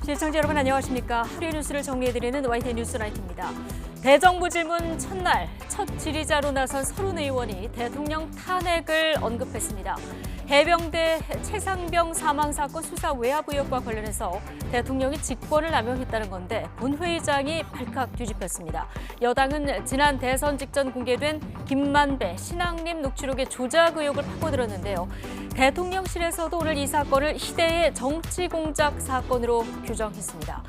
시청자 여러분 안녕하십니까. 하루의 뉴스를 정리해드리는 YTN 뉴스라이트입니다. 대정부 질문 첫날 첫 질의자로 나선 서른 의원이 대통령 탄핵을 언급했습니다. 해병대 최상병 사망 사건 수사 외압 의혹과 관련해서 대통령이 직권을 남용했다는 건데 본회의장이 발칵 뒤집혔습니다. 여당은 지난 대선 직전 공개된 김만배, 신앙림 녹취록의 조작 의혹을 파고들었는데요. 대통령실에서도 오늘 이 사건을 희대의 정치 공작 사건으로 규정했습니다.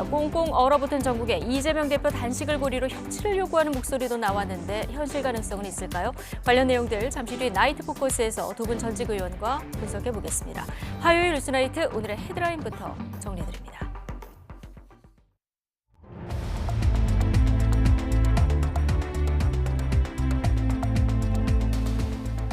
꽁꽁 얼어붙은 전국에 이재명 대표 단식을 고리로 협치를 요구하는 목소리도 나왔는데 현실 가능성은 있을까요? 관련 내용들 잠시 뒤 나이트 포커스에서 두 분 전직 의원과 분석해 보겠습니다. 화요일 뉴스나이트 오늘의 헤드라인부터 정리해드립니다.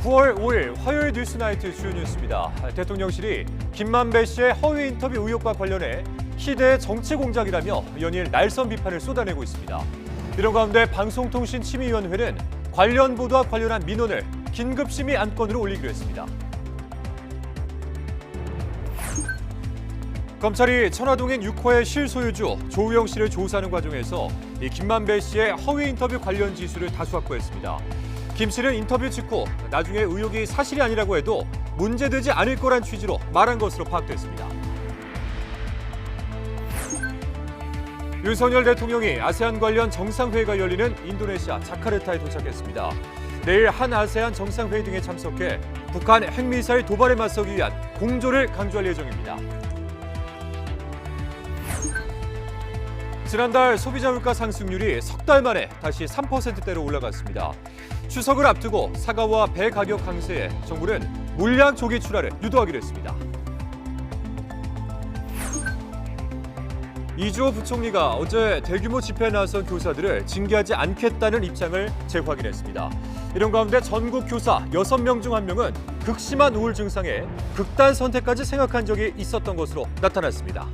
9월 5일 화요일 뉴스나이트 주요 뉴스입니다. 대통령실이 김만배 씨의 허위 인터뷰 의혹과 관련해 희대의 정치 공작이라며 연일 날선 비판을 쏟아내고 있습니다. 이런 가운데 방송통신심의위원회는 관련 보도와 관련한 민원을 긴급심의 안건으로 올리기로 했습니다. 검찰이 천화동인 6호의 실소유주 조우영 씨를 조사하는 과정에서 이 김만배 씨의 허위 인터뷰 관련 지수를 다수 확보했습니다. 김 씨는 인터뷰 직후 나중에 의혹이 사실이 아니라고 해도 문제되지 않을 거란 취지로 말한 것으로 파악됐습니다. 윤석열 대통령이 아세안 관련 정상회의가 열리는 인도네시아 자카르타에 도착했습니다. 내일 한 아세안 정상회의 등에 참석해 북한 핵미사일 도발에 맞서기 위한 공조를 강조할 예정입니다. 지난달 소비자 물가 상승률이 석 달 만에 다시 3%대로 올라갔습니다. 추석을 앞두고 사과와 배 가격 강세에 정부는 물량 조기 출하를 유도하기로 했습니다. 이주호 부총리가 어제 대규모 집회에 나선 교사들을 징계하지 않겠다는 입장을 재확인했습니다. 이런 가운데 전국 교사 6명 중 1명은 극심한 우울 증상에 극단 선택까지 생각한 적이 있었던 것으로 나타났습니다.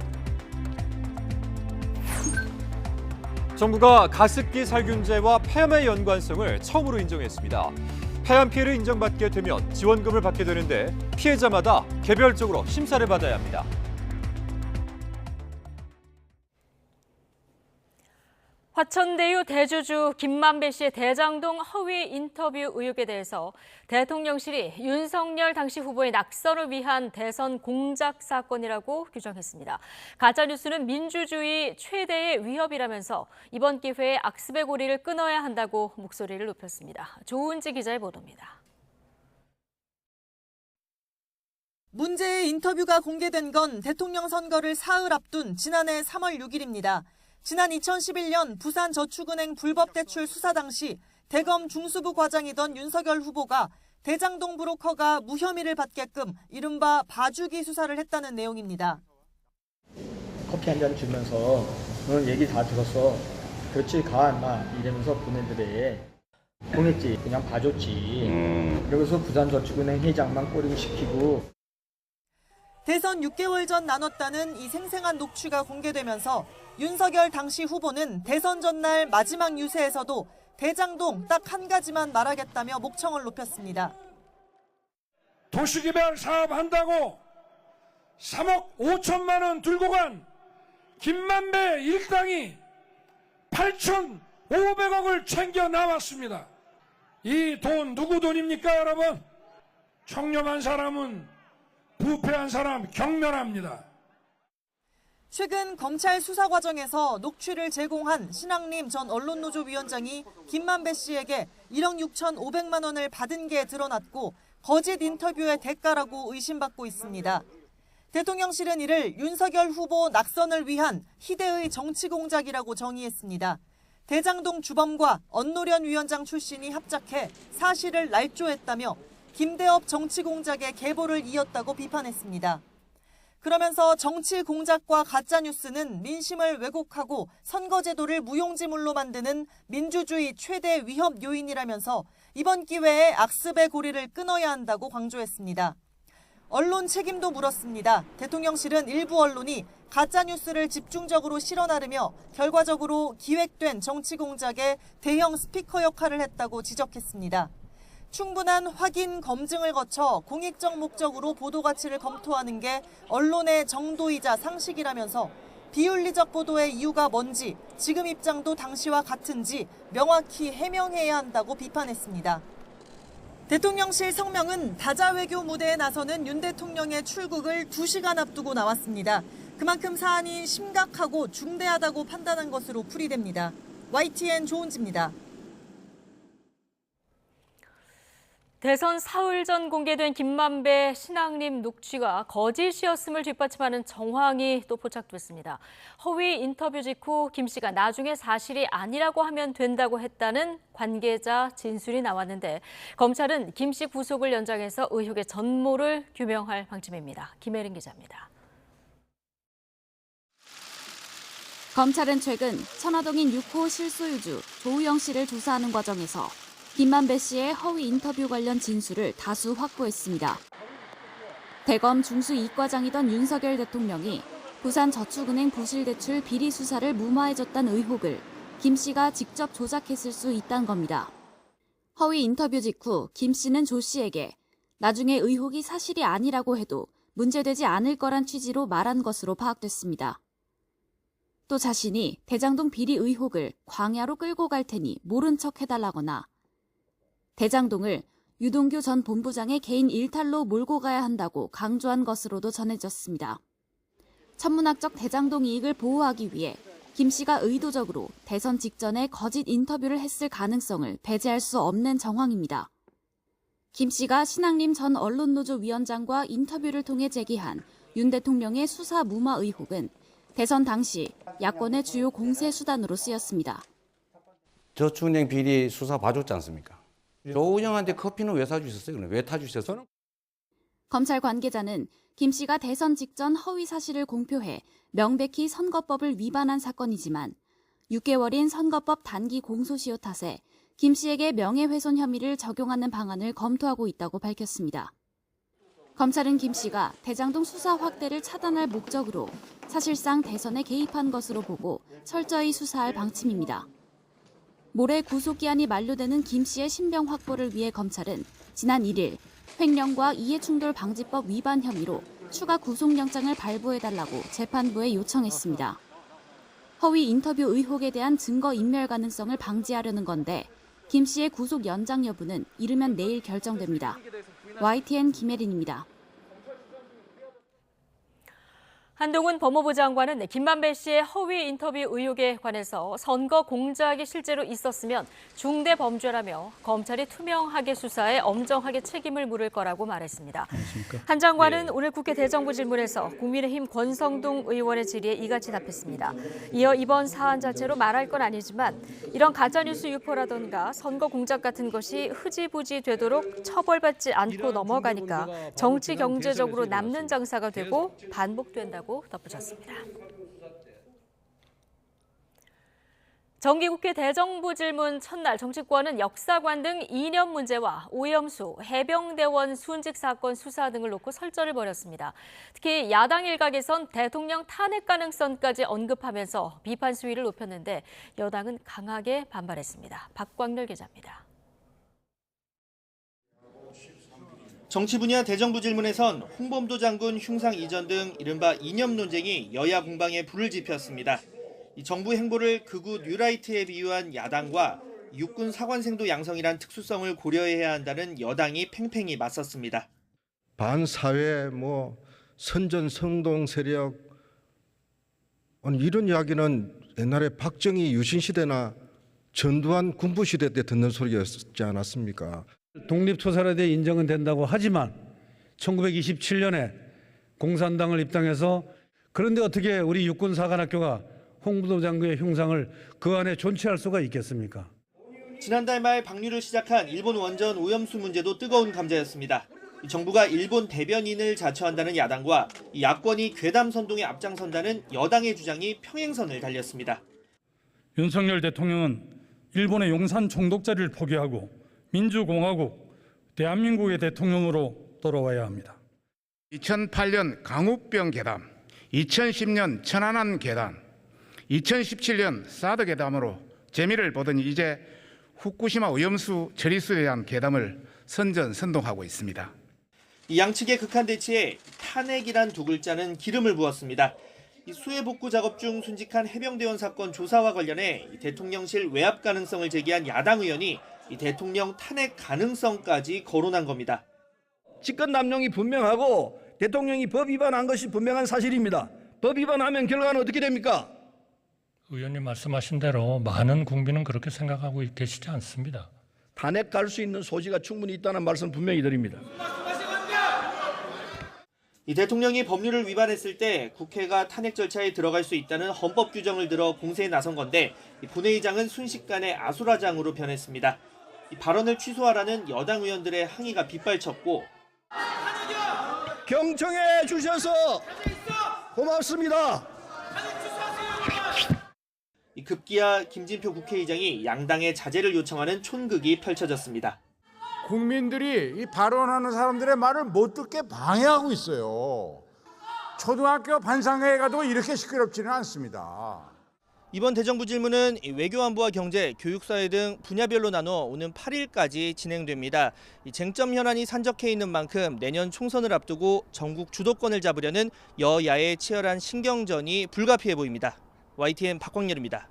정부가 가습기 살균제와 폐암의 연관성을 처음으로 인정했습니다. 폐암 피해를 인정받게 되면 지원금을 받게 되는데 피해자마다 개별적으로 심사를 받아야 합니다. 화천대유 대주주 김만배 씨의 대장동 허위 인터뷰 의혹에 대해서 대통령실이 윤석열 당시 후보의 낙선을 위한 대선 공작 사건이라고 규정했습니다. 가짜뉴스는 민주주의 최대의 위협이라면서 이번 기회에 악습의 고리를 끊어야 한다고 목소리를 높였습니다. 조은지 기자의 보도입니다. 문제의 인터뷰가 공개된 건 대통령 선거를 사흘 앞둔 지난해 3월 6일입니다. 지난 2011년 부산저축은행 불법 대출 수사 당시 대검 중수부 과장이던 윤석열 후보가 대장동 브로커가 무혐의를 받게끔 이른바 봐주기 수사를 했다는 내용입니다. 커피 한 잔 주면서 너는 얘기 다 들었어. 그렇지 가 인마 이러면서 보내드래. 보냈지. 그냥 봐줬지. 그러고서 부산저축은행 회장만 꼬링시키고. 대선 6개월 전 나눴다는 이 생생한 녹취가 공개되면서 윤석열 당시 후보는 대선 전날 마지막 유세에서도 대장동 딱 한 가지만 말하겠다며 목청을 높였습니다. 도시개발 사업한다고 3억 5천만 원 들고 간 김만배 일당이 8,500억을 챙겨 나왔습니다. 이 돈 누구 돈입니까, 여러분? 청렴한 사람은 부패한 사람 경멸합니다. 최근 검찰 수사 과정에서 녹취를 제공한 신앙림 전 언론노조 위원장이 김만배 씨에게 1억 6,500만 원을 받은 게 드러났고 거짓 인터뷰의 대가라고 의심받고 있습니다. 대통령실은 이를 윤석열 후보 낙선을 위한 희대의 정치 공작이라고 정의했습니다. 대장동 주범과 언노련 위원장 출신이 합작해 사실을 날조했다며 김대업 정치 공작의 계보를 이었다고 비판했습니다. 그러면서 정치 공작과 가짜뉴스는 민심을 왜곡하고 선거제도를 무용지물로 만드는 민주주의 최대 위협 요인이라면서 이번 기회에 악습의 고리를 끊어야 한다고 강조했습니다. 언론 책임도 물었습니다. 대통령실은 일부 언론이 가짜뉴스를 집중적으로 실어나르며 결과적으로 기획된 정치 공작의 대형 스피커 역할을 했다고 지적했습니다. 충분한 확인, 검증을 거쳐 공익적 목적으로 보도 가치를 검토하는 게 언론의 정도이자 상식이라면서 비윤리적 보도의 이유가 뭔지, 지금 입장도 당시와 같은지 명확히 해명해야 한다고 비판했습니다. 대통령실 성명은 다자 외교 무대에 나서는 윤 대통령의 출국을 2시간 앞두고 나왔습니다. 그만큼 사안이 심각하고 중대하다고 판단한 것으로 풀이됩니다. YTN 조은지입니다. 대선 사흘 전 공개된 김만배 신앙림 녹취가 거짓이었음을 뒷받침하는 정황이 또 포착됐습니다. 허위 인터뷰 직후 김 씨가 나중에 사실이 아니라고 하면 된다고 했다는 관계자 진술이 나왔는데 검찰은 김 씨 구속을 연장해서 의혹의 전모를 규명할 방침입니다. 김혜린 기자입니다. 검찰은 최근 천화동인 6호 실소유주 조우영 씨를 조사하는 과정에서 김만배 씨의 허위 인터뷰 관련 진술을 다수 확보했습니다. 대검 중수 이과장이던 윤석열 대통령이 부산저축은행 부실대출 비리 수사를 무마해줬다는 의혹을 김 씨가 직접 조작했을 수 있다는 겁니다. 허위 인터뷰 직후 김 씨는 조 씨에게 나중에 의혹이 사실이 아니라고 해도 문제되지 않을 거란 취지로 말한 것으로 파악됐습니다. 또 자신이 대장동 비리 의혹을 광야로 끌고 갈 테니 모른 척 해달라거나 대장동을 유동규 전 본부장의 개인 일탈로 몰고 가야 한다고 강조한 것으로도 전해졌습니다. 천문학적 대장동 이익을 보호하기 위해 김 씨가 의도적으로 대선 직전에 거짓 인터뷰를 했을 가능성을 배제할 수 없는 정황입니다. 김 씨가 신앙림 전 언론노조 위원장과 인터뷰를 통해 제기한 윤 대통령의 수사 무마 의혹은 대선 당시 야권의 주요 공세 수단으로 쓰였습니다. 저축은행 비리 수사 봐줬지 않습니까? 조우영한테 커피는 왜 사주셨어요? 왜 타주셨어요? 검찰 관계자는 김 씨가 대선 직전 허위 사실을 공표해 명백히 선거법을 위반한 사건이지만 6개월인 선거법 단기 공소시효 탓에 김 씨에게 명예훼손 혐의를 적용하는 방안을 검토하고 있다고 밝혔습니다. 검찰은 김 씨가 대장동 수사 확대를 차단할 목적으로 사실상 대선에 개입한 것으로 보고 철저히 수사할 방침입니다. 모레 구속기한이 만료되는 김 씨의 신병 확보를 위해 검찰은 지난 1일 횡령과 이해충돌 방지법 위반 혐의로 추가 구속영장을 발부해달라고 재판부에 요청했습니다. 허위 인터뷰 의혹에 대한 증거 인멸 가능성을 방지하려는 건데 김 씨의 구속 연장 여부는 이르면 내일 결정됩니다. YTN 김혜린입니다. 한동훈 법무부 장관은 김만배 씨의 허위 인터뷰 의혹에 관해서 선거 공작이 실제로 있었으면 중대 범죄라며 검찰이 투명하게 수사해 엄정하게 책임을 물을 거라고 말했습니다. 한 장관은 오늘 국회 대정부 질문에서 국민의힘 권성동 의원의 질의에 이같이 답했습니다. 이어 이번 사안 자체로 말할 건 아니지만 이런 가짜뉴스 유포라던가 선거 공작 같은 것이 흐지부지 되도록 처벌받지 않고 넘어가니까 정치 경제적으로 남는 장사가 되고 반복된다고 덧붙였습니다. 정기국회 대정부 질문 첫날 정치권은 역사관 등 이념 문제와 오염수, 해병대원 순직 사건 수사 등을 놓고 설전을 벌였습니다. 특히 야당 일각에선 대통령 탄핵 가능성까지 언급하면서 비판 수위를 높였는데 여당은 강하게 반발했습니다. 박광렬 기자입니다. 정치 분야 대정부 질문에선 홍범도 장군 흉상 이전 등 이른바 이념 논쟁이 여야 공방에 불을 지폈습니다. 이 정부 행보를 극우 뉴라이트에 비유한 야당과 육군 사관생도 양성이란 특수성을 고려해야 한다는 여당이 팽팽히 맞섰습니다. 반사회, 선전성동 세력 이런 이야기는 옛날에 박정희 유신시대나 전두환 군부시대 때 듣는 소리였지 않았습니까? 독립투사에 대해 인정은 된다고 하지만 1927년에 공산당을 입당해서 그런데 어떻게 우리 육군사관학교가 홍범도 장군의 흉상을 그 안에 존치할 수가 있겠습니까? 지난달 말 방류를 시작한 일본 원전 오염수 문제도 뜨거운 감자였습니다. 정부가 일본 대변인을 자처한다는 야당과 야권이 괴담 선동에 앞장선다는 여당의 주장이 평행선을 달렸습니다. 윤석열 대통령은 일본의 용산 총독자리를 포기하고 민주공화국, 대한민국의 대통령으로 돌아와야 합니다. 2008년 강우병 괴담, 2010년 천안함 괴담, 2017년 사드 괴담으로 재미를 보더니 이제 후쿠시마 오염수 처리수에 대한 괴담을 선전선동하고 있습니다. 이 양측의 극한 대치에 탄핵이란 두 글자는 기름을 부었습니다. 이 수해 복구 작업 중 순직한 해병대원 사건 조사와 관련해 이 대통령실 외압 가능성을 제기한 야당 의원이 이 대통령 탄핵 가능성까지 거론한 겁니다. 직권 남용이 분명하고 대통령이 법 위반한 것이 분명한 사실입니다. 법 위반하면 결과는 어떻게 됩니까? 의원님 말씀하신 대로 많은 국민은 그렇게 생각하고 계시지 않습니다. 탄핵 갈 수 있는 소지가 충분히 있다는 말씀 분명히 드립니다. 이 대통령이 법률을 위반했을 때 국회가 탄핵 절차에 들어갈 수 있다는 헌법 규정을 들어 공세에 나선 건데 이 본회의장은 순식간에 아수라장으로 변했습니다. 이 발언을 취소하라는 여당 의원들의 항의가 빗발쳤고 경청해 주셔서 고맙습니다. 이 급기야 김진표 국회의장이 양당의 자제를 요청하는 촌극이 펼쳐졌습니다. 국민들이 이 발언하는 사람들의 말을 못 듣게 방해하고 있어요. 초등학교 반상회에 가도 이렇게 시끄럽지는 않습니다. 이번 대정부 질문은 외교안보와 경제, 교육사회 등 분야별로 나눠 오는 8일까지 진행됩니다. 이 쟁점 현안이 산적해 있는 만큼 내년 총선을 앞두고 전국 주도권을 잡으려는 여야의 치열한 신경전이 불가피해 보입니다. YTN 박광렬입니다.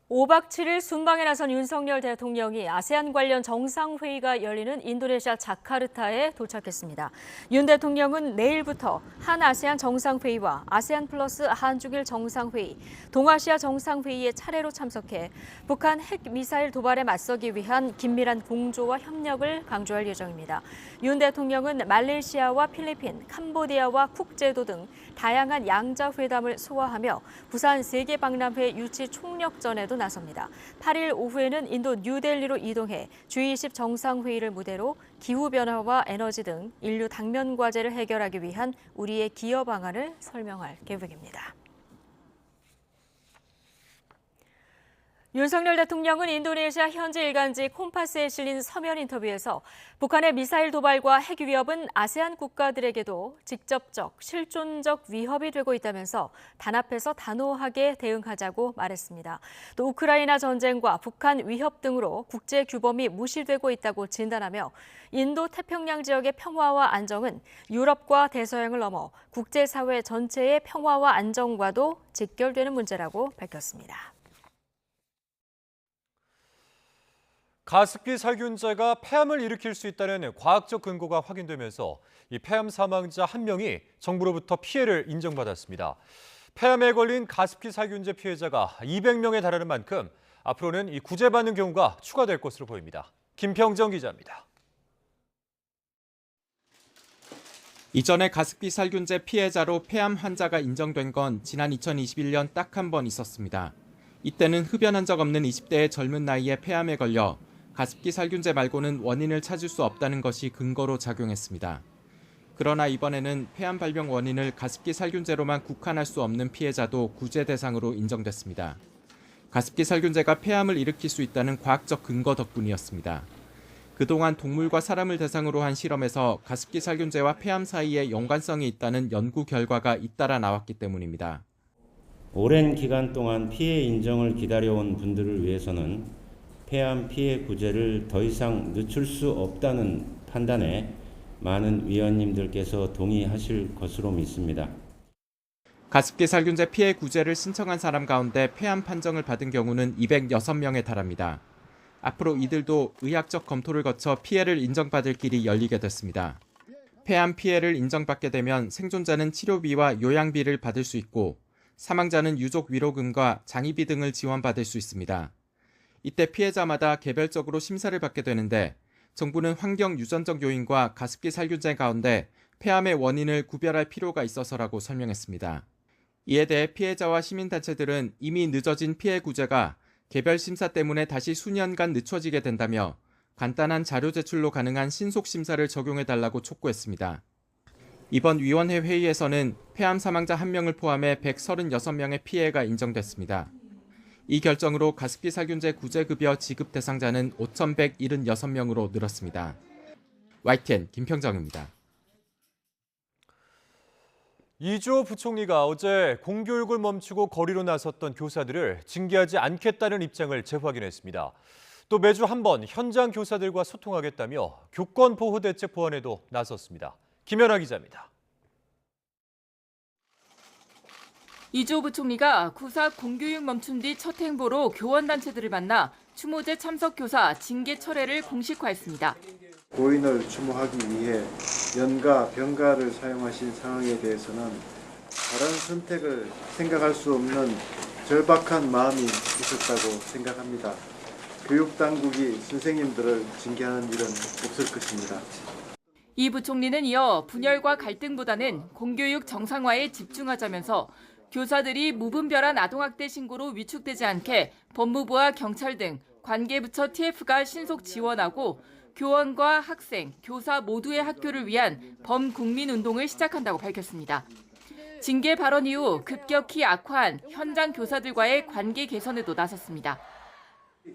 5박 7일 순방에 나선 윤석열 대통령이 아세안 관련 정상회의가 열리는 인도네시아 자카르타에 도착했습니다. 윤 대통령은 내일부터 한아세안 정상회의와 아세안 플러스 한중일 정상회의, 동아시아 정상회의에 차례로 참석해 북한 핵미사일 도발에 맞서기 위한 긴밀한 공조와 협력을 강조할 예정입니다. 윤 대통령은 말레이시아와 필리핀, 캄보디아와 쿡제도 등 다양한 양자회담을 소화하며 부산 세계박람회 유치 총력전에도 나섭니다. 8일 오후에는 인도 뉴델리로 이동해 G20 정상회의를 무대로 기후변화와 에너지 등 인류 당면 과제를 해결하기 위한 우리의 기여 방안을 설명할 계획입니다. 윤석열 대통령은 인도네시아 현지 일간지 콤파스에 실린 서면 인터뷰에서 북한의 미사일 도발과 핵 위협은 아세안 국가들에게도 직접적, 실존적 위협이 되고 있다면서 단합해서 단호하게 대응하자고 말했습니다. 또 우크라이나 전쟁과 북한 위협 등으로 국제 규범이 무시되고 있다고 진단하며 인도 태평양 지역의 평화와 안정은 유럽과 대서양을 넘어 국제사회 전체의 평화와 안정과도 직결되는 문제라고 밝혔습니다. 가습기 살균제가 폐암을 일으킬 수 있다는 과학적 근거가 확인되면서 이 폐암 사망자 1명이 정부로부터 피해를 인정받았습니다. 폐암에 걸린 가습기 살균제 피해자가 200명에 달하는 만큼 앞으로는 이 구제받는 경우가 추가될 것으로 보입니다. 김평정 기자입니다. 이전에 가습기 살균제 피해자로 폐암 환자가 인정된 건 지난 2021년 딱 한 번 있었습니다. 이때는 흡연한 적 없는 20대의 젊은 나이에 폐암에 걸려 가습기 살균제 말고는 원인을 찾을 수 없다는 것이 근거로 작용했습니다. 그러나 이번에는 폐암 발병 원인을 가습기 살균제로만 국한할 수 없는 피해자도 구제 대상으로 인정됐습니다. 가습기 살균제가 폐암을 일으킬 수 있다는 과학적 근거 덕분이었습니다. 그동안 동물과 사람을 대상으로 한 실험에서 가습기 살균제와 폐암 사이에 연관성이 있다는 연구 결과가 잇따라 나왔기 때문입니다. 오랜 기간 동안 피해 인정을 기다려온 분들을 위해서는 폐암 피해 구제를 더 이상 늦출 수 없다는 판단에 많은 위원님들께서 동의하실 것으로 믿습니다. 가습기 살균제 피해 구제를 신청한 사람 가운데 폐암 판정을 받은 경우는 206명에 달합니다. 앞으로 이들도 의학적 검토를 거쳐 피해를 인정받을 길이 열리게 됐습니다. 폐암 피해를 인정받게 되면 생존자는 치료비와 요양비를 받을 수 있고 사망자는 유족 위로금과 장의비 등을 지원받을 수 있습니다. 이때 피해자마다 개별적으로 심사를 받게 되는데 정부는 환경 유전적 요인과 가습기 살균제 가운데 폐암의 원인을 구별할 필요가 있어서라고 설명했습니다. 이에 대해 피해자와 시민단체들은 이미 늦어진 피해 구제가 개별 심사 때문에 다시 수년간 늦춰지게 된다며 간단한 자료 제출로 가능한 신속 심사를 적용해달라고 촉구했습니다. 이번 위원회 회의에서는 폐암 사망자 1명을 포함해 136명의 피해가 인정됐습니다. 이 결정으로 가습기 살균제 구제급여 지급 대상자는 5,176명으로 늘었습니다. YTN 김평정입니다. 이주호 부총리가 어제 공교육을 멈추고 거리로 나섰던 교사들을 징계하지 않겠다는 입장을 재확인했습니다. 또 매주 한 번 현장 교사들과 소통하겠다며 교권보호대책 보완에도 나섰습니다. 김연아 기자입니다. 이주호 부총리가 구사 공교육 멈춤 뒤 첫 행보로 교원단체들을 만나 추모제 참석 교사 징계 철회를 공식화했습니다. 고인을 추모하기 위해 연가, 병가를 사용하신 상황에 대해서는 다른 선택을 생각할 수 없는 절박한 마음이 있었다고 생각합니다. 교육당국이 선생님들을 징계하는 일은 없을 것입니다. 이 부총리는 이어 분열과 갈등보다는 공교육 정상화에 집중하자면서 교사들이 무분별한 아동학대 신고로 위축되지 않게 법무부와 경찰 등 관계부처 TF가 신속 지원하고 교원과 학생, 교사 모두의 학교를 위한 범국민운동을 시작한다고 밝혔습니다. 징계 발언 이후 급격히 악화한 현장 교사들과의 관계 개선에도 나섰습니다.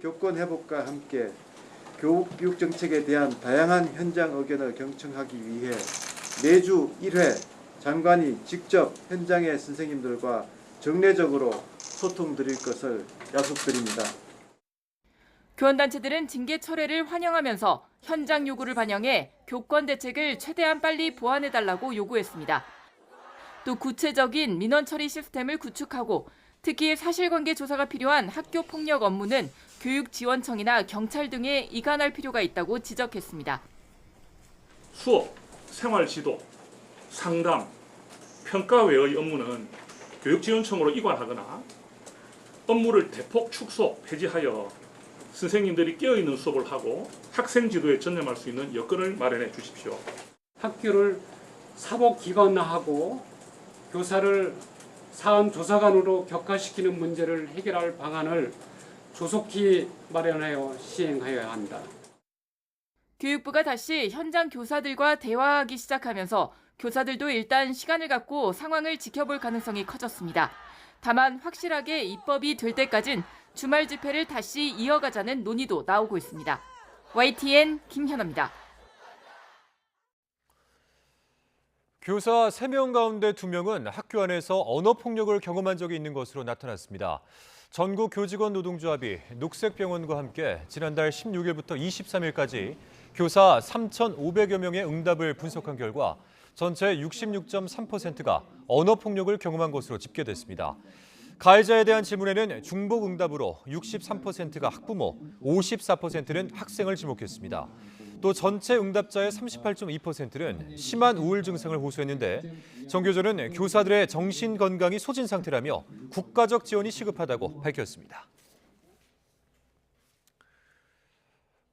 교권 회복과 함께 교육 정책에 대한 다양한 현장 의견을 경청하기 위해 매주 1회 장관이 직접 현장의 선생님들과 정례적으로 소통드릴 것을 약속드립니다. 교원단체들은 징계 철회를 환영하면서 현장 요구를 반영해 교권 대책을 최대한 빨리 보완해달라고 요구했습니다. 또 구체적인 민원 처리 시스템을 구축하고 특히 사실관계 조사가 필요한 학교 폭력 업무는 교육지원청이나 경찰 등에 이관할 필요가 있다고 지적했습니다. 수업, 생활지도, 상담, 평가 외의 업무는 교육지원청으로 이관하거나 업무를 대폭 축소, 폐지하여 선생님들이 깨어있는 수업을 하고 학생 지도에 전념할 수 있는 여건을 마련해 주십시오. 학교를 사법기관화하고 교사를 사안조사관으로 격화시키는 문제를 해결할 방안을 조속히 마련하여 시행하여야 한다. 교육부가 다시 현장 교사들과 대화하기 시작하면서 교사들도 일단 시간을 갖고 상황을 지켜볼 가능성이 커졌습니다. 다만 확실하게 입법이 될 때까진 주말 집회를 다시 이어가자는 논의도 나오고 있습니다. YTN 김현아입니다. 교사 3명 가운데 2명은 학교 안에서 언어폭력을 경험한 적이 있는 것으로 나타났습니다. 전국교직원 노동조합이 녹색병원과 함께 지난달 16일부터 23일까지 교사 3,500여 명의 응답을 분석한 결과 전체 66.3%가 언어폭력을 경험한 것으로 집계됐습니다. 가해자에 대한 질문에는 중복 응답으로 63%가 학부모, 54%는 학생을 지목했습니다. 또 전체 응답자의 38.2%는 심한 우울 증상을 호소했는데 정교조는 교사들의 정신 건강이 소진 상태라며 국가적 지원이 시급하다고 밝혔습니다.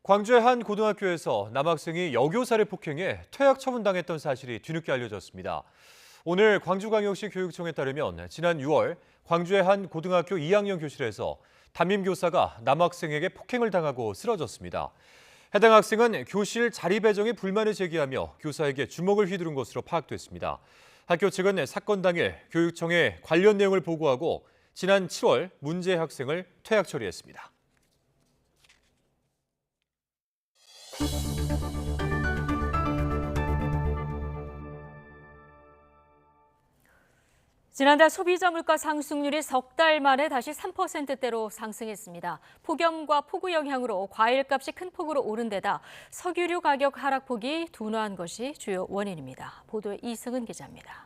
광주의 한 고등학교에서 남학생이 여교사를 폭행해 퇴학 처분당했던 사실이 뒤늦게 알려졌습니다. 오늘 광주광역시 교육청에 따르면 지난 6월 광주의 한 고등학교 2학년 교실에서 담임교사가 남학생에게 폭행을 당하고 쓰러졌습니다. 해당 학생은 교실 자리 배정에 불만을 제기하며 교사에게 주먹을 휘두른 것으로 파악됐습니다. 학교 측은 사건 당일 교육청에 관련 내용을 보고하고 지난 7월 문제 학생을 퇴학 처리했습니다. 지난달 소비자 물가 상승률이 석 달 만에 다시 3%대로 상승했습니다. 폭염과 폭우 영향으로 과일값이 큰 폭으로 오른 데다 석유류 가격 하락폭이 둔화한 것이 주요 원인입니다. 보도에 이승은 기자입니다.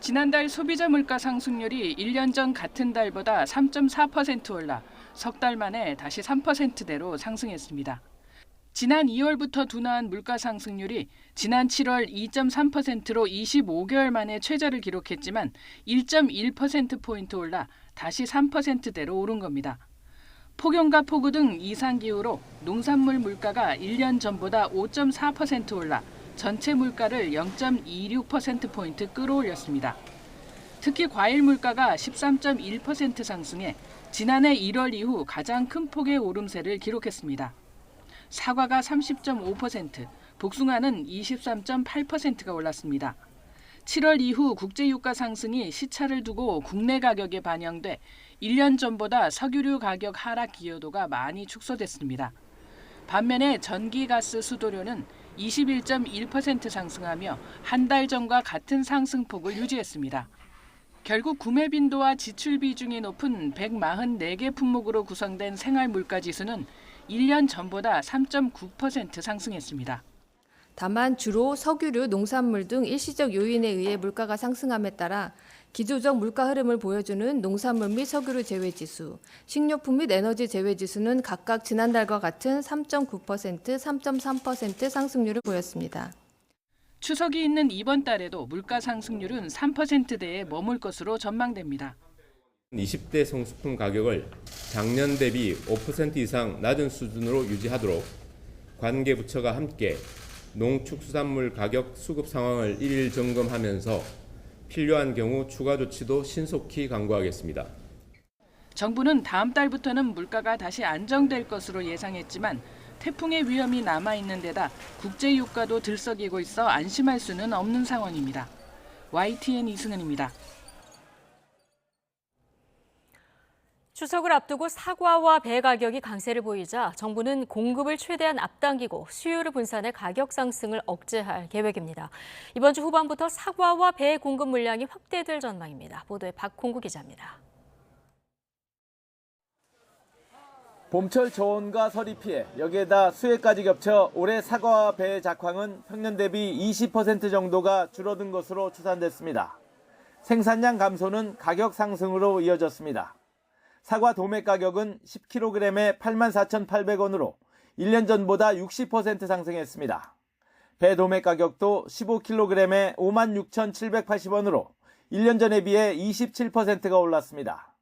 지난달 소비자 물가 상승률이 1년 전 같은 달보다 3.4% 올라 석 달 만에 다시 3%대로 상승했습니다. 지난 2월부터 둔화한 물가 상승률이 지난 7월 2.3%로 25개월 만에 최저를 기록했지만 1.1%포인트 올라 다시 3%대로 오른 겁니다. 폭염과 폭우 등 이상기후로 농산물 물가가 1년 전보다 5.4% 올라 전체 물가를 0.26%포인트 끌어올렸습니다. 특히 과일 물가가 13.1% 상승해 지난해 1월 이후 가장 큰 폭의 오름세를 기록했습니다. 사과가 30.5%, 복숭아는 23.8%가 올랐습니다. 7월 이후 국제유가 상승이 시차를 두고 국내 가격에 반영돼 1년 전보다 석유류 가격 하락 기여도가 많이 축소됐습니다. 반면에 전기, 가스, 수도료는 21.1% 상승하며 한 달 전과 같은 상승폭을 유지했습니다. 결국 구매 빈도와 지출 비중이 높은 144개 품목으로 구성된 생활 물가 지수는 1년 전보다 3.9% 상승했습니다. 다만 주로 석유류, 농산물 등 일시적 요인에 의해 물가가 상승함에 따라 기조적 물가 흐름을 보여주는 농산물 및 석유류 제외지수, 식료품 및 에너지 제외지수는 각각 지난달과 같은 3.9%, 3.3% 상승률을 보였습니다. 추석이 있는 이번 달에도 물가 상승률은 3%대에 머물 것으로 전망됩니다. 20대 성수품 가격을 작년 대비 5% 이상 낮은 수준으로 유지하도록 관계부처가 함께 농축수산물 가격 수급 상황을 일일 점검하면서 필요한 경우 추가 조치도 신속히 강구하겠습니다. 정부는 다음 달부터는 물가가 다시 안정될 것으로 예상했지만 태풍의 위험이 남아있는 데다 국제 유가도 들썩이고 있어 안심할 수는 없는 상황입니다. YTN 이승은입니다. 추석을 앞두고 사과와 배 가격이 강세를 보이자 정부는 공급을 최대한 앞당기고 수요를 분산해 가격 상승을 억제할 계획입니다. 이번 주 후반부터 사과와 배 공급 물량이 확대될 전망입니다. 보도에 박홍구 기자입니다. 봄철 저온과 서리 피해, 여기에다 수해까지 겹쳐 올해 사과와 배의 작황은 평년 대비 20% 정도가 줄어든 것으로 추산됐습니다. 생산량 감소는 가격 상승으로 이어졌습니다. 사과 도매 가격은 10kg에 84,800원으로 1년 전보다 60% 상승했습니다. 배 도매 가격도 15kg에 56,780원으로 1년 전에 비해 27%가 올랐습니다.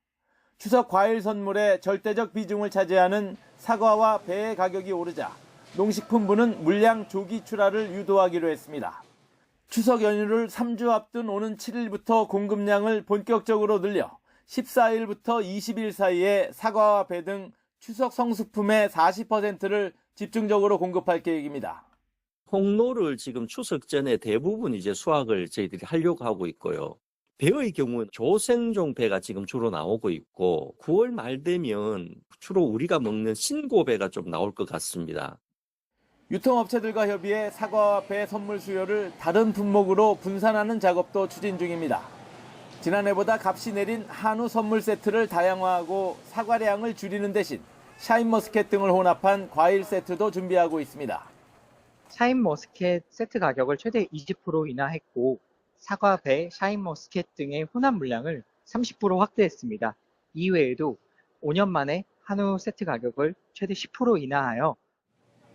추석 과일 선물의 절대적 비중을 차지하는 사과와 배의 가격이 오르자 농식품부는 물량 조기 출하를 유도하기로 했습니다. 추석 연휴를 3주 앞둔 오는 7일부터 공급량을 본격적으로 늘려 14일부터 20일 사이에 사과와 배 등 추석 성수품의 40%를 집중적으로 공급할 계획입니다. 홍로를 지금 추석 전에 대부분 이제 수확을 저희들이 하려고 하고 있고요. 배의 경우는 조생종 배가 지금 주로 나오고 있고 9월 말 되면 주로 우리가 먹는 신고배가 좀 나올 것 같습니다. 유통업체들과 협의해 사과와 배 선물 수요를 다른 품목으로 분산하는 작업도 추진 중입니다. 지난해보다 값이 내린 한우 선물 세트를 다양화하고 사과량을 줄이는 대신 샤인머스켓 등을 혼합한 과일 세트도 준비하고 있습니다. 샤인머스켓 세트 가격을 최대 20% 인하했고 사과, 배, 샤인머스켓 등의 혼합 물량을 30% 확대했습니다. 이외에도 5년 만에 한우 세트 가격을 최대 10% 인하하여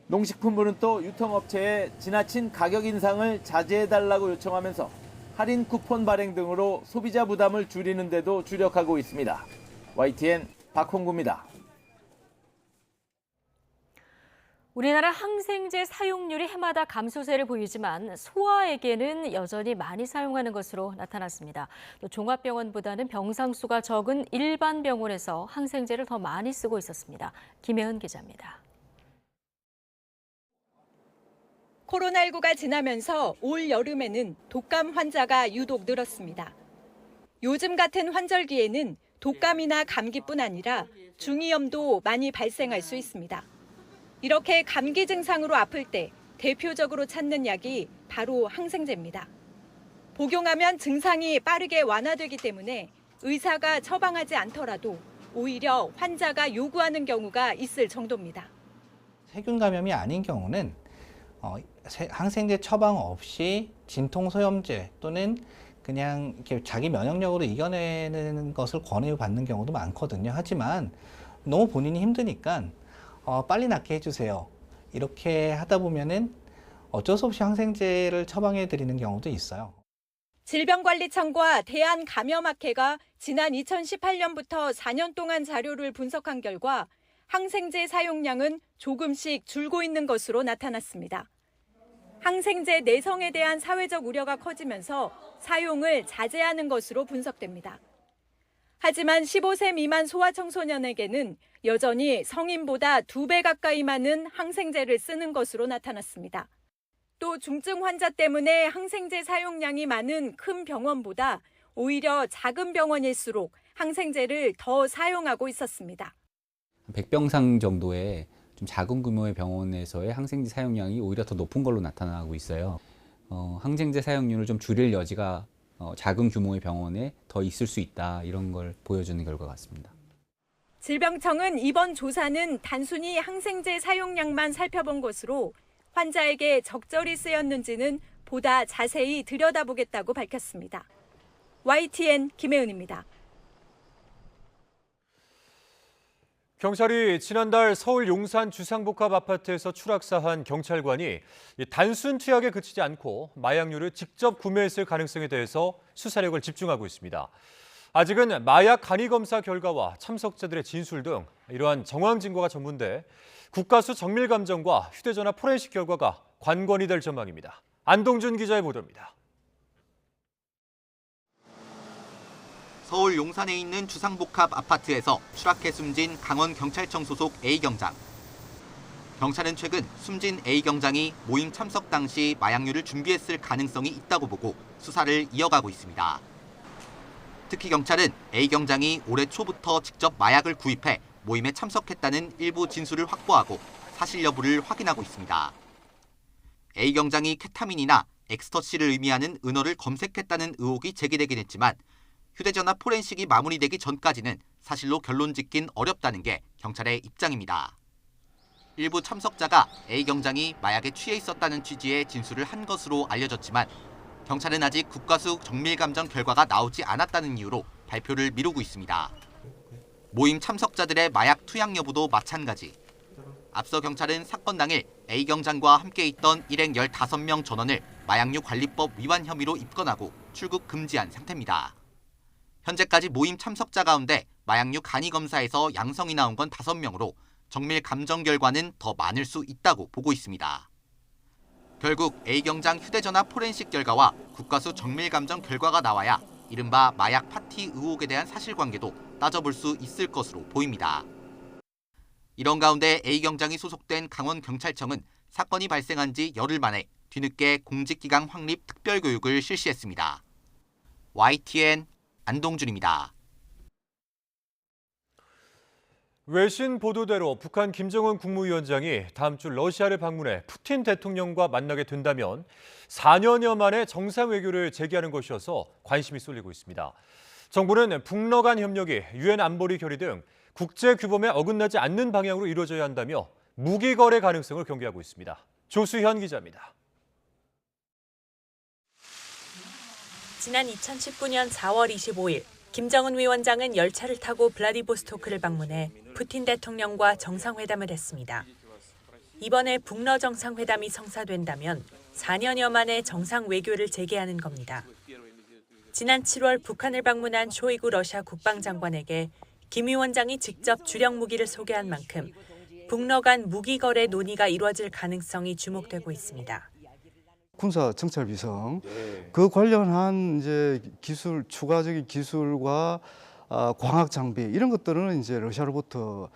농식품부는 또 유통업체에 지나친 가격 인상을 자제해달라고 요청하면서 할인 쿠폰 발행 등으로 소비자 부담을 줄이는 데도 주력하고 있습니다. YTN 박홍구입니다. 우리나라 항생제 사용률이 해마다 감소세를 보이지만 소아에게는 여전히 많이 사용하는 것으로 나타났습니다. 또 종합병원보다는 병상수가 적은 일반 병원에서 항생제를 더 많이 쓰고 있었습니다. 김혜은 기자입니다. 코로나19가 지나면서 올 여름에는 독감 환자가 유독 늘었습니다. 요즘 같은 환절기에는 독감이나 감기뿐 아니라 중이염도 많이 발생할 수 있습니다. 이렇게 감기 증상으로 아플 때 대표적으로 찾는 약이 바로 항생제입니다. 복용하면 증상이 빠르게 완화되기 때문에 의사가 처방하지 않더라도 오히려 환자가 요구하는 경우가 있을 정도입니다. 세균 감염이 아닌 경우는 항생제 처방 없이 진통소염제 또는 그냥 이렇게 자기 면역력으로 이겨내는 것을 권유받는 경우도 많거든요. 하지만 너무 본인이 힘드니까 빨리 낫게 해주세요. 이렇게 하다 보면은 어쩔 수 없이 항생제를 처방해 드리는 경우도 있어요. 질병관리청과 대한감염학회가 지난 2018년부터 4년 동안 자료를 분석한 결과 항생제 사용량은 조금씩 줄고 있는 것으로 나타났습니다. 항생제 내성에 대한 사회적 우려가 커지면서 사용을 자제하는 것으로 분석됩니다. 하지만 15세 미만 소아청소년에게는 여전히 성인보다 2배 가까이 많은 항생제를 쓰는 것으로 나타났습니다. 또 중증 환자 때문에 항생제 사용량이 많은 큰 병원보다 오히려 작은 병원일수록 항생제를 더 사용하고 있었습니다. 100병상 정도의 좀 작은 규모의 병원에서의 항생제 사용량이 오히려 더 높은 걸로 나타나고 있어요. 항생제 사용률을 좀 줄일 여지가 작은 규모의 병원에 더 있을 수 있다, 이런 걸 보여주는 결과 같습니다. 질병청은 이번 조사는 단순히 항생제 사용량만 살펴본 것으로 환자에게 적절히 쓰였는지는 보다 자세히 들여다보겠다고 밝혔습니다. YTN 김혜은입니다. 경찰이 지난달 서울 용산 주상복합 아파트에서 추락사한 경찰관이 단순 투약에 그치지 않고 마약류를 직접 구매했을 가능성에 대해서 수사력을 집중하고 있습니다. 아직은 마약 간이 검사 결과와 참석자들의 진술 등 이러한 정황 증거가 전문돼 국가수 정밀 감정과 휴대전화 포렌식 결과가 관건이 될 전망입니다. 안동준 기자의 보도입니다. 서울 용산에 있는 주상복합 아파트에서 추락해 숨진 강원경찰청 소속 A경장. 경찰은 최근 숨진 A경장이 모임 참석 당시 마약류를 준비했을 가능성이 있다고 보고 수사를 이어가고 있습니다. 특히 경찰은 A경장이 올해 초부터 직접 마약을 구입해 모임에 참석했다는 일부 진술을 확보하고 사실 여부를 확인하고 있습니다. A경장이 케타민이나 엑스터시를 의미하는 은어를 검색했다는 의혹이 제기되긴 했지만 휴대전화 포렌식이 마무리되기 전까지는 사실로 결론 짓긴 어렵다는 게 경찰의 입장입니다. 일부 참석자가 A경장이 마약에 취해 있었다는 취지의 진술을 한 것으로 알려졌지만 경찰은 아직 국가수 정밀감정 결과가 나오지 않았다는 이유로 발표를 미루고 있습니다. 모임 참석자들의 마약 투약 여부도 마찬가지. 앞서 경찰은 사건 당일 A경장과 함께 있던 일행 15명 전원을 마약류 관리법 위반 혐의로 입건하고 출국 금지한 상태입니다. 현재까지 모임 참석자 가운데 마약류 간이 검사에서 양성이 나온 건 5명으로 정밀 감정 결과는 더 많을 수 있다고 보고 있습니다. 결국 A경장 휴대전화 포렌식 결과와 국가수 정밀 감정 결과가 나와야 이른바 마약 파티 의혹에 대한 사실관계도 따져볼 수 있을 것으로 보입니다. 이런 가운데 A경장이 소속된 강원경찰청은 사건이 발생한 지 열흘 만에 뒤늦게 공직기강 확립 특별교육을 실시했습니다. YTN 안동준입니다. 외신 보도대로 북한 김정은 국무위원장이 다음 주 러시아를 방문해 푸틴 대통령과 만나게 된다면 4년여 만에 정상외교를 재개하는 것이어서 관심이 쏠리고 있습니다. 정부는 북러 간 협력이 유엔 안보리 결의 등 국제 규범에 어긋나지 않는 방향으로 이루어져야 한다며 무기 거래 가능성을 경계하고 있습니다. 조수현 기자입니다. 지난 2019년 4월 25일 김정은 위원장은 열차를 타고 블라디보스토크를 방문해 푸틴 대통령과 정상회담을 했습니다. 이번에 북러 정상회담이 성사된다면 4년여 만에 정상 외교를 재개하는 겁니다. 지난 7월 북한을 방문한 쇼이구 러시아 국방장관에게 김 위원장이 직접 주력 무기를 소개한 만큼 북러 간 무기 거래 논의가 이루어질 가능성이 주목되고 있습니다. 군사 정찰 위성 그 관련한 이제 기술 추가적인 기술과 광학 장비 이런 것들은 이제 러시아로부터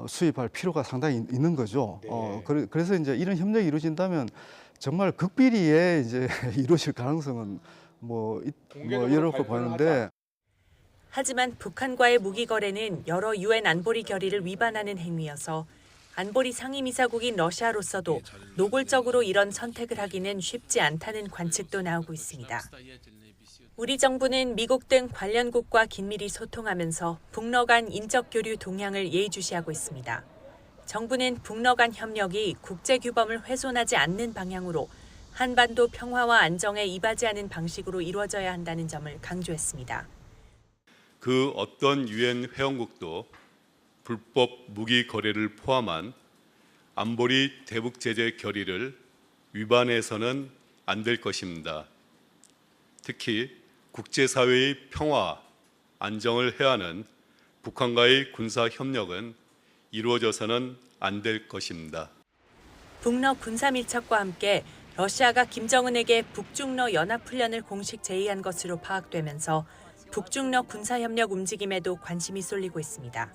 수입할 필요가 상당히 있는 거죠. 그래서 이제 이런 협력이 이루어진다면 정말 극비리에 이제 이루어질 가능성은 뭐 여러 걸 보는데. 하지만 북한과의 무기 거래는 여러 유엔 안보리 결의를 위반하는 행위여서 안보리 상임이사국인 러시아로서도 노골적으로 이런 선택을 하기는 쉽지 않다는 관측도 나오고 있습니다. 우리 정부는 미국 등 관련국과 긴밀히 소통하면서 북러 간 인적 교류 동향을 예의주시하고 있습니다. 정부는 북러 간 협력이 국제 규범을 훼손하지 않는 방향으로 한반도 평화와 안정에 이바지하는 방식으로 이루어져야 한다는 점을 강조했습니다. 그 어떤 유엔 회원국도 불법 무기 거래를 포함한 안보리 대북 제재 결의를 위반해서는 안 될 것입니다. 특히 국제사회의 평화, 안정을 해하는 북한과의 군사 협력은 이루어져서는 안 될 것입니다. 북러 군사 밀착과 함께 러시아가 김정은에게 북중러 연합훈련을 공식 제의한 것으로 파악되면서 북중러 군사협력 움직임에도 관심이 쏠리고 있습니다.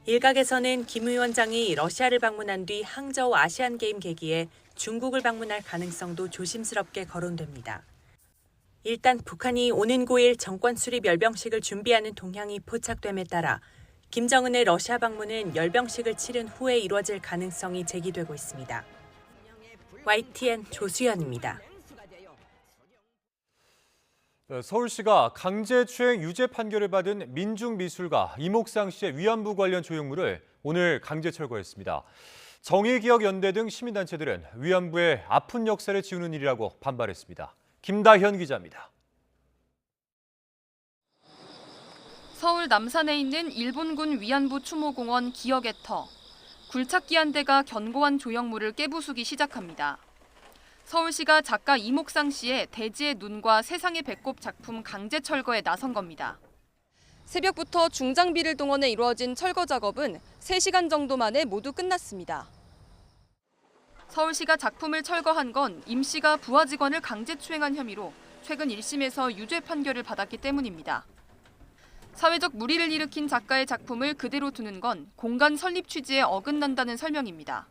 일각에서는 김 위원장이 러시아를 방문한 뒤 항저우 아시안게임 계기에 중국을 방문할 가능성도 조심스럽게 거론됩니다. 일단 북한이 오는 9일 정권 수립 열병식을 준비하는 동향이 포착됨에 따라 김정은의 러시아 방문은 열병식을 치른 후에 이루어질 가능성이 제기되고 있습니다. YTN 조수연입니다. 서울시가 강제추행 유죄 판결을 받은 민중미술가 이목상 씨의 위안부 관련 조형물을 오늘 강제 철거했습니다. 정의기억연대 등 시민단체들은 위안부의 아픈 역사를 지우는 일이라고 반발했습니다. 김다현 기자입니다. 서울 남산에 있는 일본군 위안부 추모공원 기억의 터. 굴착기 한 대가 견고한 조형물을 깨부수기 시작합니다. 서울시가 작가 이목상 씨의 대지의 눈과 세상의 배꼽 작품 강제 철거에 나선 겁니다. 새벽부터 중장비를 동원해 이루어진 철거 작업은 3시간 정도 만에 모두 끝났습니다. 서울시가 작품을 철거한 건 임 씨가 부하 직원을 강제추행한 혐의로 최근 1심에서 유죄 판결을 받았기 때문입니다. 사회적 물의를 일으킨 작가의 작품을 그대로 두는 건 공간 설립 취지에 어긋난다는 설명입니다.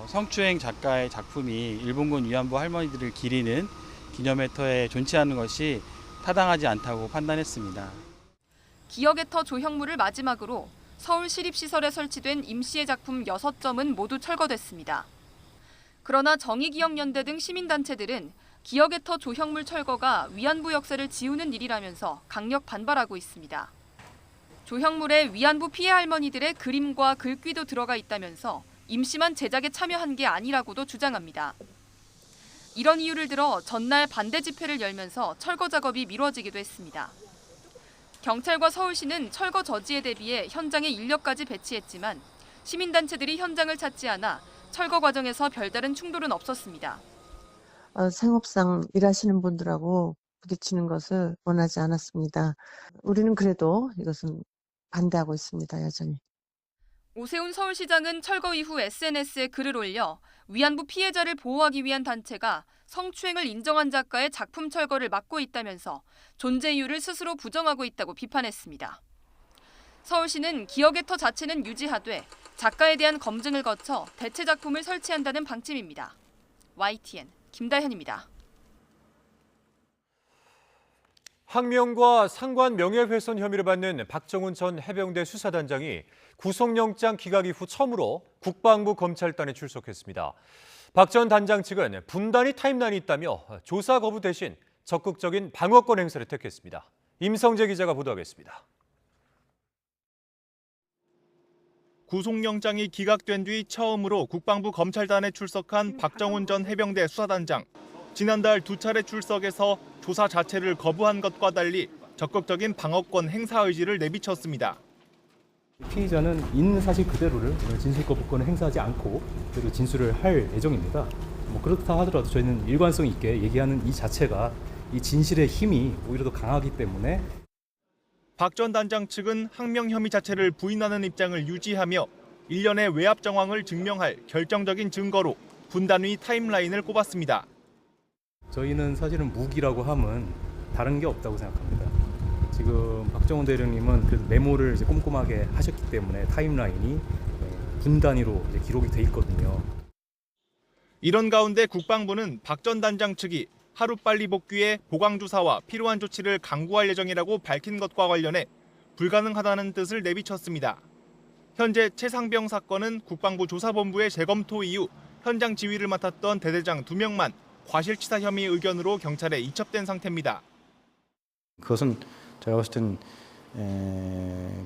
성추행 작가의 작품이 일본군 위안부 할머니들을 기리는 기념의 터에 존치하는 것이 타당하지 않다고 판단했습니다. 기억의 터 조형물을 마지막으로 서울시립시설에 설치된 임 씨의 작품 6점은 모두 철거됐습니다. 그러나 정의기억연대 등 시민단체들은 기억의 터 조형물 철거가 위안부 역사를 지우는 일이라면서 강력 반발하고 있습니다. 조형물에 위안부 피해 할머니들의 그림과 글귀도 들어가 있다면서 임 씨만 제작에 참여한 게 아니라고도 주장합니다. 이런 이유를 들어 전날 반대 집회를 열면서 철거 작업이 미뤄지기도 했습니다. 경찰과 서울시는 철거 저지에 대비해 현장에 인력까지 배치했지만 시민단체들이 현장을 찾지 않아 철거 과정에서 별다른 충돌은 없었습니다. 생업상 일하시는 분들하고 부딪히는 것을 원하지 않았습니다. 우리는 그래도 이것은 반대하고 있습니다, 여전히. 오세훈 서울시장은 철거 이후 SNS에 글을 올려 위안부 피해자를 보호하기 위한 단체가 성추행을 인정한 작가의 작품 철거를 막고 있다면서 존재 이유를 스스로 부정하고 있다고 비판했습니다. 서울시는 기억의 터 자체는 유지하되 작가에 대한 검증을 거쳐 대체 작품을 설치한다는 방침입니다. YTN 김다현입니다. 항명과 상관 명예훼손 혐의를 받는 박정훈 전 해병대 수사단장이 구속영장 기각 이후 처음으로 국방부 검찰단에 출석했습니다. 박 전 단장 측은 분단위 타임라인이 있다며 조사 거부 대신 적극적인 방어권 행사를 택했습니다. 임성재 기자가 보도하겠습니다. 구속영장이 기각된 뒤 처음으로 국방부 검찰단에 출석한 박정훈 전 해병대 수사단장. 지난달 2차례 출석에서 조사 자체를 거부한 것과 달리 적극적인 방어권 행사 의지를 내비쳤습니다. 피의자는 있는 사실 그대로를 진술 거부권을 행사하지 않고 그대로 진술을 할 예정입니다. 그렇다 하더라도 저희는 일관성 있게 얘기하는 이 자체가 이 진실의 힘이 오히려 더 강하기 때문에 박 전 단장 측은 항명 혐의 자체를 부인하는 입장을 유지하며 1년의 외압 정황을 증명할 결정적인 증거로 분단위 타임라인을 꼽았습니다. 저희는 사실은 무기라고 함은 다른 게 없다고 생각합니다. 지금 박정훈 대령님은 그래도 메모를 이제 꼼꼼하게 하셨기 때문에 타임라인이 분단위로 이제 기록이 돼 있거든요. 이런 가운데 국방부는 박 전 단장 측이 하루빨리 복귀해 보강조사와 필요한 조치를 강구할 예정이라고 밝힌 것과 관련해 불가능하다는 뜻을 내비쳤습니다. 현재 최상병 사건은 국방부 조사본부의 재검토 이후 현장 지휘를 맡았던 대대장 2명만 과실치사 혐의 의견으로 경찰에 이첩된 상태입니다. 그것은 제가 봤을 때는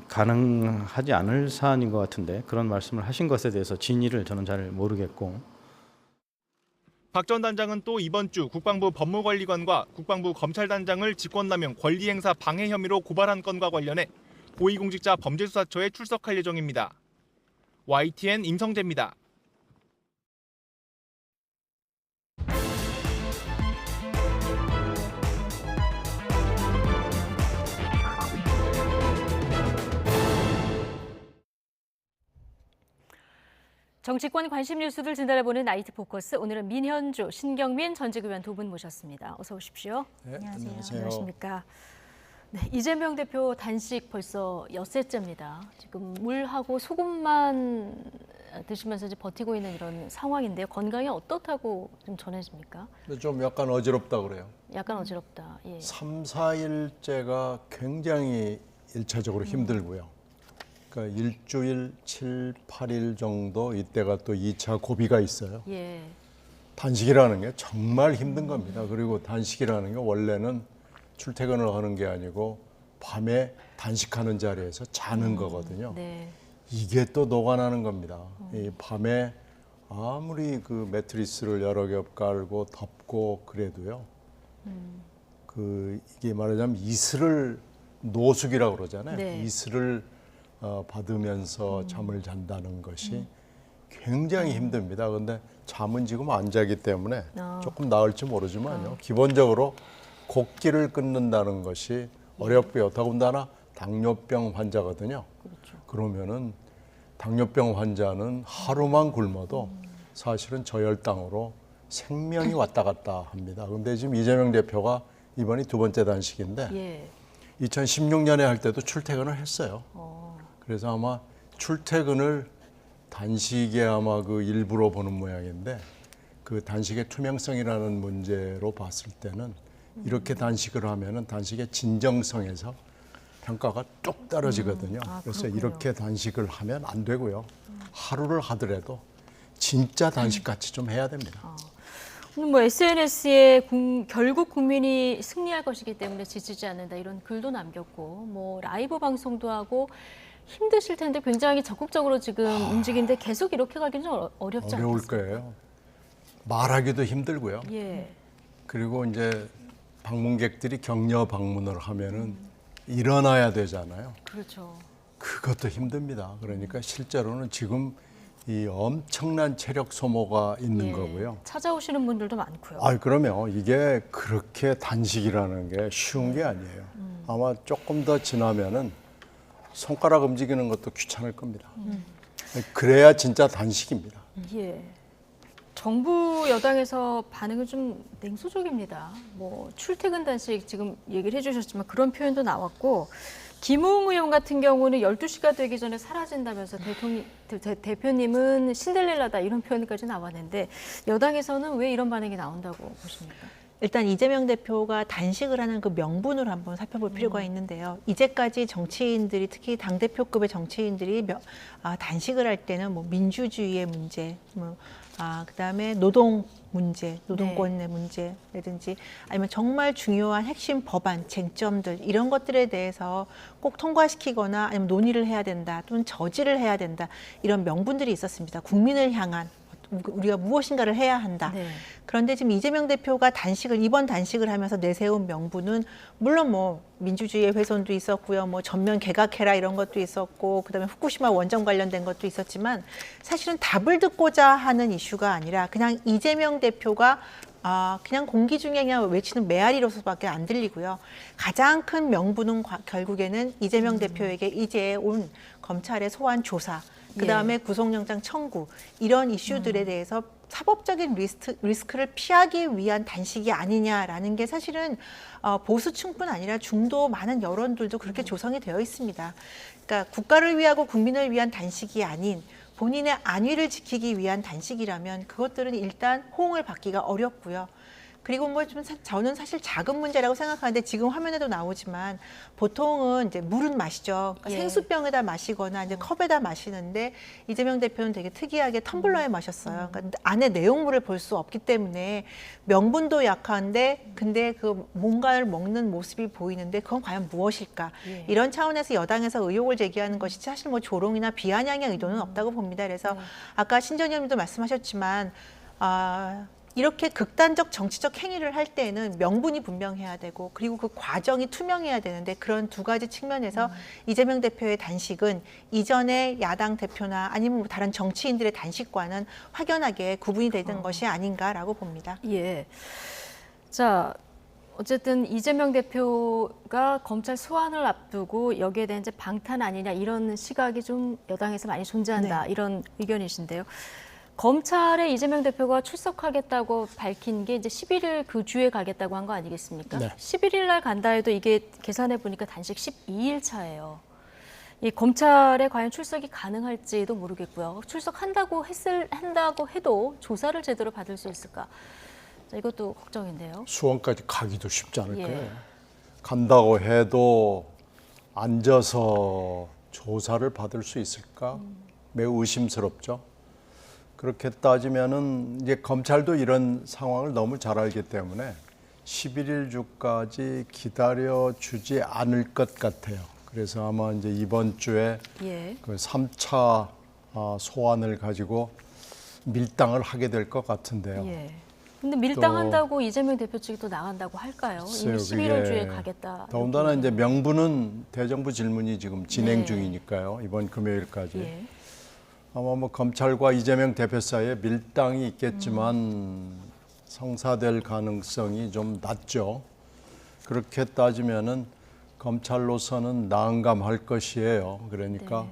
가능하지 않을 사안인 것 같은데 그런 말씀을 하신 것에 대해서 진위를 저는 잘 모르겠고. 박 전 단장은 또 이번 주 국방부 법무관리관과 국방부 검찰단장을 직권남용 권리행사 방해 혐의로 고발한 건과 관련해 고위공직자 범죄수사처에 출석할 예정입니다. YTN 임성재입니다. 정치권 관심 뉴스를 진단해보는 나이트 포커스. 오늘은 민현주, 신경민 전직 의원 두 분 모셨습니다. 어서 오십시오. 네, 안녕하세요. 안녕하십니까. 네, 이재명 대표 단식 벌써 엿새째입니다. 지금 물하고 소금만 드시면서 이제 버티고 있는 이런 상황인데요. 건강이 어떻다고 좀 전해집니까? 좀 약간 어지럽다 그래요. 약간 어지럽다. 예. 3, 4일째가 굉장히 일차적으로 힘들고요. 그러니까 일주일, 7, 8일 정도 이때가 또 2차 고비가 있어요. 예. 단식이라는 게 정말 힘든 겁니다. 그리고 단식이라는 게 원래는 출퇴근을 하는 게 아니고 밤에 단식하는 자리에서 자는 거거든요. 네. 이게 또 녹아나는 겁니다. 이 밤에 아무리 그 매트리스를 여러 겹 깔고 덮고 그래도요. 이게 말하자면 이슬을 노숙이라고 그러잖아요. 네. 이슬을 받으면서 잠을 잔다는 것이 굉장히 힘듭니다. 그런데 잠은 지금 안 자기 때문에 조금 나을지 모르지만요. 기본적으로 곡기를 끊는다는 것이 어렵고요. 더군다나 당뇨병 환자거든요. 그러면은 당뇨병 환자는 하루만 굶어도 사실은 저혈당으로 생명이 왔다 갔다 합니다. 그런데 지금 이재명 대표가 이번이 두 번째 단식인데 2016년에 할 때도 출퇴근을 했어요. 그래서 아마 출퇴근을 단식의 아마 그 일부로 보는 모양인데 그 단식의 투명성이라는 문제로 봤을 때는 이렇게 단식을 하면은 단식의 진정성에서 평가가 뚝 떨어지거든요. 그래서 그렇군요. 이렇게 단식을 하면 안 되고요. 하루를 하더라도 진짜 단식같이 좀 해야 됩니다. 오늘 뭐 SNS에 결국 국민이 승리할 것이기 때문에 지치지 않는다 이런 글도 남겼고 뭐 라이브 방송도 하고 힘드실 텐데 굉장히 적극적으로 지금 움직이는데 계속 이렇게 가기는 좀 어렵지 어려울 않겠습니까? 거예요. 말하기도 힘들고요. 예. 그리고 이제 방문객들이 격려 방문을 하면은 일어나야 되잖아요. 그렇죠. 그것도 힘듭니다. 그러니까 실제로는 지금 이 엄청난 체력 소모가 있는 거고요. 찾아오시는 분들도 많고요. 그러면 이게 그렇게 단식이라는 게 쉬운 게 아니에요. 아마 조금 더 지나면은 손가락 움직이는 것도 귀찮을 겁니다. 그래야 진짜 단식입니다. 예. 정부 여당에서 반응은 좀 냉소적입니다. 뭐 출퇴근 단식 지금 얘기를 해주셨지만 그런 표현도 나왔고 김웅 의원 같은 경우는 12시가 되기 전에 사라진다면서 대표님은 신데렐라다 이런 표현까지 나왔는데 여당에서는 왜 이런 반응이 나온다고 보십니까? 일단 이재명 대표가 단식을 하는 그 명분을 한번 살펴볼 필요가 있는데요. 이제까지 정치인들이 특히 당대표급의 정치인들이 단식을 할 때는 뭐 민주주의의 문제, 그다음에 노동 문제, 노동권의 문제라든지 아니면 정말 중요한 핵심 법안, 쟁점들 이런 것들에 대해서 꼭 통과시키거나 아니면 논의를 해야 된다 또는 저지를 해야 된다 이런 명분들이 있었습니다. 국민을 향한 우리가 무엇인가를 해야 한다. 그런데 지금 이재명 대표가 이번 단식을 하면서 내세운 명분은 물론 뭐 민주주의의 훼손도 있었고요. 뭐 전면 개각해라 이런 것도 있었고 그다음에 후쿠시마 원전 관련된 것도 있었지만 사실은 답을 듣고자 하는 이슈가 아니라 그냥 이재명 대표가 그냥 공기 중에 그냥 외치는 메아리로서밖에 안 들리고요. 가장 큰 명분은 결국에는 이재명 대표에게 이제 온 검찰의 소환 조사 그다음에 구속영장 청구 이런 이슈들에 대해서 사법적인 리스크를 피하기 위한 단식이 아니냐라는 게 사실은 보수층뿐 아니라 중도 많은 여론들도 그렇게 조성이 되어 있습니다. 그러니까 국가를 위하고 국민을 위한 단식이 아닌 본인의 안위를 지키기 위한 단식이라면 그것들은 일단 호응을 받기가 어렵고요. 그리고 뭐 좀 저는 사실 작은 문제라고 생각하는데 지금 화면에도 나오지만 보통은 이제 물은 마시죠. 그러니까 생수병에다 마시거나 이제 컵에다 마시는데 이재명 대표는 되게 특이하게 텀블러에 마셨어요. 그러니까 안에 내용물을 볼 수 없기 때문에 명분도 약한데 근데 그 뭔가를 먹는 모습이 보이는데 그건 과연 무엇일까? 이런 차원에서 여당에서 의혹을 제기하는 것이 사실 뭐 조롱이나 비아냥의 의도는 없다고 봅니다. 그래서 아까 신전 의원님도 말씀하셨지만 이렇게 극단적 정치적 행위를 할 때는 명분이 분명해야 되고 그리고 그 과정이 투명해야 되는데 그런 두 가지 측면에서 이재명 대표의 단식은 이전의 야당 대표나 아니면 뭐 다른 정치인들의 단식과는 확연하게 구분이 되는 것이 아닌가라고 봅니다. 예. 자, 어쨌든 이재명 대표가 검찰 소환을 앞두고 여기에 대한 이제 방탄 아니냐 이런 시각이 좀 여당에서 많이 존재한다 이런 의견이신데요. 검찰에 이재명 대표가 출석하겠다고 밝힌 게 이제 11일 그 주에 가겠다고 한 거 아니겠습니까? 11일 날 간다 해도 이게 계산해 보니까 단식 12일 차예요. 이 검찰에 과연 출석이 가능할지도 모르겠고요. 출석한다고 해도 조사를 제대로 받을 수 있을까? 자, 이것도 걱정인데요. 수원까지 가기도 쉽지 않을 거예요. 간다고 해도 앉아서 조사를 받을 수 있을까? 매우 의심스럽죠. 그렇게 따지면은 이제 검찰도 이런 상황을 너무 잘 알기 때문에 11일 주까지 기다려 주지 않을 것 같아요. 그래서 아마 이제 이번 주에 그 3차 소환을 가지고 밀당을 하게 될 것 같은데요. 예. 근데 밀당한다고 이재명 대표 측이 또 나간다고 할까요? 이미 11월 주에 가겠다. 더군다나 이제 명분은 대정부 질문이 지금 진행 네. 중이니까요. 이번 금요일까지. 예. 아마 뭐 검찰과 이재명 대표 사이에 밀당이 있겠지만 성사될 가능성이 좀 낮죠. 그렇게 따지면은 검찰로서는 난감할 것이에요. 그러니까.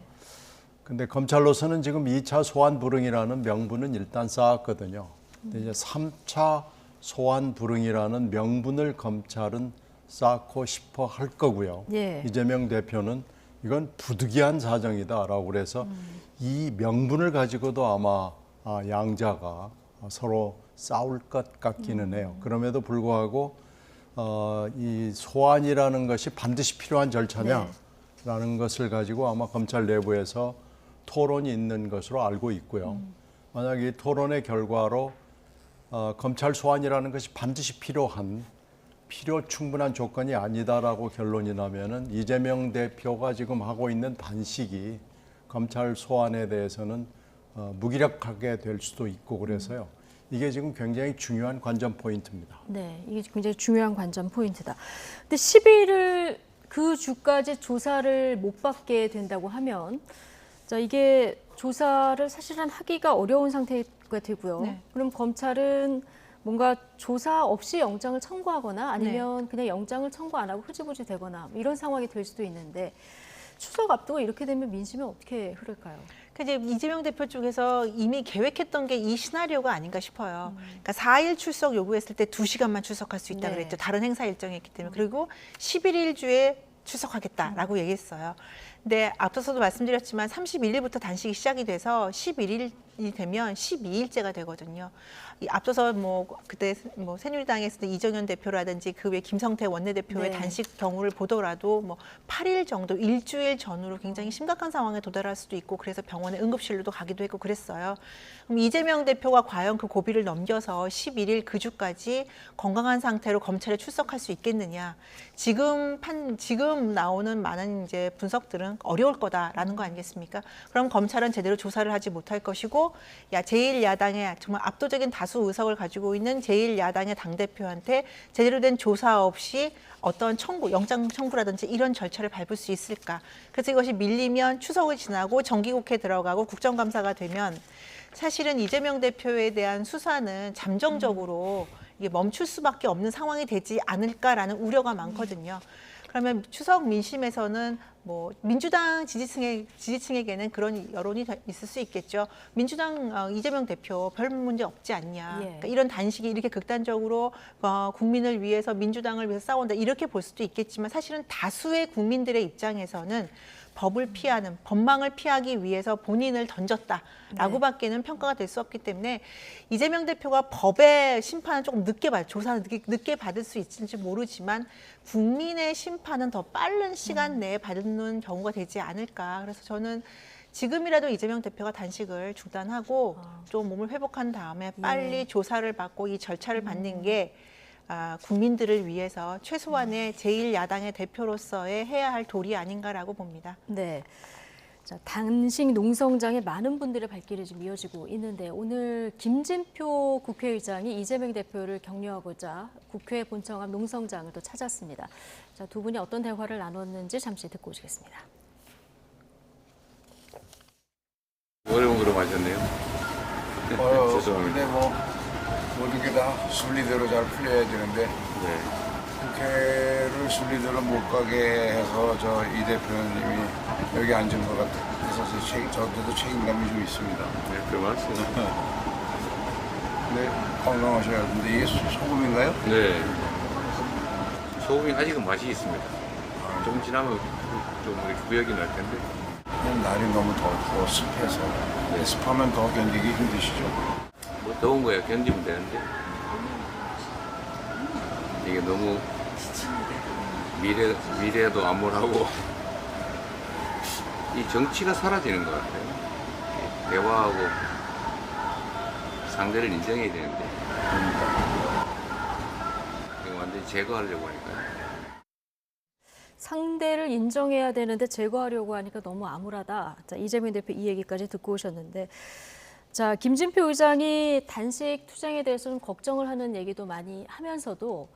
근데 검찰로서는 지금 2차 소환 불응이라는 명분은 일단 쌓았거든요. 근데 이제 3차 소환 불응이라는 명분을 검찰은 쌓고 싶어 할 거고요. 예. 이재명 대표는 이건 부득이한 사정이다라고 그래서 이 명분을 가지고도 아마 양자가 서로 싸울 것 같기는 해요. 그럼에도 불구하고 이 소환이라는 것이 반드시 필요한 절차냐라는 것을 가지고 아마 검찰 내부에서 토론이 있는 것으로 알고 있고요. 만약 이 토론의 결과로 검찰 소환이라는 것이 반드시 필요 충분한 조건이 아니다라고 결론이 나면은 이재명 대표가 지금 하고 있는 단식이 검찰 소환에 대해서는 무기력하게 될 수도 있고 그래서요. 이게 지금 굉장히 중요한 관전 포인트입니다. 네, 이게 굉장히 중요한 관전 포인트다. 근데 11일 그 주까지 조사를 못 받게 된다고 하면 자, 이게 조사를 사실은 하기가 어려운 상태가 되고요. 네. 그럼 검찰은 뭔가 조사 없이 영장을 청구하거나 아니면 그냥 영장을 청구 안 하고 흐지부지 되거나 이런 상황이 될 수도 있는데 추석 앞두고 이렇게 되면 민심은 어떻게 흐를까요? 이제 이재명 대표 쪽에서 이미 계획했던 게 이 시나리오가 아닌가 싶어요. 그러니까 4일 출석 요구했을 때 2시간만 출석할 수 있다 그랬죠. 다른 행사 일정이 있기 때문에. 그리고 11일 주에 출석하겠다라고 얘기했어요. 근데 앞서서도 말씀드렸지만 31일부터 단식이 시작이 돼서 11일이 되면 12일째가 되거든요. 앞서서 뭐 그때 뭐 새누리당에서 이정현 대표라든지 그 외 김성태 원내대표의 단식 경우를 보더라도 뭐 8일 정도 일주일 전후로 굉장히 심각한 상황에 도달할 수도 있고 그래서 병원에 응급실로도 가기도 했고 그랬어요. 그럼 이재명 대표가 과연 그 고비를 넘겨서 11일 그 주까지 건강한 상태로 검찰에 출석할 수 있겠느냐? 지금 나오는 많은 이제 분석들은 어려울 거다라는 거 아니겠습니까? 그럼 검찰은 제대로 조사를 하지 못할 것이고 제1야당의 정말 압도적인 다수 의석을 가지고 있는 제1야당의 당대표한테 제대로 된 조사 없이 어떤 영장 청구라든지 이런 절차를 밟을 수 있을까? 그래서 이것이 밀리면 추석을 지나고 정기국회 들어가고 국정감사가 되면 사실은 이재명 대표에 대한 수사는 잠정적으로 이게 멈출 수밖에 없는 상황이 되지 않을까라는 우려가 많거든요. 그러면 추석 민심에서는 뭐 민주당 지지층에게는 그런 여론이 있을 수 있겠죠. 민주당 이재명 대표 별 문제 없지 않냐. 그러니까 이런 단식이 이렇게 극단적으로 국민을 위해서 민주당을 위해서 싸운다 이렇게 볼 수도 있겠지만 사실은 다수의 국민들의 입장에서는 법망을 피하기 위해서 본인을 던졌다라고밖에는 평가가 될 수 없기 때문에 이재명 대표가 법의 심판을 조금 조사를 늦게 받을 수 있을지 모르지만 국민의 심판은 더 빠른 시간 내에 받는 경우가 되지 않을까. 그래서 저는 지금이라도 이재명 대표가 단식을 중단하고 좀 몸을 회복한 다음에 빨리 조사를 받고 이 절차를 받는 게 국민들을 위해서 최소한의 제1야당의 대표로서의 해야 할 도리 아닌가라고 봅니다. 네. 자, 단식 농성장에 많은 분들의 발길이 좀 이어지고 있는데 오늘 김진표 국회의장이 이재명 대표를 격려하고자 국회 본청 앞 농성장을 또 찾았습니다. 자, 두 분이 어떤 대화를 나눴는지 잠시 듣고 오시겠습니다. 어려운 걸음 하셨네요. 죄송합니다. 근데 모든 게 다 순리대로 잘 풀려야 되는데 국회를 순리대로 못 가게 해서 이 대표님이 여기 앉은 것 같아서 저한테도 책임감이 좀 있습니다. 네, 그 말씀. 네, 건강하셔야 하는데 이게 소금인가요? 네. 소금이 아직은 맛이 있습니다. 조금 지나면 좀 이렇게 구역이 날 텐데. 날이 너무 덥고 습해서 습하면 더 견디기 힘드시죠? 뭐 더운 거야 견디면 되는데 이게 너무 미래도 암울하고 이 정치가 사라지는 것 같아요. 대화하고 상대를 인정해야 되는데 이거 완전히 제거하려고 하니까요. 상대를 인정해야 되는데 제거하려고 하니까 너무 암울하다. 자, 이재명 대표 이 얘기까지 듣고 오셨는데 자, 김진표 의장이 단식 투쟁에 대해서 좀 걱정을 하는 얘기도 많이 하면서도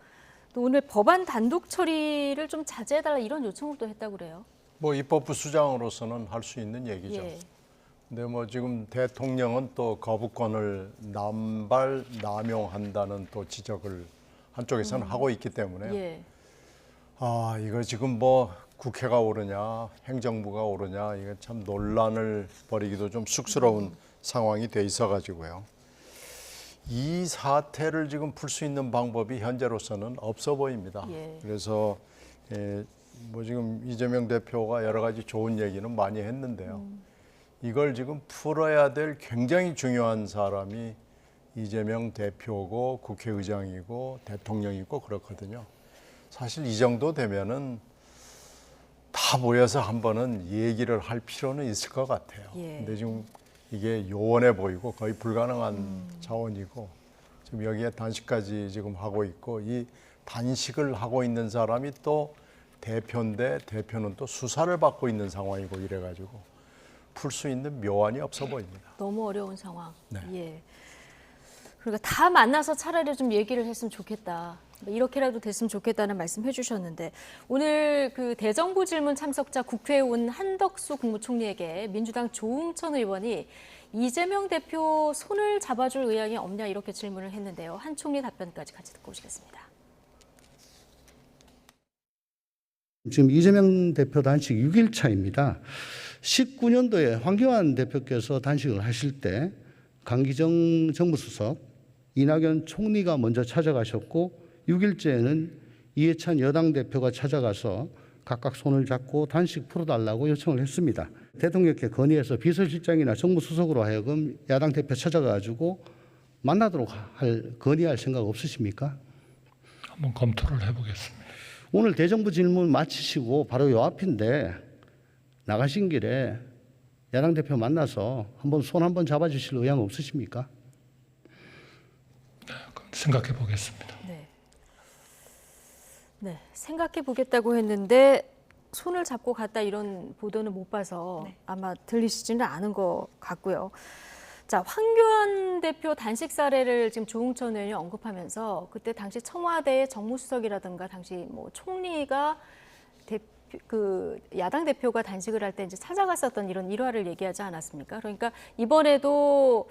또 오늘 법안 단독 처리를 좀 자제해달라 이런 요청을 또 했다고 그래요. 뭐 입법부 수장으로서는 할 수 있는 얘기죠. 예. 근데 뭐 지금 대통령은 또 거부권을 남용한다는 또 지적을 한쪽에서는 하고 있기 때문에요. 예. 아, 이거 지금 뭐 국회가 오르냐, 행정부가 오르냐, 이거 참 논란을 벌이기도 좀 쑥스러운 상황이 돼 있어가지고요. 이 사태를 지금 풀 수 있는 방법이 현재로서는 없어 보입니다. 예. 그래서 뭐 지금 이재명 대표가 여러 가지 좋은 얘기는 많이 했는데요. 이걸 지금 풀어야 될 굉장히 중요한 사람이 이재명 대표고 국회의장이고 대통령이고 그렇거든요. 사실 이 정도 되면은 다 모여서 한 번은 얘기를 할 필요는 있을 것 같아요. 예. 근데 지금 이게 요원해 보이고 거의 불가능한 차원이고 지금 여기에 단식까지 지금 하고 있고 이 단식을 하고 있는 사람이 또 대표인데 대표는 또 수사를 받고 있는 상황이고 이래가지고 풀 수 있는 묘안이 없어 보입니다. 너무 어려운 상황. 네. 예. 그러니까 다 만나서 차라리 좀 얘기를 했으면 좋겠다. 이렇게라도 됐으면 좋겠다는 말씀 해주셨는데 오늘 그 대정부 질문 참석자 국회에 온 한덕수 국무총리에게 민주당 조응천 의원이 이재명 대표 손을 잡아줄 의향이 없냐 이렇게 질문을 했는데요. 한 총리 답변까지 같이 듣고 오시겠습니다. 지금 이재명 대표 단식 6일 차입니다. 19년도에 황교안 대표께서 단식을 하실 때 강기정 정무수석, 이낙연 총리가 먼저 찾아가셨고 6일째에는 이해찬 여당 대표가 찾아가서 각각 손을 잡고 단식 풀어달라고 요청을 했습니다. 대통령께 건의해서 비서실장이나 정무수석으로 하여금 야당 대표 찾아가지고 만나도록 건의할 생각 없으십니까? 한번 검토를 해보겠습니다. 오늘 대정부 질문 마치시고 바로 요 앞인데 나가신 길에 야당 대표 만나서 한번 손 한번 잡아주실 의향 없으십니까? 네, 그럼 생각해 보겠습니다. 네, 생각해 보겠다고 했는데 손을 잡고 갔다 이런 보도는 못 봐서 아마 들리시지는 않은 것 같고요. 자, 황교안 대표 단식 사례를 지금 조응천 의원이 언급하면서 그때 당시 청와대의 정무수석이라든가 당시 뭐 총리가 그 야당 대표가 단식을 할 때 이제 찾아갔었던 이런 일화를 얘기하지 않았습니까? 그러니까 이번에도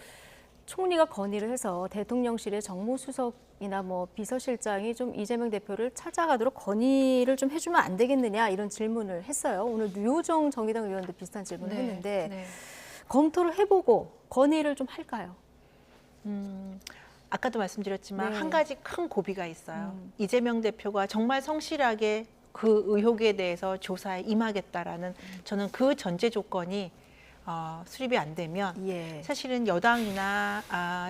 총리가 건의를 해서 대통령실의 정무수석이나 뭐 비서실장이 좀 이재명 대표를 찾아가도록 건의를 좀 해주면 안 되겠느냐 이런 질문을 했어요. 오늘 류호정 정의당 의원도 비슷한 질문을 했는데 검토를 해보고 건의를 좀 할까요? 아까도 말씀드렸지만 한 가지 큰 고비가 있어요. 이재명 대표가 정말 성실하게 그 의혹에 대해서 조사에 임하겠다라는 저는 그 전제 조건이 수립이 안 되면 사실은 여당이나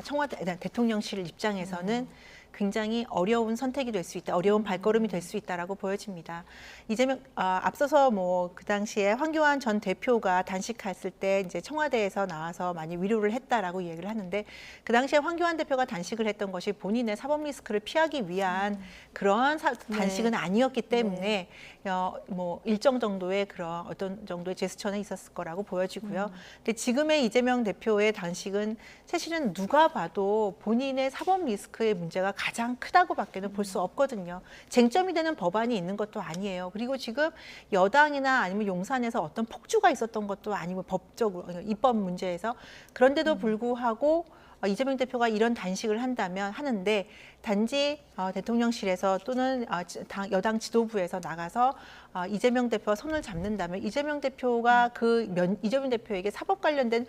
청와대 대통령실 입장에서는 굉장히 어려운 선택이 될 수 있다, 어려운 발걸음이 될 수 있다라고 보여집니다. 이재명 앞서서 뭐 그 당시에 황교안 전 대표가 단식했을 때 이제 청와대에서 나와서 많이 위로를 했다라고 얘기를 하는데 그 당시에 황교안 대표가 단식을 했던 것이 본인의 사법 리스크를 피하기 위한 그런 단식은 아니었기 때문에 뭐 일정 정도의 그런 어떤 정도의 제스처는 있었을 거라고 보여지고요. 근데 지금의 이재명 대표의 단식은 사실은 누가 봐도 본인의 사법 리스크의 문제가 가장 크다고밖에는 볼 수 없거든요. 쟁점이 되는 법안이 있는 것도 아니에요. 그리고 지금 여당이나 아니면 용산에서 어떤 폭주가 있었던 것도 아니고 법적으로 입법 문제에서 그런데도 불구하고 이재명 대표가 이런 단식을 하는데 단지 대통령실에서 또는 여당 지도부에서 나가서 이재명 대표와 손을 잡는다면 이재명 대표가 이재명 대표에게 사법 관련된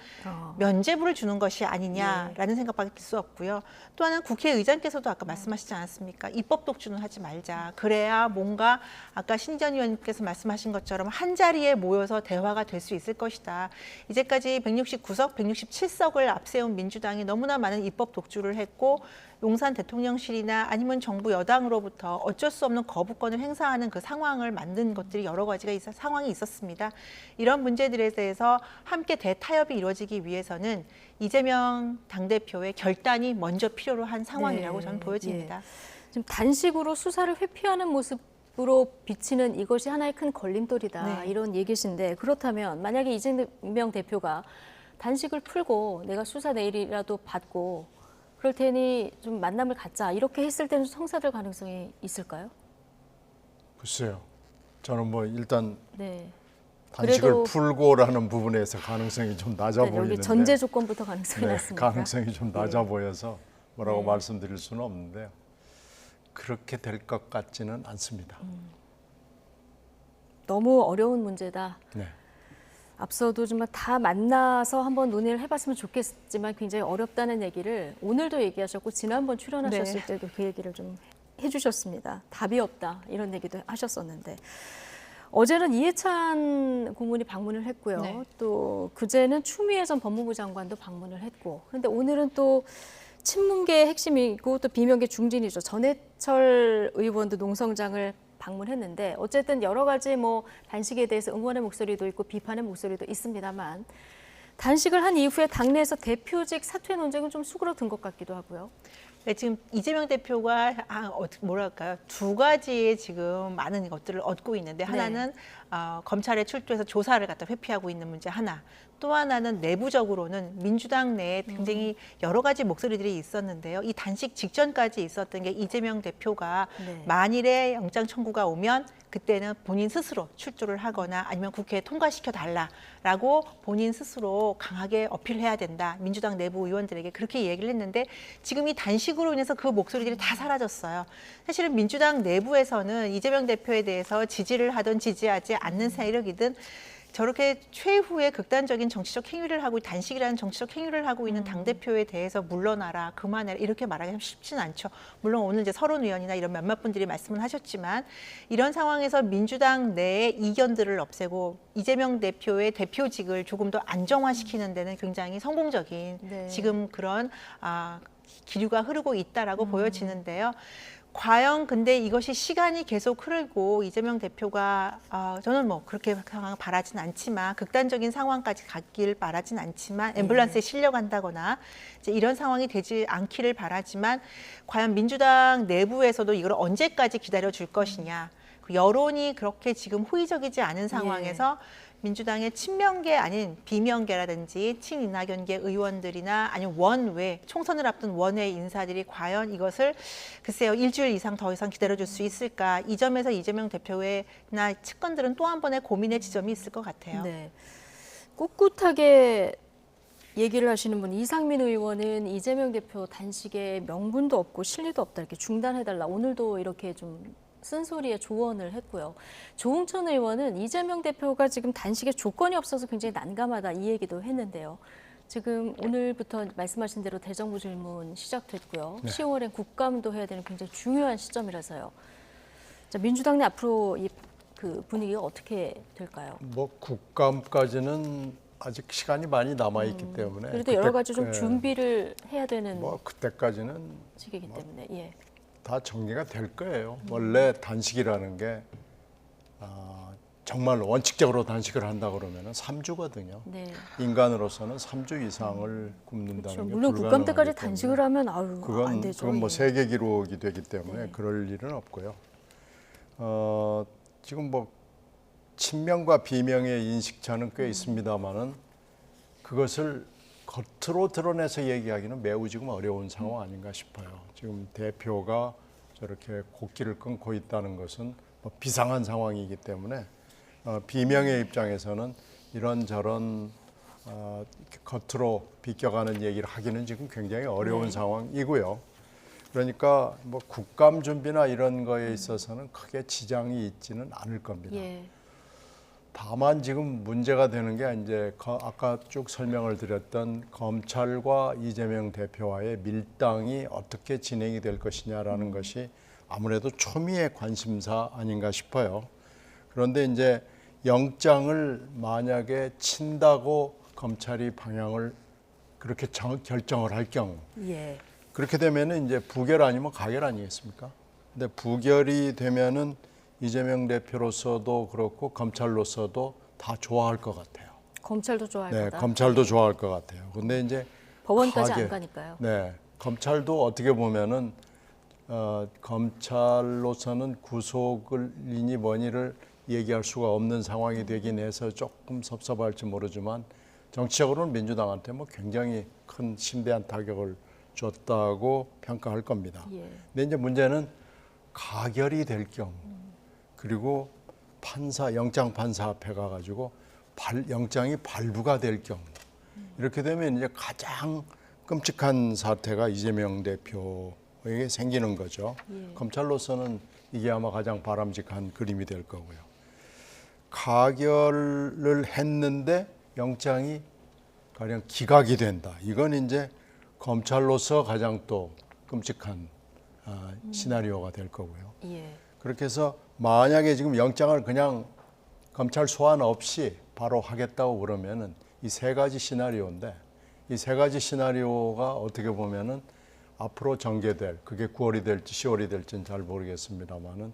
면죄부를 주는 것이 아니냐라는 생각밖에 들 수 없고요. 또 하나는 국회의장께서도 아까 말씀하시지 않았습니까? 입법 독주는 하지 말자. 그래야 뭔가 아까 신지연 의원님께서 말씀하신 것처럼 한 자리에 모여서 대화가 될 수 있을 것이다. 이제까지 169석, 167석을 앞세운 민주당이 너무나 많은 입법 독주를 했고 용산 대통령실이나 아니면 정부 여당으로부터 어쩔 수 없는 거부권을 행사하는 그 상황을 만든 것들이 여러 가지가 상황이 있었습니다. 이런 문제들에 대해서 함께 대타협이 이루어지기 위해서는 이재명 당대표의 결단이 먼저 필요로 한 상황이라고 저는 보여집니다. 지금 단식으로 수사를 회피하는 모습으로 비치는 이것이 하나의 큰 걸림돌이다 이런 얘기신데 그렇다면 만약에 이재명 대표가 단식을 풀고 내가 수사 내일이라도 받고 그럴 테니 좀 만남을 갖자 이렇게 했을 때는 성사될 가능성이 있을까요? 글쎄요. 저는 뭐 일단 네. 단식을 풀고라는 부분에서 가능성이 좀 낮아 보이는데 여기 전제 조건부터 가능성이 네, 낮습니다. 가능성이 좀 낮아 네. 보여서 뭐라고 네. 말씀드릴 수는 없는데요. 그렇게 될 것 같지는 않습니다. 너무 어려운 문제다. 네. 앞서도 정말 다 만나서 한번 논의를 해봤으면 좋겠지만 굉장히 어렵다는 얘기를 오늘도 얘기하셨고 지난번 출연하셨을 네. 때도 그 얘기를 좀 해주셨습니다. 답이 없다 이런 얘기도 하셨었는데 어제는 이해찬 고문이 방문을 했고요. 네. 또 그제는 추미애 전 법무부 장관도 방문을 했고 그런데 오늘은 또 친문계의 핵심이고 또 비명계 중진이죠. 전해철 의원도 농성장을 방문했는데 어쨌든 여러 가지 뭐 단식에 대해서 응원의 목소리도 있고 비판의 목소리도 있습니다만 단식을 한 이후에 당내에서 대표직 사퇴 논쟁은 좀 수그러든 것 같기도 하고요. 네, 지금 이재명 대표가 뭐랄까요, 두 가지의 지금 많은 것들을 얻고 있는데 하나는 검찰에 출두해서 조사를 갖다 회피하고 있는 문제 하나, 또 하나는 내부적으로는 민주당 내에 굉장히 여러 가지 목소리들이 있었는데요. 이 단식 직전까지 있었던 게 이재명 대표가 만일에 영장 청구가 오면 그때는 본인 스스로 출두를 하거나 아니면 국회에 통과시켜 달라라고 본인 스스로 강하게 어필해야 된다. 민주당 내부 의원들에게 그렇게 얘기를 했는데 지금 이 단식으로 인해서 그 목소리들이 다 사라졌어요. 사실은 민주당 내부에서는 이재명 대표에 대해서 지지를 하든 지지하지 않는 세력이든 저렇게 최후의 극단적인 정치적 행위를 하고 단식이라는 정치적 행위를 하고 있는 당대표에 대해서 물러나라, 그만해라 이렇게 말하기 쉽지는 않죠. 물론 오늘 이제 서른 의원이나 이런 몇몇 분들이 말씀을 하셨지만 이런 상황에서 민주당 내의 이견들을 없애고 이재명 대표의 대표직을 조금 더 안정화시키는 데는 굉장히 성공적인 지금 그런 기류가 흐르고 있다라고 보여지는데요. 과연 근데 이것이 시간이 계속 흐르고 이재명 대표가 저는 뭐 그렇게 바라진 않지만 극단적인 상황까지 가길 바라진 않지만 앰뷸런스에 실려간다거나 이제 이런 상황이 되지 않기를 바라지만 과연 민주당 내부에서도 이걸 언제까지 기다려줄 것이냐. 여론이 그렇게 지금 호의적이지 않은 상황에서 민주당의 친명계 아닌 비명계라든지 친이낙연계 의원들이나 아니면 원외 총선을 앞둔 원외 인사들이 과연 이것을 글쎄요 일주일 이상 더 이상 기다려줄 수 있을까 이 점에서 이재명 대표나 측근들은 또 한 번의 고민의 지점이 있을 것 같아요. 네. 꿋꿋하게 얘기를 하시는 분 이상민 의원은 이재명 대표 단식에 명분도 없고 실리도 없다 이렇게 중단해달라 오늘도 이렇게 좀 쓴소리에 조언을 했고요. 조응천 의원은 이재명 대표가 지금 단식에 조건이 없어서 굉장히 난감하다 이 얘기도 했는데요. 지금 오늘부터 말씀하신 대로 대정부 질문 시작됐고요. 10월엔 국감도 해야 되는 굉장히 중요한 시점이라서요. 자, 민주당 내 앞으로 그 분위기가 어떻게 될까요? 뭐 국감까지는 아직 시간이 많이 남아 있기 때문에 그래도 여러 가지 좀 준비를 해야 되는 뭐 그때까지는 시기이기 때문에 다 정리가 될 거예요. 원래 단식이라는 게 정말 원칙적으로 단식을 한다 그러면 3주거든요. 인간으로서는 3주 이상을 굶는다는 게 물론 국감 때까지 단식을 하면 안 되죠. 그건 뭐 세계 기록이 되기 때문에 그럴 일은 없고요. 지금 뭐 친명과 비명의 인식차는 꽤 있습니다만은 그것을 겉으로 드러내서 얘기하기는 매우 지금 어려운 상황 아닌가 싶어요. 지금 대표가 저렇게 곡기를 끊고 있다는 것은 뭐 비상한 상황이기 때문에 비명의 입장에서는 이런저런 겉으로 비껴가는 얘기를 하기는 지금 굉장히 어려운 상황이고요. 그러니까 뭐 국감 준비나 이런 거에 있어서는 크게 지장이 있지는 않을 겁니다. 다만 지금 문제가 되는 게 이제 아까 쭉 설명을 드렸던 검찰과 이재명 대표와의 밀당이 어떻게 진행이 될 것이냐라는 것이 아무래도 초미의 관심사 아닌가 싶어요. 그런데 이제 영장을 만약에 친다고 검찰이 방향을 그렇게 결정을 할 경우 그렇게 되면은 이제 부결 아니면 가결 아니겠습니까? 근데 부결이 되면은 이재명 대표로서도 그렇고 검찰로서도 다 좋아할 것 같아요. 검찰도 좋아할 거다. 검찰도 좋아할 것 같아요. 근데 이제 법원까지 안 가니까요. 검찰도 어떻게 보면은 검찰로서는 구속을이니 뭐니를 얘기할 수가 없는 상황이 되긴 해서 조금 섭섭할지 모르지만 정치적으로는 민주당한테 뭐 굉장히 큰 심대한 타격을 줬다고 평가할 겁니다. 예. 근데 이제 문제는 가결이 될 경우 그리고 영장 판사 앞에 가가지고 영장이 발부가 될 경우 이렇게 되면 이제 가장 끔찍한 사태가 이재명 대표에게 생기는 거죠. 예. 검찰로서는 이게 아마 가장 바람직한 그림이 될 거고요. 가결을 했는데 영장이 가령 기각이 된다. 이건 이제 검찰로서 가장 또 끔찍한 시나리오가 될 거고요. 예. 그렇게 해서 만약에 지금 영장을 그냥 검찰 소환 없이 바로 하겠다고 그러면은 이 세 가지 시나리오인데 이 세 가지 시나리오가 어떻게 보면은 앞으로 전개될 그게 9월이 될지 10월이 될지는 잘 모르겠습니다만은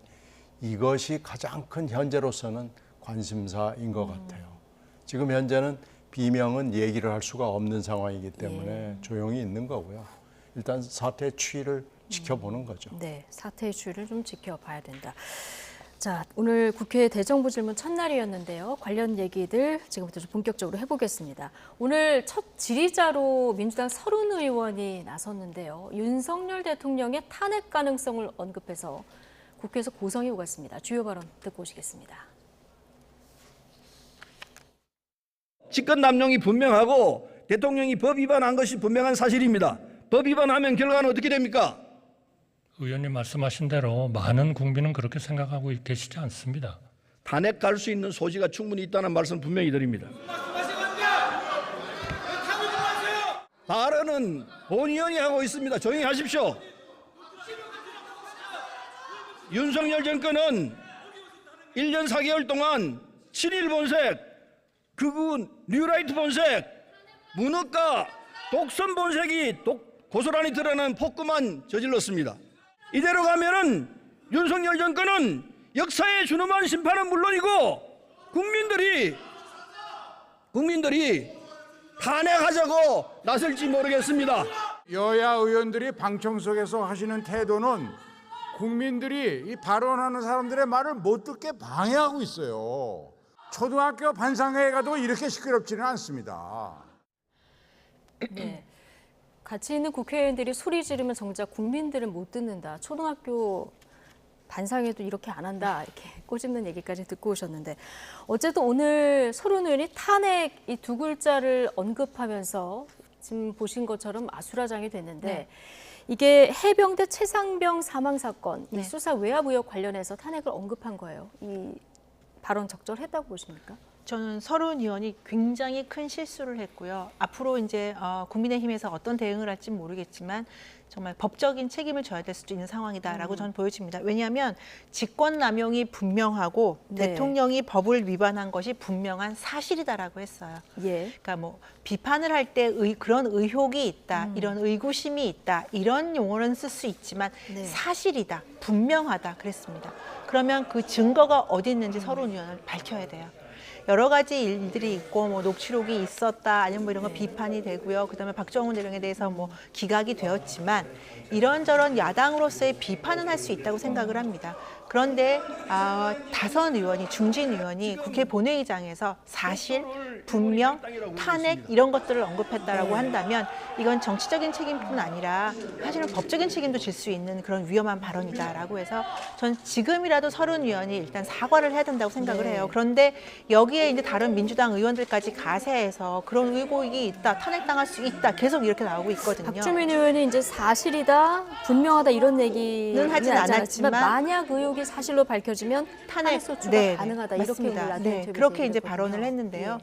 이것이 가장 큰 현재로서는 관심사인 것 같아요. 지금 현재는 비명은 얘기를 할 수가 없는 상황이기 때문에 조용히 있는 거고요. 일단 사태의 추이를 지켜보는 거죠. 네, 사태의 추이를 좀 지켜봐야 된다. 자, 오늘 국회 대정부 질문 첫날이었는데요. 관련 얘기들 지금부터 좀 본격적으로 해보겠습니다. 오늘 첫 질의자로 민주당 서른 의원이 나섰는데요. 윤석열 대통령의 탄핵 가능성을 언급해서 국회에서 고성이 오갔습니다. 주요 발언 듣고 오시겠습니다. 직권 남용이 분명하고 대통령이 법 위반한 것이 분명한 사실입니다. 법 위반하면 결과는 어떻게 됩니까? 의원님 말씀하신 대로 많은 국민은 그렇게 생각하고 계시지 않습니다. 탄핵 갈 수 있는 소지가 충분히 있다는 말씀 분명히 드립니다. 발언은 본 의원이 하고 있습니다. 조용히 하십시오. 윤석열 정권은 1년 4개월 동안 7일 본색, 극우 뉴라이트 본색, 문학과 독선 본색이 고스란히 드러나는 폭구만 저질렀습니다. 이대로 가면은 윤석열 정권은 역사에 준엄한 심판은 물론이고 국민들이 탄핵하자고 나설지 모르겠습니다. 여야 의원들이 방청석에서 하시는 태도는 국민들이 이 발언하는 사람들의 말을 못 듣게 방해하고 있어요. 초등학교 반상회에 가도 이렇게 시끄럽지는 않습니다. 네. 같이 있는 국회의원들이 소리 지르면 정작 국민들은 못 듣는다. 초등학교 반상회도 이렇게 안 한다. 이렇게 꼬집는 얘기까지 듣고 오셨는데 어쨌든 오늘 서른 의원이 탄핵 이 두 글자를 언급하면서 지금 보신 것처럼 아수라장이 됐는데 네. 이게 해병대 최상병 사망 사건 이 네. 수사 외압 의혹 관련해서 탄핵을 언급한 거예요. 이 발언 적절했다고 보십니까? 저는 서른 의원이 굉장히 큰 실수를 했고요. 앞으로 이제 국민의힘에서 어떤 대응을 할지 모르겠지만 정말 법적인 책임을 져야 될 수도 있는 상황이다라고 저는 보여집니다. 왜냐하면 직권남용이 분명하고 네. 대통령이 법을 위반한 것이 분명한 사실이다라고 했어요. 예. 그러니까 뭐 비판을 할 때 그런 의혹이 있다, 이런 의구심이 있다, 이런 용어는 쓸 수 있지만 네. 사실이다, 분명하다 그랬습니다. 그러면 그 증거가 어디 있는지 서른 의원을 밝혀야 돼요. 여러 가지 일들이 있고 뭐 녹취록이 있었다 아니면 뭐 이런 거 비판이 되고요. 그다음에 박정훈 대령에 대해서 뭐 기각이 되었지만 이런저런 야당으로서의 비판은 할 수 있다고 생각을 합니다. 그런데 다선 의원이 중진 의원이 국회 본회의장에서 사실, 분명, 탄핵 이런 것들을 언급했다라고 한다면 이건 정치적인 책임뿐 아니라 사실은 법적인 책임도 질 수 있는 그런 위험한 발언이다라고 해서 전 지금이라도 서른 의원이 일단 사과를 해야 된다고 생각을 해요. 그런데 여기에 이제 다른 민주당 의원들까지 가세해서 그런 의혹이 있다, 탄핵당할 수 있다 계속 이렇게 나오고 있거든요. 박주민 의원이 이제 사실이다, 분명하다 이런 얘기는 하진 않았지만 만약 의혹이 사실로 밝혀지면 탄핵 소추가 가능하다 맞습니다. 이렇게 네, 그렇게 이제 발언을 했는데요.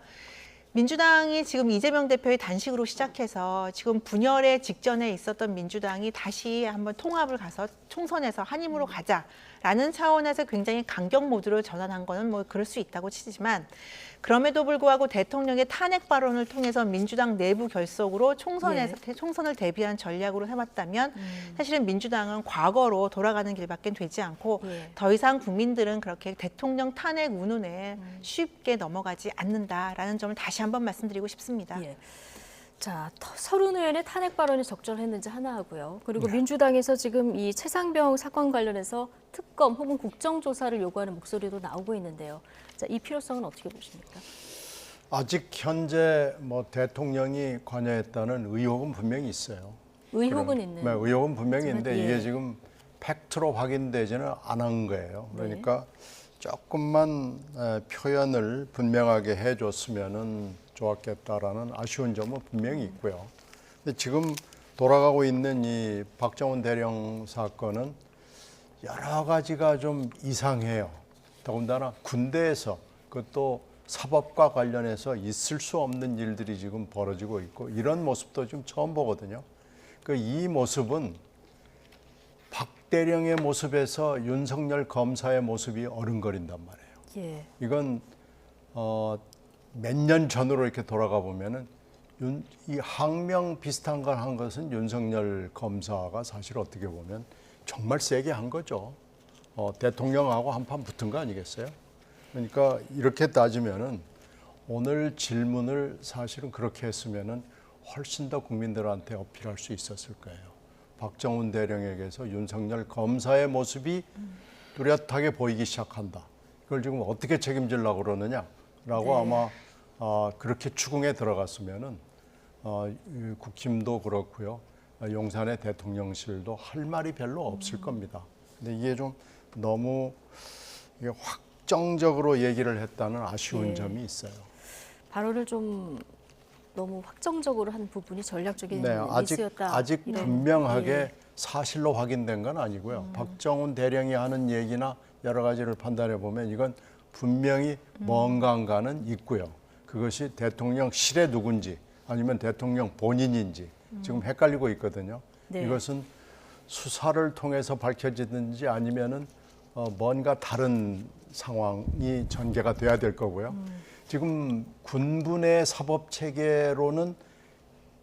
민주당이 지금 이재명 대표의 단식으로 시작해서 지금 분열의 직전에 있었던 민주당이 다시 한번 통합을 가서 총선에서 한 힘으로 가자라는 차원에서 굉장히 강경 모드로 전환한 거는 뭐 그럴 수 있다고 치지만 그럼에도 불구하고 대통령의 탄핵 발언을 통해서 민주당 내부 결속으로 총선을 대비한 전략으로 삼았다면 사실은 민주당은 과거로 돌아가는 길밖에 되지 않고 더 이상 국민들은 그렇게 대통령 탄핵 운운에 쉽게 넘어가지 않는다라는 점을 다시 한번 말씀드리고 싶습니다. 자, 서른 의원의 탄핵 발언이 적절했는지 하나 하고요. 그리고 민주당에서 지금 이 최상병 사건 관련해서 특검 혹은 국정조사를 요구하는 목소리도 나오고 있는데요. 자, 이 필요성은 어떻게 보십니까? 아직 현재 뭐 대통령이 관여했다는 의혹은 분명히 있어요. 의혹은 있는. 네, 의혹은 분명히 있는데 예. 이게 지금 팩트로 확인되지는 않은 거예요. 그러니까 조금만 표현을 분명하게 해줬으면은 좋았겠다라는 아쉬운 점은 분명히 있고요. 근데 지금 돌아가고 있는 이 박정훈 대령 사건은 여러 가지가 좀 이상해요. 더군다나 군대에서 그것도 사법과 관련해서 있을 수 없는 일들이 지금 벌어지고 있고 이런 모습도 지금 처음 보거든요. 이 모습은 박 대령의 모습에서 윤석열 검사의 모습이 어른거린단 말이에요. 예. 이건 몇 년 전으로 이렇게 돌아가 보면은 이 항명 비슷한 걸 한 것은 윤석열 검사가 사실 어떻게 보면 정말 세게 한 거죠. 대통령하고 한판 붙은 거 아니겠어요? 그러니까 이렇게 따지면은 오늘 질문을 사실은 그렇게 했으면은 훨씬 더 국민들한테 어필할 수 있었을 거예요. 박정훈 대령에게서 윤석열 검사의 모습이 뚜렷하게 보이기 시작한다. 이걸 지금 어떻게 책임지려고 그러느냐라고 아마 그렇게 추궁에 들어갔으면은 국힘도 그렇고요. 용산의 대통령실도 할 말이 별로 없을 겁니다. 근데 이게 좀 너무 이게 확정적으로 얘기를 했다는 아쉬운 점이 있어요. 발언을 좀 너무 확정적으로 한 부분이 전략적인 아직 미스였다. 아직 이런. 분명하게 사실로 확인된 건 아니고요. 박정훈 대령이 하는 얘기나 여러 가지를 판단해 보면 이건 분명히 뭔가는 있고요. 그것이 대통령실의 누군지 아니면 대통령 본인인지 지금 헷갈리고 있거든요. 네. 이것은 수사를 통해서 밝혀지든지 아니면은 뭔가 다른 상황이 전개가 돼야 될 거고요. 지금 군부의 사법 체계로는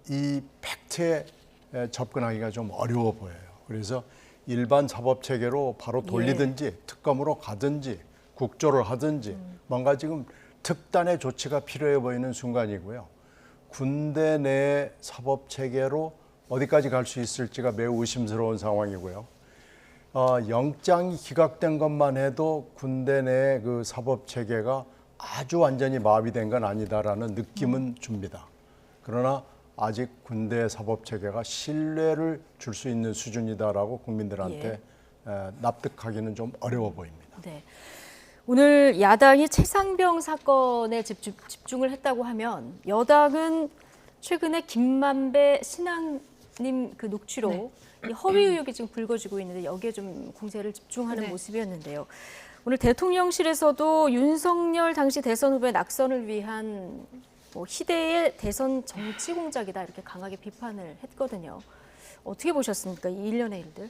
이 팩트에 접근하기가 좀 어려워 보여요. 그래서 일반 사법 체계로 바로 돌리든지 특검으로 가든지 국조를 하든지 뭔가 지금 특단의 조치가 필요해 보이는 순간이고요. 군대 내 사법 체계로 어디까지 갈 수 있을지가 매우 의심스러운 상황이고요. 영장이 기각된 것만 해도 군대 내 그 사법 체계가 아주 완전히 마비된 건 아니다라는 느낌은 줍니다. 그러나 아직 군대 사법 체계가 신뢰를 줄 수 있는 수준이다라고 국민들한테 납득하기는 좀 어려워 보입니다. 네. 오늘 야당이 최상병 사건에 집중을 했다고 하면 여당은 최근에 김만배 신앙님 그 녹취록 이 허위 의혹이 지금 불거지고 있는데 여기에 좀 공세를 집중하는 모습이었는데요. 오늘 대통령실에서도 윤석열 당시 대선 후보의 낙선을 위한 희대의 대선 정치 공작이다 이렇게 강하게 비판을 했거든요. 어떻게 보셨습니까? 이 일련의 일들?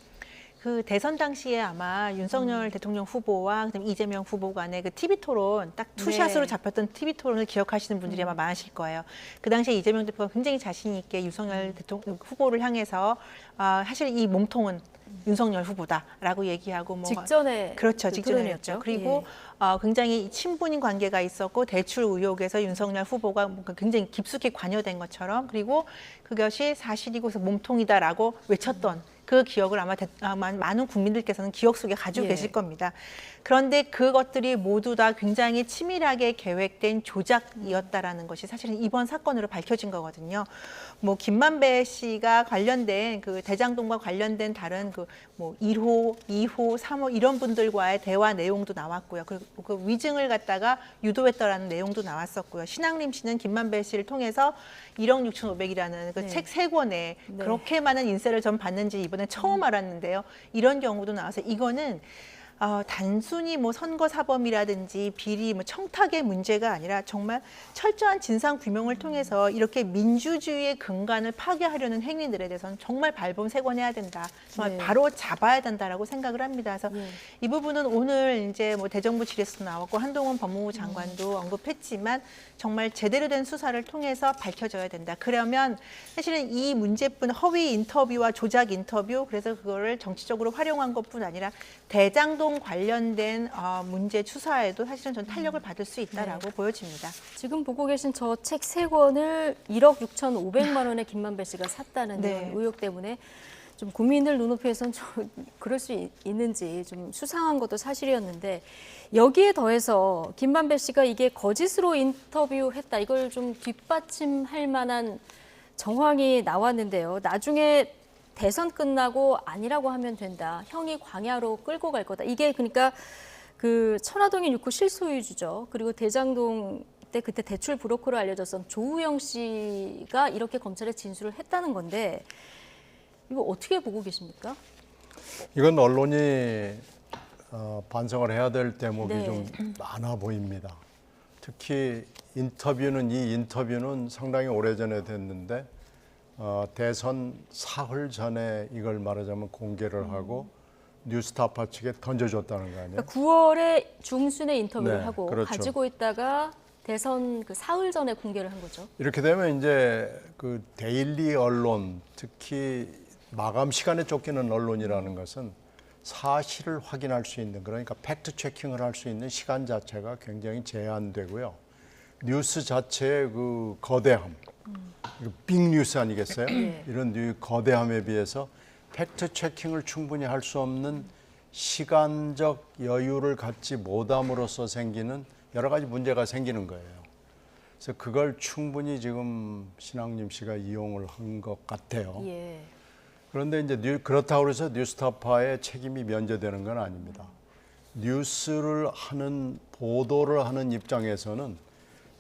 그 대선 당시에 아마 윤석열 대통령 후보와 그다음에 이재명 후보 간의 그 TV 토론 딱 투샷으로 잡혔던 TV 토론을 기억하시는 분들이 아마 많으실 거예요. 그 당시에 이재명 대표가 굉장히 자신 있게 윤석열 대통령 후보를 향해서 사실 이 몸통은 윤석열 후보다라고 얘기하고 뭐 직전에 그렇죠, 직전이었죠. 그리고 굉장히 친분인 관계가 있었고 대출 의혹에서 윤석열 후보가 뭔가 굉장히 깊숙이 관여된 것처럼 그리고 그것이 사실이고 몸통이다라고 외쳤던 그 기억을 아마 많은 국민들께서는 기억 속에 가지고 계실 겁니다. 그런데 그것들이 모두 다 굉장히 치밀하게 계획된 조작이었다라는 것이 사실은 이번 사건으로 밝혀진 거거든요. 뭐 김만배 씨가 관련된 그 대장동과 관련된 다른 그 뭐 1호, 2호, 3호 이런 분들과의 대화 내용도 나왔고요. 그리고 그 위증을 갖다가 유도했다라는 내용도 나왔었고요. 신앙림 씨는 김만배 씨를 통해서 1억 6,500이라는 그 책 3권에 그렇게 많은 인세를 전 받는지 이번에 처음 알았는데요. 이런 경우도 나와서 이거는 단순히 뭐 선거 사범이라든지 비리, 뭐 청탁의 문제가 아니라 정말 철저한 진상 규명을 통해서 이렇게 민주주의의 근간을 파괴하려는 행위들에 대해서는 정말 발본색원해야 된다. 정말 바로 잡아야 된다라고 생각을 합니다. 그래서 이 부분은 오늘 이제 뭐 대정부질에서 나왔고 한동훈 법무부 장관도 언급했지만 정말 제대로 된 수사를 통해서 밝혀져야 된다. 그러면 사실은 이 문제뿐 허위 인터뷰와 조작 인터뷰 그래서 그거를 정치적으로 활용한 것뿐 아니라 대장동 관련된 문제 추사에도 사실은 전 탄력을 받을 수 있다라고 보여집니다. 지금 보고 계신 저 책 3권을 1억 6,500만 원에 김만배 씨가 샀다는 의혹 때문에 좀 국민들 눈높이에선 좀 그럴 수 있는지 좀 수상한 것도 사실이었는데 여기에 더해서 김만배 씨가 이게 거짓으로 인터뷰했다 이걸 좀 뒷받침할 만한 정황이 나왔는데요. 나중에 대선 끝나고 아니라고 하면 된다. 형이 광야로 끌고 갈 거다. 이게 그러니까 그 천화동인 6호 실소유주죠. 그리고 대장동 때 그때 대출 브로커로 알려졌던 조우영 씨가 이렇게 검찰에 진술을 했다는 건데 이거 어떻게 보고 계십니까? 이건 언론이 반성을 해야 될 대목이 네. 좀 많아 보입니다. 특히 이 인터뷰는 상당히 오래전에 됐는데 대선 사흘 전에 이걸 말하자면 공개를 하고 뉴스타파 측에 던져줬다는 거 아니에요? 그러니까 9월에 중순에 인터뷰를 네, 하고 그렇죠. 가지고 있다가 대선 그 사흘 전에 공개를 한 거죠. 이렇게 되면 이제 그 데일리 언론, 특히 마감 시간에 쫓기는 언론이라는 것은 사실을 확인할 수 있는, 그러니까 팩트 체킹을 할 수 있는 시간 자체가 굉장히 제한되고요. 뉴스 자체의 그 거대함, 빅 뉴스 아니겠어요? 이런 거대함에 비해서 팩트 체킹을 충분히 할 수 없는 시간적 여유를 갖지 못함으로써 생기는 여러 가지 문제가 생기는 거예요. 그래서 그걸 충분히 지금 신앙님 씨가 이용을 한 것 같아요. 예. 그런데 이제 그렇다고 해서 뉴스타파의 책임이 면제되는 건 아닙니다. 뉴스를 하는, 보도를 하는 입장에서는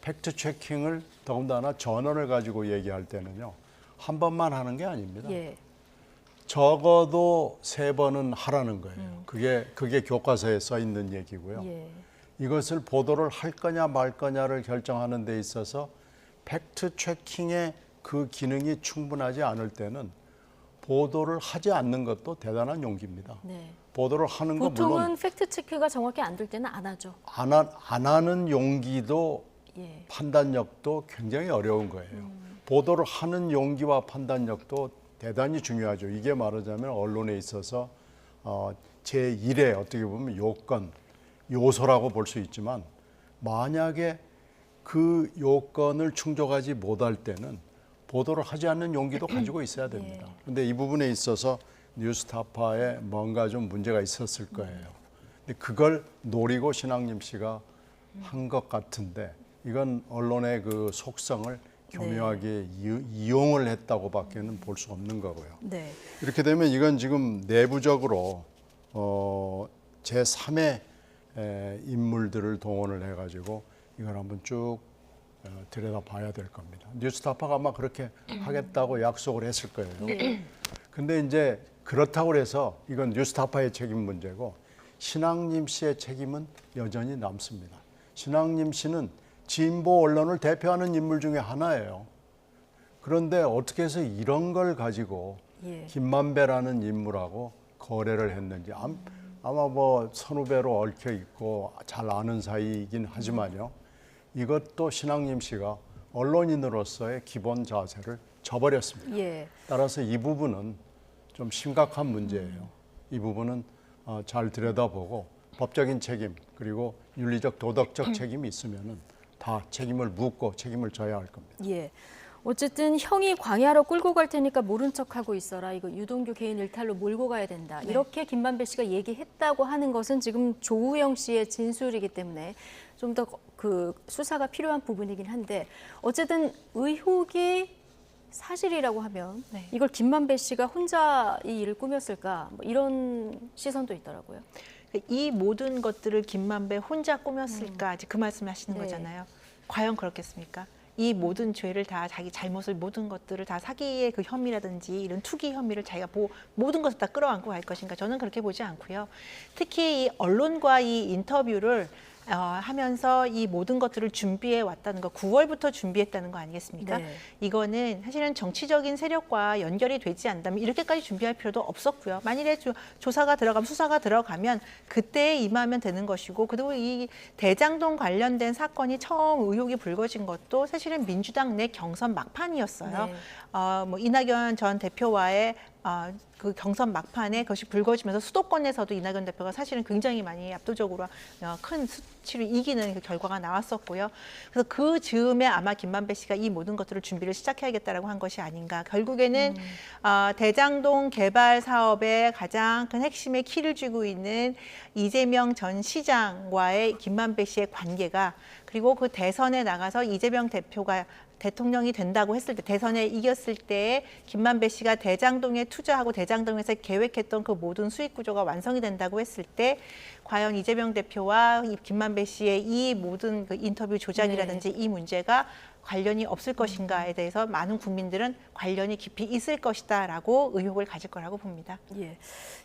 팩트 체킹을 더군다나 전원을 가지고 얘기할 때는요, 한 번만 하는 게 아닙니다. 예. 적어도 3번은 하라는 거예요. 그게 교과서에 써 있는 얘기고요. 예. 이것을 보도를 할 거냐 말 거냐를 결정하는 데 있어서 팩트 체킹의 그 기능이 충분하지 않을 때는 보도를 하지 않는 것도 대단한 용기입니다. 네. 보도를 하는 거 물론 보통은 팩트 체크가 정확히 안 될 때는 안 하죠. 안 하는 용기도 예. 판단력도 굉장히 어려운 거예요. 보도를 하는 용기와 판단력도 대단히 중요하죠. 이게 말하자면 언론에 있어서 제1의 어떻게 보면 요소라고 볼 수 있지만 만약에 그 요건을 충족하지 못할 때는 보도를 하지 않는 용기도 가지고 있어야 됩니다. 그런데 이 부분에 있어서 뉴스타파에 뭔가 좀 문제가 있었을 거예요. 근데 그걸 노리고 신앙님 씨가 한 것 같은데 이건 언론의 그 속성을 교묘하게 이용을 했다고밖에는 볼 수 없는 거고요. 네. 이렇게 되면 이건 지금 내부적으로 제3의 인물들을 동원을 해가지고 이걸 한번 쭉 들여다봐야 될 겁니다. 뉴스타파가 아마 그렇게 하겠다고 약속을 했을 거예요. 근데 이제 그렇다고 해서 이건 뉴스타파의 책임 문제고 신앙님 씨의 책임은 여전히 남습니다. 신앙님 씨는 진보 언론을 대표하는 인물 중에 하나예요. 그런데 어떻게 해서 이런 걸 가지고 김만배라는 인물하고 거래를 했는지 아마 뭐 선후배로 얽혀 있고 잘 아는 사이이긴 하지만요. 이것도 신앙님 씨가 언론인으로서의 기본 자세를 저버렸습니다. 예. 따라서 이 부분은 좀 심각한 문제예요. 이 부분은 잘 들여다보고 법적인 책임 그리고 윤리적 도덕적 책임이 있으면은 다 책임을 묻고 책임을 져야 할 겁니다. 예. 어쨌든 형이 광야로 끌고 갈 테니까 모른 척하고 있어라. 이거 유동규 개인 일탈로 몰고 가야 된다. 네. 이렇게 김만배 씨가 얘기했다고 하는 것은 지금 조우영 씨의 진술이기 때문에 좀 더 그 수사가 필요한 부분이긴 한데 어쨌든 의혹이 사실이라고 하면 이걸 김만배 씨가 혼자 이 일을 꾸몄을까 뭐 이런 시선도 있더라고요. 이 모든 것들을 김만배 혼자 꾸몄을까 그 말씀하시는 거잖아요. 과연 그렇겠습니까? 이 모든 죄를 다 자기 잘못을 모든 것들을 다 사기의 그 혐의라든지 이런 투기 혐의를 자기가 모든 것을 다 끌어안고 갈 것인가? 저는 그렇게 보지 않고요. 특히 이 언론과 이 인터뷰를 하면서 이 모든 것들을 준비해 왔다는 거, 9월부터 준비했다는 거 아니겠습니까? 네. 이거는 사실은 정치적인 세력과 연결이 되지 않다면 이렇게까지 준비할 필요도 없었고요. 만일에 조사가 들어가면 수사가 들어가면 그때 임하면 되는 것이고, 그리고 이 대장동 관련된 사건이 처음 의혹이 불거진 것도 사실은 민주당 내 경선 막판이었어요. 네. 뭐 이낙연 전 대표와의 그 경선 막판에 그것이 불거지면서 수도권에서도 이낙연 대표가 사실은 굉장히 많이 압도적으로 큰 수치를 이기는 그 결과가 나왔었고요. 그래서 그 즈음에 아마 김만배 씨가 이 모든 것들을 준비를 시작해야겠다라고 한 것이 아닌가. 결국에는 대장동 개발 사업의 가장 큰 핵심의 키를 쥐고 있는 이재명 전 시장과의 김만배 씨의 관계가, 그리고 그 대선에 나가서 이재명 대표가 대통령이 된다고 했을 때, 대선에 이겼을 때 김만배 씨가 대장동에 투자하고 대장동에서 계획했던 그 모든 수익 구조가 완성이 된다고 했을 때 과연 이재명 대표와 김만배 씨의 이 모든 그 인터뷰 조작이라든지 이 문제가 관련이 없을 것인가에 대해서 많은 국민들은 관련이 깊이 있을 것이다라고 의혹을 가질 거라고 봅니다. 예.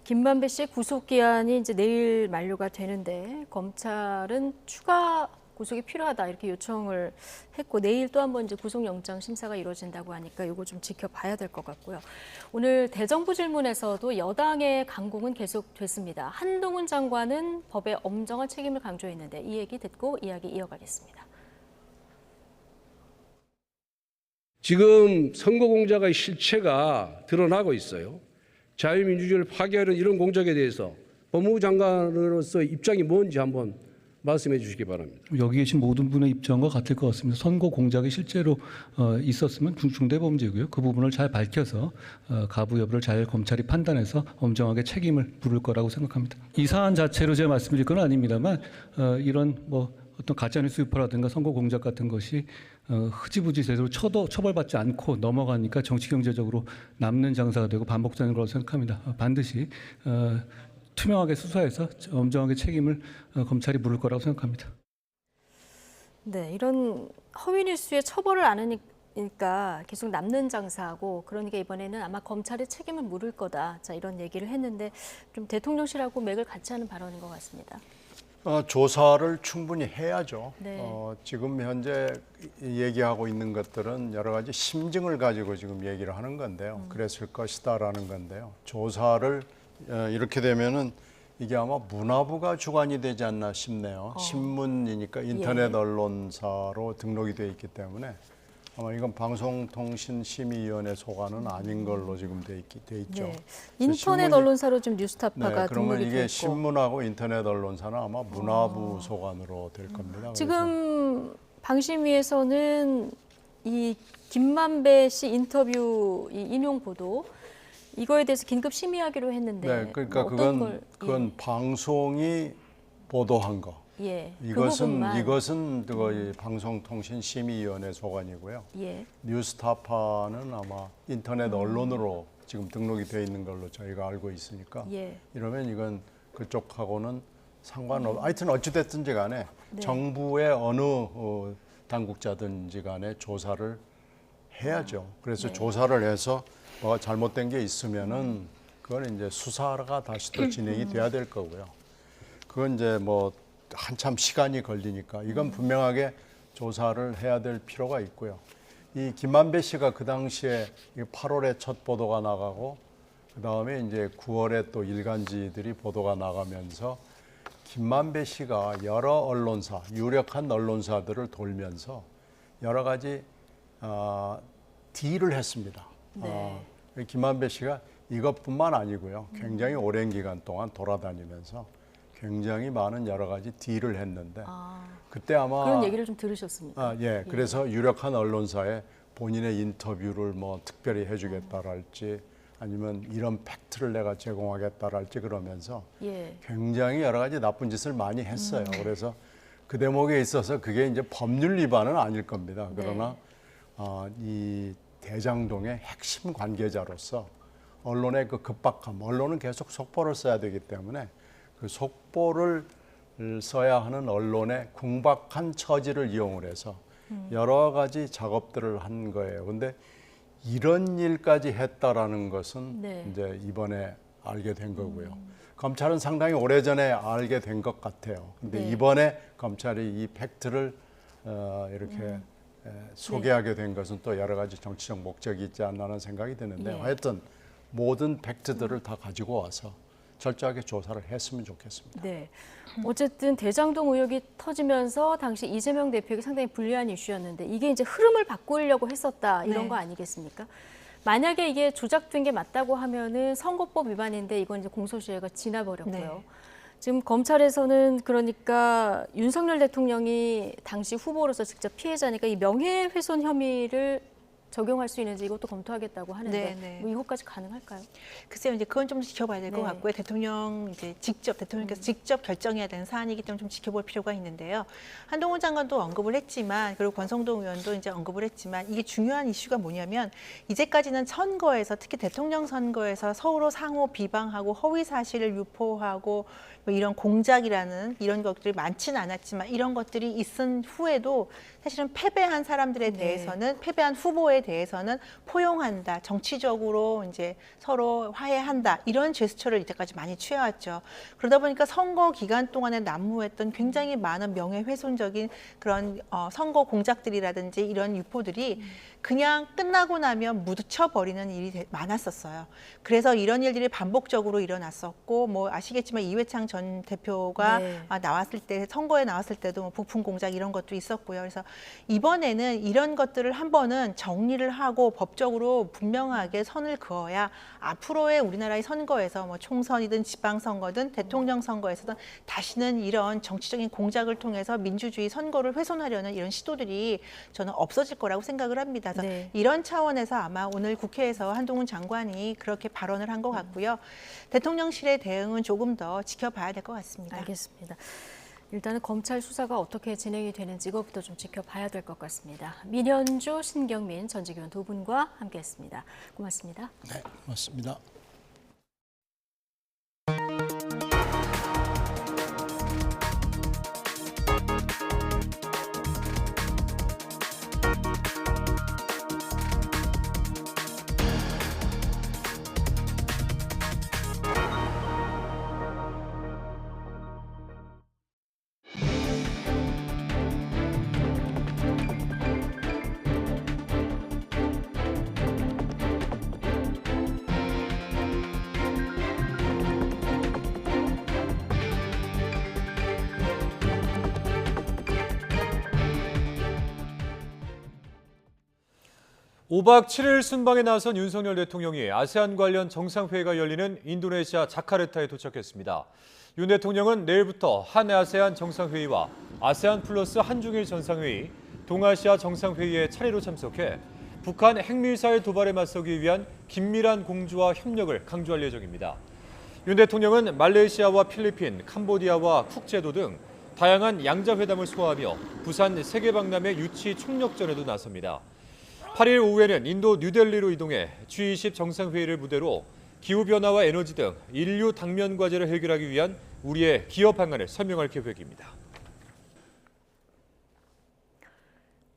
김만배 씨의 구속 기한이 이제 내일 만료가 되는데 검찰은 추가 구속이 필요하다 이렇게 요청을 했고, 내일 또 한 번 이제 구속영장 심사가 이루어진다고 하니까 이거 좀 지켜봐야 될 것 같고요. 오늘 대정부 질문에서도 여당의 강공은 계속됐습니다. 한동훈 장관은 법의 엄정한 책임을 강조했는데 이 얘기 듣고 이야기 이어가겠습니다. 지금 선거 공작의 실체가 드러나고 있어요. 자유민주주의를 파괴하는 이런 공작에 대해서 법무부 장관으로서 입장이 뭔지 한번 말씀해 주시기 바랍니다. 여기 계신 모든 분의 입장과 같을 것 같습니다. 선거 공작이 실제로 있었으면 중대범죄고요. 그 부분을 잘 밝혀서 가부 여부를 잘 검찰이 판단해서 엄정하게 책임을 물을 거라고 생각합니다. 이 사안 자체로 제가 말씀드릴 건 아닙니다만 이런 어떤 가짜뉴스 유포라든가 선거 공작 같은 것이 흐지부지 제대로 처벌받지 않고 넘어가니까 정치 경제적으로 남는 장사가 되고 반복되는 거라고 생각합니다. 반드시 투명하게 수사해서 엄정하게 책임을 검찰이 물을 거라고 생각합니다. 네, 이런 허위 뉴스에 처벌을 안 하니까 계속 남는 장사하고, 그러니까 이번에는 아마 검찰의 책임을 물을 거다. 자, 이런 얘기를 했는데 좀 대통령실하고 맥을 같이 하는 발언인 것 같습니다. 조사를 충분히 해야죠. 네. 지금 현재 얘기하고 있는 것들은 여러 가지 심증을 가지고 지금 얘기를 하는 건데요. 그랬을 것이다라는 건데요. 조사를 이렇게 되면은 이게 아마 문화부가 주관이 되지 않나 싶네요. 신문이니까 인터넷 언론사로 등록이 돼 있기 때문에 아마 이건 방송통신심의위원회 소관은 아닌 걸로 지금 돼 있죠. 네. 인터넷 언론사로 좀 뉴스타파가 등록이 돼 있고. 그러면 이게 신문하고 인터넷 언론사는 아마 문화부 소관으로 될 겁니다. 지금 방심위에서는 이 김만배 씨 인터뷰 이 인용 보도, 이거에 대해서 긴급 심의하기로 했는데, 네, 그러니까 그건 방송이 보도한 거. 예, 이것은 그 방송통신심의위원회 소관이고요. 예. 뉴스타파는 아마 인터넷 언론으로 지금 등록이 되어 있는 걸로 저희가 알고 있으니까 이러면 이건 그쪽하고는 하여튼 어찌됐든지 간에 정부의 어느 당국자든지 간에 조사를 해야죠. 그래서 조사를 해서 뭐가 잘못된 게 있으면은 그건 이제 수사가 다시 또 진행이 돼야 될 거고요. 그건 이제 한참 시간이 걸리니까 이건 분명하게 조사를 해야 될 필요가 있고요. 이 김만배 씨가 그 당시에 8월에 첫 보도가 나가고 그다음에 이제 9월에 또 일간지들이 보도가 나가면서 김만배 씨가 여러 언론사, 유력한 언론사들을 돌면서 여러 가지 딜을 했습니다. 김만배 씨가 이것뿐만 아니고요. 굉장히 오랜 기간 동안 돌아다니면서 굉장히 많은 여러 가지 딜을 했는데 그때 아마 그런 얘기를 좀 들으셨습니까? 예. 그래서 유력한 언론사에 본인의 인터뷰를 특별히 해주겠다랄지 아니면 이런 팩트를 내가 제공하겠다랄지 그러면서 굉장히 여러 가지 나쁜 짓을 많이 했어요. 그래서 그 대목에 있어서 그게 이제 법률 위반은 아닐 겁니다. 그러나 이 대장동의 핵심 관계자로서 언론의 그 급박함, 언론은 계속 속보를 써야 되기 때문에 그 속보를 써야 하는 언론의 궁박한 처지를 이용을 해서 여러 가지 작업들을 한 거예요. 근데 이런 일까지 했다라는 것은 이제 이번에 알게 된 거고요. 검찰은 상당히 오래전에 알게 된 것 같아요. 근데 이번에 검찰이 이 팩트를 이렇게 소개하게 된 것은 또 여러 가지 정치적 목적이 있지 않나는 생각이 드는데 하여튼 모든 팩트들을 다 가지고 와서 철저하게 조사를 했으면 좋겠습니다. 네. 어쨌든 대장동 의혹이 터지면서 당시 이재명 대표에게 상당히 불리한 이슈였는데 이게 이제 흐름을 바꾸려고 했었다 이런 거 아니겠습니까? 만약에 이게 조작된 게 맞다고 하면은 선거법 위반인데 이건 이제 공소시효가 지나버렸고요. 네. 지금 검찰에서는 그러니까 윤석열 대통령이 당시 후보로서 직접 피해자니까 이 명예훼손 혐의를 적용할 수 있는지 이것도 검토하겠다고 하는데 네. 뭐 이것까지 가능할까요? 글쎄요, 이제 그건 좀 지켜봐야 될 것 네. 같고요. 대통령께서 직접 결정해야 되는 사안이기 때문에 좀 지켜볼 필요가 있는데요. 한동훈 장관도 언급을 했지만, 그리고 권성동 의원도 이제 언급을 했지만, 이게 중요한 이슈가 뭐냐면 이제까지는 선거에서, 특히 대통령 선거에서 서로 상호 비방하고 허위 사실을 유포하고 뭐 이런 공작이라는 이런 것들이 많지는 않았지만 이런 것들이 있은 후에도 사실은 패배한 사람들에 대해서는 패배한 후보에 대해서는 포용한다, 정치적으로 이제 서로 화해한다 이런 제스처를 이때까지 많이 취해왔죠. 그러다 보니까 선거 기간 동안에 난무했던 굉장히 많은 명예훼손적인 그런 선거 공작들이라든지 이런 유포들이 그냥 끝나고 나면 묻혀버리는 일이 많았었어요. 그래서 이런 일들이 반복적으로 일어났었고, 뭐 아시겠지만 이회창 전 대표가 나왔을 때, 선거에 나왔을 때도 뭐 부품 공작 이런 것도 있었고요. 그래서 이번에는 이런 것들을 한 번은 정리를 하고 법적으로 분명하게 선을 그어야 앞으로의 우리나라의 선거에서 뭐 총선이든 지방선거든 대통령 선거에서든 다시는 이런 정치적인 공작을 통해서 민주주의 선거를 훼손하려는 이런 시도들이 저는 없어질 거라고 생각을 합니다. 그래서 이런 차원에서 아마 오늘 국회에서 한동훈 장관이 그렇게 발언을 한 것 같고요. 대통령실의 대응은 조금 더 지켜봐야 될 것 같습니다. 알겠습니다. 일단은 검찰 수사가 어떻게 진행이 되는지 이것부터 좀 지켜봐야 될 것 같습니다. 민현주, 신경민 전직위원 두 분과 함께했습니다. 고맙습니다. 네, 고맙습니다. 오박 7일 순방에 나선 윤석열 대통령이 아세안 관련 정상회의가 열리는 인도네시아 자카르타에 도착했습니다. 윤 대통령은 내일부터 한아세안 정상회의와 아세안 플러스 한중일 정상회의, 동아시아 정상회의에 차례로 참석해 북한 핵미사일 도발에 맞서기 위한 긴밀한 공조와 협력을 강조할 예정입니다. 윤 대통령은 말레이시아와 필리핀, 캄보디아와 쿡제도 등 다양한 양자회담을 소화하며 부산 세계박람회 유치 총력전에도 나섭니다. 8일 오후에는 인도 뉴델리로 이동해 G20 정상회의를 무대로 기후변화와 에너지 등 인류 당면 과제를 해결하기 위한 우리의 기업 방안을 설명할 계획입니다.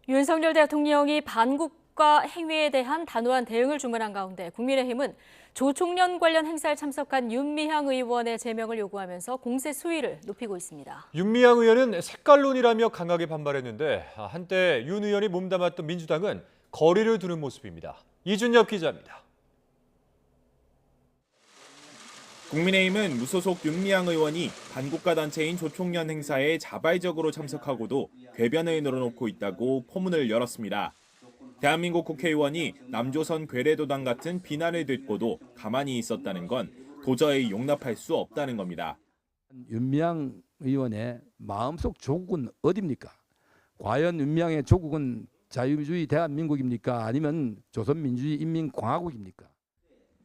윤석열 대통령이 반국가 행위에 대한 단호한 대응을 주문한 가운데 국민의힘은 조총련 관련 행사에 참석한 윤미향 의원의 제명을 요구하면서 공세 수위를 높이고 있습니다. 윤미향 의원은 색깔론이라며 강하게 반발했는데 한때 윤 의원이 몸담았던 민주당은 거리를 두는 모습입니다. 이준엽 기자입니다. 국민의힘은 무소속 윤미향 의원이 반국가 단체인 조총련 행사에 자발적으로 참석하고도 궤변을 늘어놓고 있다고 포문을 열었습니다. 대한민국 국회의원이 남조선 괴뢰도당 같은 비난을 듣고도 가만히 있었다는 건 도저히 용납할 수 없다는 겁니다. 윤미향 의원의 마음속 조국은 어디입니까? 과연 윤미향의 조국은 자유주의 대한민국입니까? 아니면 조선민주주의 인민공화국입니까?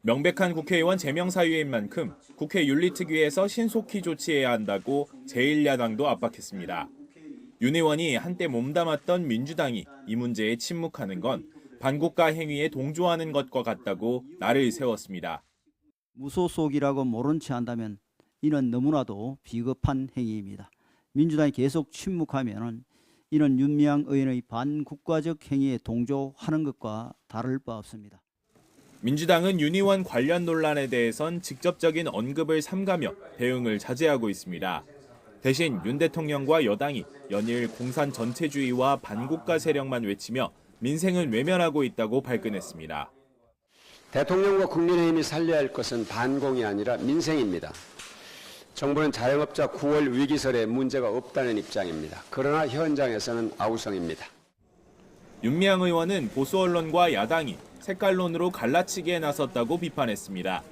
명백한 국회의원 제명 사유인 만큼 국회 윤리특위에서 신속히 조치해야 한다고 제1야당도 압박했습니다. 윤 의원이 한때 몸담았던 민주당이 이 문제에 침묵하는 건 반국가 행위에 동조하는 것과 같다고 날을 세웠습니다. 무소속이라고 모른 채 한다면 이는 너무나도 비겁한 행위입니다. 민주당이 계속 침묵하면 이는 윤미향 의원의 반국가적 행위에 동조하는 것과 다를 바 없습니다. 민주당은 윤 의원 관련 논란에 대해선 직접적인 언급을 삼가며 대응을 자제하고 있습니다. 대신 윤 대통령과 여당이 연일 공산 전체주의와 반국가 세력만 외치며 민생을 외면하고 있다고 발끈했습니다. 대통령과 국민의힘이 살려야 할 것은 반공이 아니라 민생입니다. 정부는 자영업자 9월 위기설에 문제가 없다는 입장입니다. 그러나 현장에서는 아우성입니다. 윤미향 의원은 보수 언론과 야당이 색깔론으로 갈라치기에 나섰다고 비판했습니다.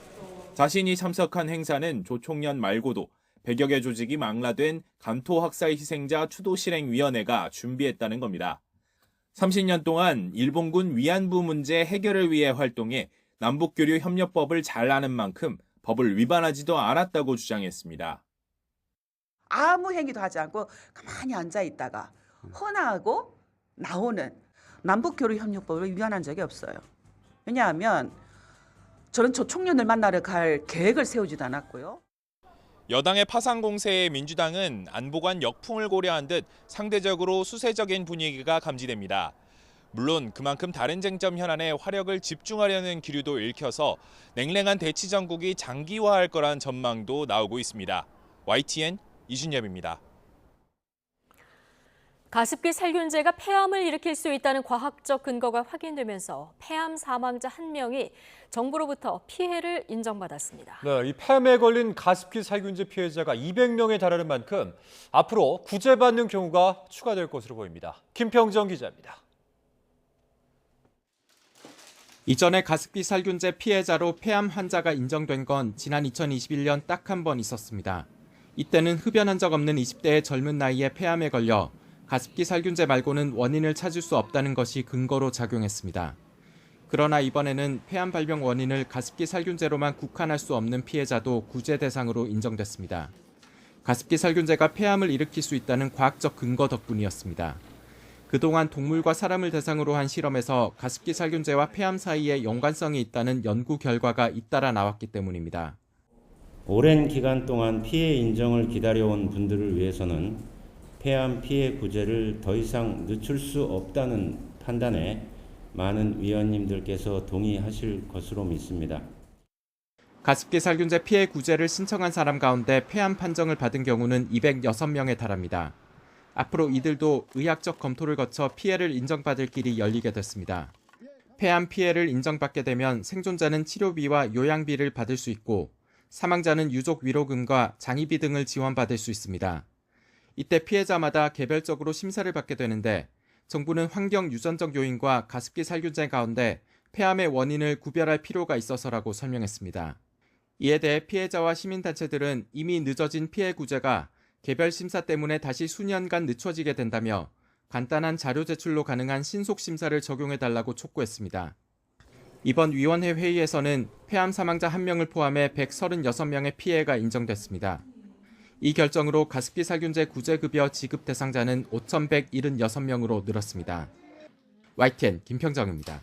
자신이 참석한 행사는 조총련 말고도 100여 개 조직이 망라된 감토학살 희생자 추도실행위원회가 준비했다는 겁니다. 30년 동안 일본군 위안부 문제 해결을 위해 활동해 남북교류 협력법을 잘 아는 만큼 법을 위반하지도 않았다고 주장했습니다. 아무 행위도 하지 않고 가만히 앉아 있다가 헌화하고 나오는 남북교류협력법을 위반한 적이 없어요. 왜냐하면 저는 조총련을 만나러 갈 계획을 세우지도 않았고요. 여당의 파상 공세에 민주당은 안보관 역풍을 고려한 듯 상대적으로 수세적인 분위기가 감지됩니다. 물론 그만큼 다른 쟁점 현안에 화력을 집중하려는 기류도 읽혀서 냉랭한 대치 전국이 장기화할 거란 전망도 나오고 있습니다. YTN 이준엽입니다. 가습기 살균제가 폐암을 일으킬 수 있다는 과학적 근거가 확인되면서 폐암 사망자 1명이 정부로부터 피해를 인정받았습니다. 네, 이 폐암에 걸린 가습기 살균제 피해자가 200명에 달하는 만큼 앞으로 구제받는 경우가 추가될 것으로 보입니다. 김평정 기자입니다. 이전에 가습기 살균제 피해자로 폐암 환자가 인정된 건 지난 2021년 딱 한 번 있었습니다. 이때는 흡연한 적 없는 20대의 젊은 나이에 폐암에 걸려 가습기 살균제 말고는 원인을 찾을 수 없다는 것이 근거로 작용했습니다. 그러나 이번에는 폐암 발병 원인을 가습기 살균제로만 국한할 수 없는 피해자도 구제 대상으로 인정됐습니다. 가습기 살균제가 폐암을 일으킬 수 있다는 과학적 근거 덕분이었습니다. 그동안 동물과 사람을 대상으로 한 실험에서 가습기 살균제와 폐암 사이에 연관성이 있다는 연구 결과가 잇따라 나왔기 때문입니다. 오랜 기간 동안 피해 인정을 기다려온 분들을 위해서는 폐암 피해 구제를 더 이상 늦출 수 없다는 판단에 많은 위원님들께서 동의하실 것으로 믿습니다. 가습기 살균제 피해 구제를 신청한 사람 가운데 폐암 판정을 받은 경우는 206명에 달합니다. 앞으로 이들도 의학적 검토를 거쳐 피해를 인정받을 길이 열리게 됐습니다. 폐암 피해를 인정받게 되면 생존자는 치료비와 요양비를 받을 수 있고 사망자는 유족 위로금과 장의비 등을 지원받을 수 있습니다. 이때 피해자마다 개별적으로 심사를 받게 되는데 정부는 환경 유전적 요인과 가습기 살균제 가운데 폐암의 원인을 구별할 필요가 있어서라고 설명했습니다. 이에 대해 피해자와 시민단체들은 이미 늦어진 피해 구제가 개별 심사 때문에 다시 수년간 늦춰지게 된다며 간단한 자료 제출로 가능한 신속 심사를 적용해달라고 촉구했습니다. 이번 위원회 회의에서는 폐암 사망자 1명을 포함해 136명의 피해가 인정됐습니다. 이 결정으로 가습기 살균제 구제급여 지급 대상자는 5,176명으로 늘었습니다. YTN 김평정입니다.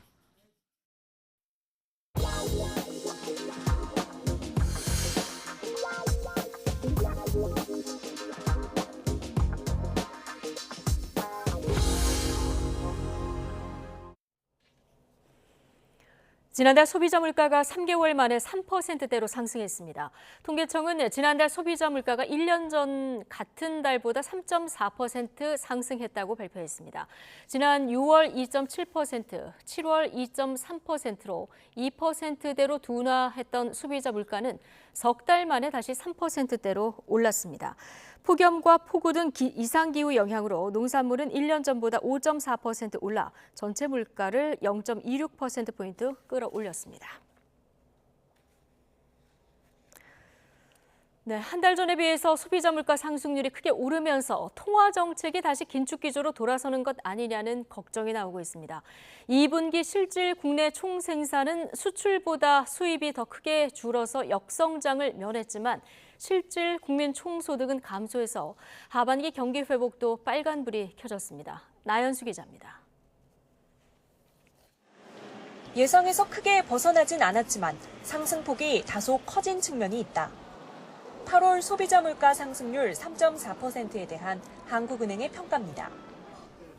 지난달 소비자 물가가 3개월 만에 3%대로 상승했습니다. 통계청은 지난달 소비자 물가가 1년 전 같은 달보다 3.4% 상승했다고 발표했습니다. 지난 6월 2.7%, 7월 2.3%로 2%대로 둔화했던 소비자 물가는 석 달 만에 다시 3%대로 올랐습니다. 폭염과 폭우 등 이상기후 영향으로 농산물은 1년 전보다 5.4% 올라 전체 물가를 0.26%포인트 끌어올렸습니다. 네, 한 달 전에 비해서 소비자 물가 상승률이 크게 오르면서 통화 정책이 다시 긴축 기조로 돌아서는 것 아니냐는 걱정이 나오고 있습니다. 2분기 실질 국내 총생산은 수출보다 수입이 더 크게 줄어서 역성장을 면했지만 실질 국민 총소득은 감소해서 하반기 경기 회복도 빨간불이 켜졌습니다. 나연수 기자입니다. 예상에서 크게 벗어나진 않았지만 상승폭이 다소 커진 측면이 있다. 8월 소비자 물가 상승률 3.4%에 대한 한국은행의 평가입니다.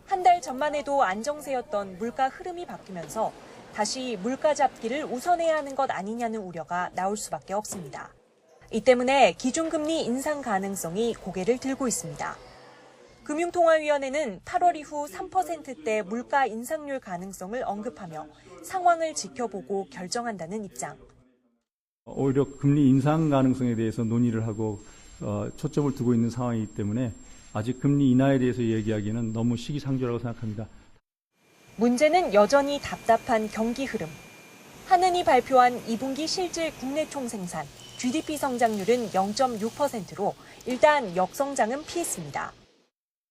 한 달 전만 해도 안정세였던 물가 흐름이 바뀌면서 다시 물가 잡기를 우선해야 하는 것 아니냐는 우려가 나올 수밖에 없습니다. 이 때문에 기준금리 인상 가능성이 고개를 들고 있습니다. 금융통화위원회는 8월 이후 3%대 물가 인상률 가능성을 언급하며 상황을 지켜보고 결정한다는 입장. 오히려 금리 인상 가능성에 대해서 논의를 하고 초점을 두고 있는 상황이기 때문에 아직 금리 인하에 대해서 얘기하기는 너무 시기상조라고 생각합니다. 문제는 여전히 답답한 경기 흐름. 한은이 발표한 2분기 실질 국내 총생산, GDP 성장률은 0.6%로 일단 역성장은 피했습니다.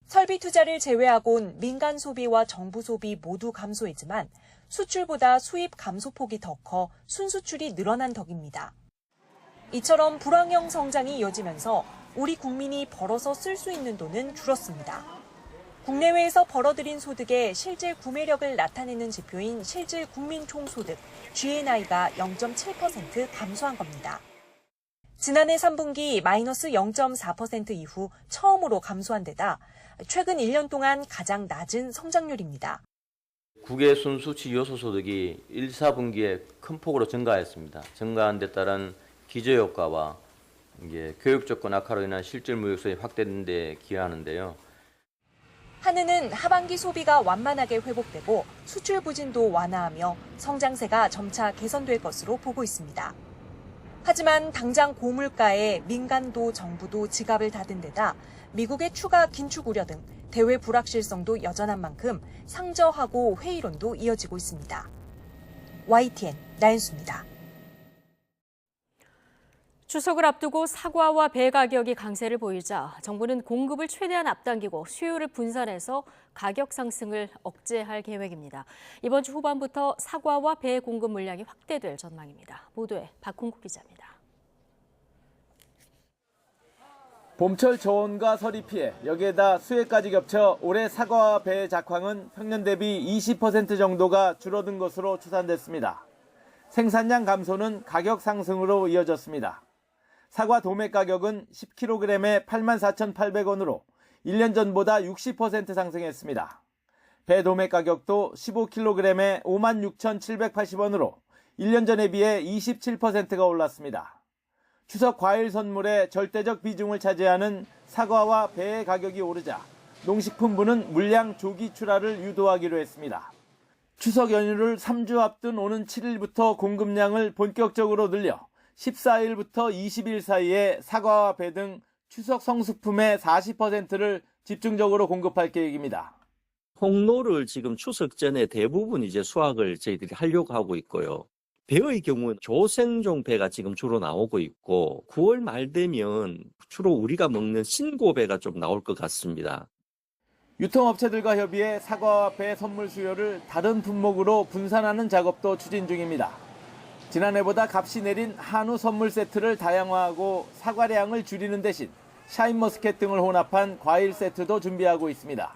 설비 투자를 제외하곤 민간 소비와 정부 소비 모두 감소했지만 수출보다 수입 감소폭이 더 커 순수출이 늘어난 덕입니다. 이처럼 불황형 성장이 이어지면서 우리 국민이 벌어서 쓸 수 있는 돈은 줄었습니다. 국내외에서 벌어들인 소득의 실질 구매력을 나타내는 지표인 실질 국민총소득, GNI가 0.7% 감소한 겁니다. 지난해 3분기 마이너스 0.4% 이후 처음으로 감소한 데다 최근 1년 동안 가장 낮은 성장률입니다. 국외 순수치 요소소득이 1, 4분기에 큰 폭으로 증가했습니다. 증가한 데 따른 기저효과와 교육 조건 악화로 인한 실질 무역수입이 확대된 데 기여하는데요. 한은은 하반기 소비가 완만하게 회복되고 수출 부진도 완화하며 성장세가 점차 개선될 것으로 보고 있습니다. 하지만 당장 고물가에 민간도 정부도 지갑을 닫은 데다 미국의 추가 긴축 우려 등 대외 불확실성도 여전한 만큼 상저하고 회의론도 이어지고 있습니다. YTN 나윤수입니다. 추석을 앞두고 사과와 배 가격이 강세를 보이자 정부는 공급을 최대한 앞당기고 수요를 분산해서 가격 상승을 억제할 계획입니다. 이번 주 후반부터 사과와 배 공급 물량이 확대될 전망입니다. 보도에 박홍국 기자입니다. 봄철 저온과 설이 피해 여기에다 수해까지 겹쳐 올해 사과와 배의 작황은 평년 대비 20% 정도가 줄어든 것으로 추산됐습니다. 생산량 감소는 가격 상승으로 이어졌습니다. 사과 도매 가격은 10kg에 84,800원으로 1년 전보다 60% 상승했습니다. 배 도매 가격도 15kg에 56,780원으로 1년 전에 비해 27%가 올랐습니다. 추석 과일 선물의 절대적 비중을 차지하는 사과와 배의 가격이 오르자 농식품부는 물량 조기 출하를 유도하기로 했습니다. 추석 연휴를 3주 앞둔 오는 7일부터 공급량을 본격적으로 늘려 14일부터 20일 사이에 사과와 배 등 추석 성수품의 40%를 집중적으로 공급할 계획입니다. 홍로를 지금 추석 전에 대부분 이제 수확을 저희들이 하려고 하고 있고요. 배의 경우는 조생종 배가 지금 주로 나오고 있고 9월 말 되면 주로 우리가 먹는 신고배가 좀 나올 것 같습니다. 유통업체들과 협의해 사과와 배 선물 수요를 다른 품목으로 분산하는 작업도 추진 중입니다. 지난해보다 값이 내린 한우 선물 세트를 다양화하고 사과량을 줄이는 대신 샤인머스켓 등을 혼합한 과일 세트도 준비하고 있습니다.